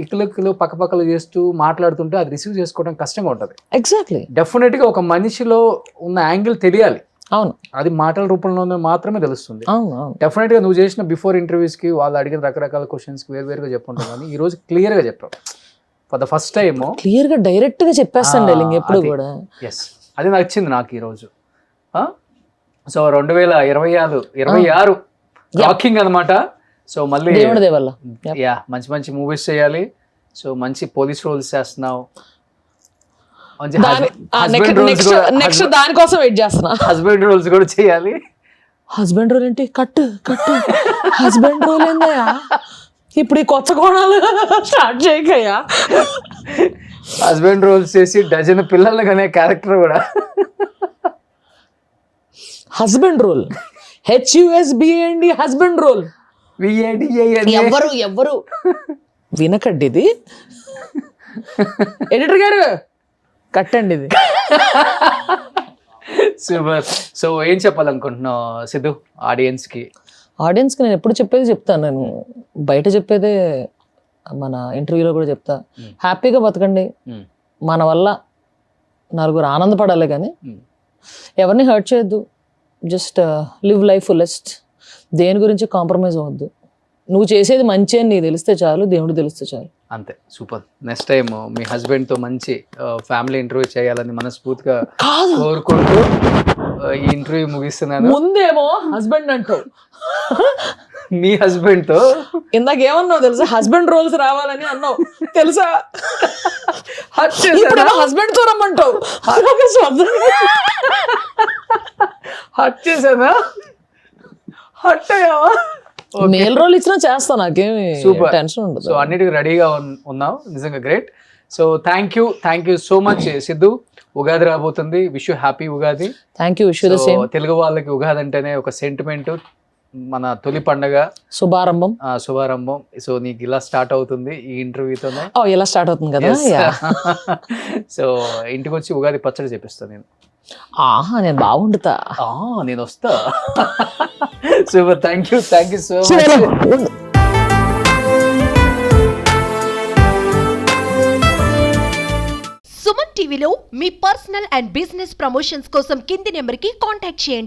B: ఇక్కలు పక్కపక్కలు చేస్తూ మాట్లాడుతుంటే అది రిసీవ్ చేసుకోవడం కష్టంగా ఉంటుంది.
D: ఎగ్జాక్ట్లీ.
B: డెఫినెట్ గా ఒక మనిషిలో ఉన్న యాంగిల్ తెలియాలి,
D: అవును
B: అది మాటల రూపంలోనే మాత్రమే తెలుస్తుంది.
D: అవును అవును.
B: డెఫినెట్ గా నువ్వు చేసిన బిఫోర్ ఇంటర్వ్యూస్ కి వాళ్ళు అడిగిన రకరకాల క్వశ్చన్స్ కి వేరువేరుగా చెప్పుంటావు, కానీ ఈ రోజు క్లియర్ గా చెప్పావు for the first time.
D: Clear గా డైరెక్ట్ గా చెప్పేస్తాను డైలింగ్ ఎప్పుడు
B: అది.
D: కూడా.
B: ఎస్, అది నచ్చింది నాకు ఈరోజు. సో 2026 రాకింగ్ అనమాట. సో మళ్ళీ
D: దేవుడి దేవల్ల
B: యా మంచి మంచి మూవీస్ చేయాలి. సో మంచి పోలీస్ రోల్స్ చేస్తున్నావు, మంచి
D: నెక్స్ట్ దానికోసం వెయిట్ చేస్తున్నా.
B: హస్బెండ్ రోల్స్ కూడా చేయాలి.
D: హస్బెండ్ రోల్ ఏంటి? కట్టు హస్బెండ్ రోల్ ఏందయ్యా? ఇప్పుడు ఈ కొత్త కోణాలు స్టార్ట్ చేయకయ్యా.
B: హస్బెండ్ రోల్స్ చేసి డజన్ పిల్లలు కనే క్యారెక్టర్ కూడా.
D: Husband role HUSBAND husband role. ఎవ్వరు వినకండి, ఇది ఎడిటర్ గారు కట్టండి ఇది.
B: సూపర్. సో ఏం చెప్పాలనుకుంటున్నావు సిద్ధు ఆడియన్స్ కి?
D: ఆడియన్స్కి నేను ఎప్పుడు చెప్పేది చెప్తాను, నేను బయట చెప్పేదే మన ఇంటర్వ్యూలో కూడా చెప్తా. హ్యాపీగా బతకండి, మన వల్ల నలుగురు ఆనందపడాలి, కానీ ఎవరిని హర్ట్ చేయొద్దు. Just live life fullest. దేని గురించి కాంప్రమైజ్ అవ్వద్దు. నువ్వు చేసేది మంచి అని నీకు తెలిస్తే చాలు, దేవుడు తెలిస్తే చాలు.
B: అంతే. సూపర్. నెక్స్ట్ టైం మీ హస్బెండ్ తో మంచి ఫ్యామిలీ ఇంటర్వ్యూ చేయాలని మనస్ఫూర్తిగా కోరుకుంటూ ఈ ఇంటర్వ్యూ ముగిస్తున్నాను.
D: ముందేమో హస్బెండ్ అంటావు,
B: మీ హస్బెండ్ తో
D: ఇందాక ఏమన్నావు తెలుసా? హస్బెండ్ రోల్స్ రావాలని అన్నావు తెలుసా? హస్బెండ్ తో రమ్మంటావు.
B: హట్ చేసానా? హట్ అయ్యావా?
D: మేల్ రోల్ ఇచ్చినా చేస్తా, నాకేమి
B: సూపర్
D: టెన్షన్ ఉండదు.
B: సో అన్నిటికీ రెడీగా ఉన్నావు, నిజంగా great. So thank you so much Siddhu. Ugadi రాబోతుంది, wish you happy Ugadi.
D: Thank you. Wish you the same.
B: Telugu వాళ్ళకి ఉగాది అంటేనే ఒక సెంటిమెంట్, మన తొలి పండగ,
D: శుభారంభం.
B: సో నీకు ఇలా స్టార్ట్ అవుతుంది ఈ ఇంటర్వ్యూతోనే.
D: ఇలా స్టార్ట్ అవుతుంది కదా.
B: సో ఇంటికి వచ్చి ఉగాది పచ్చడి చెప్పిస్తాను నేను.
D: ఆహా, నేను బాగుండుతా.
B: నేను వస్తా. Super. Thank you so much.
F: Suman టీవీలో మీ పర్సనల్ అండ్ బిజినెస్ ప్రమోషన్స్ కోసం కింది నెంబర్కి కాంటాక్ట్ చేయండి.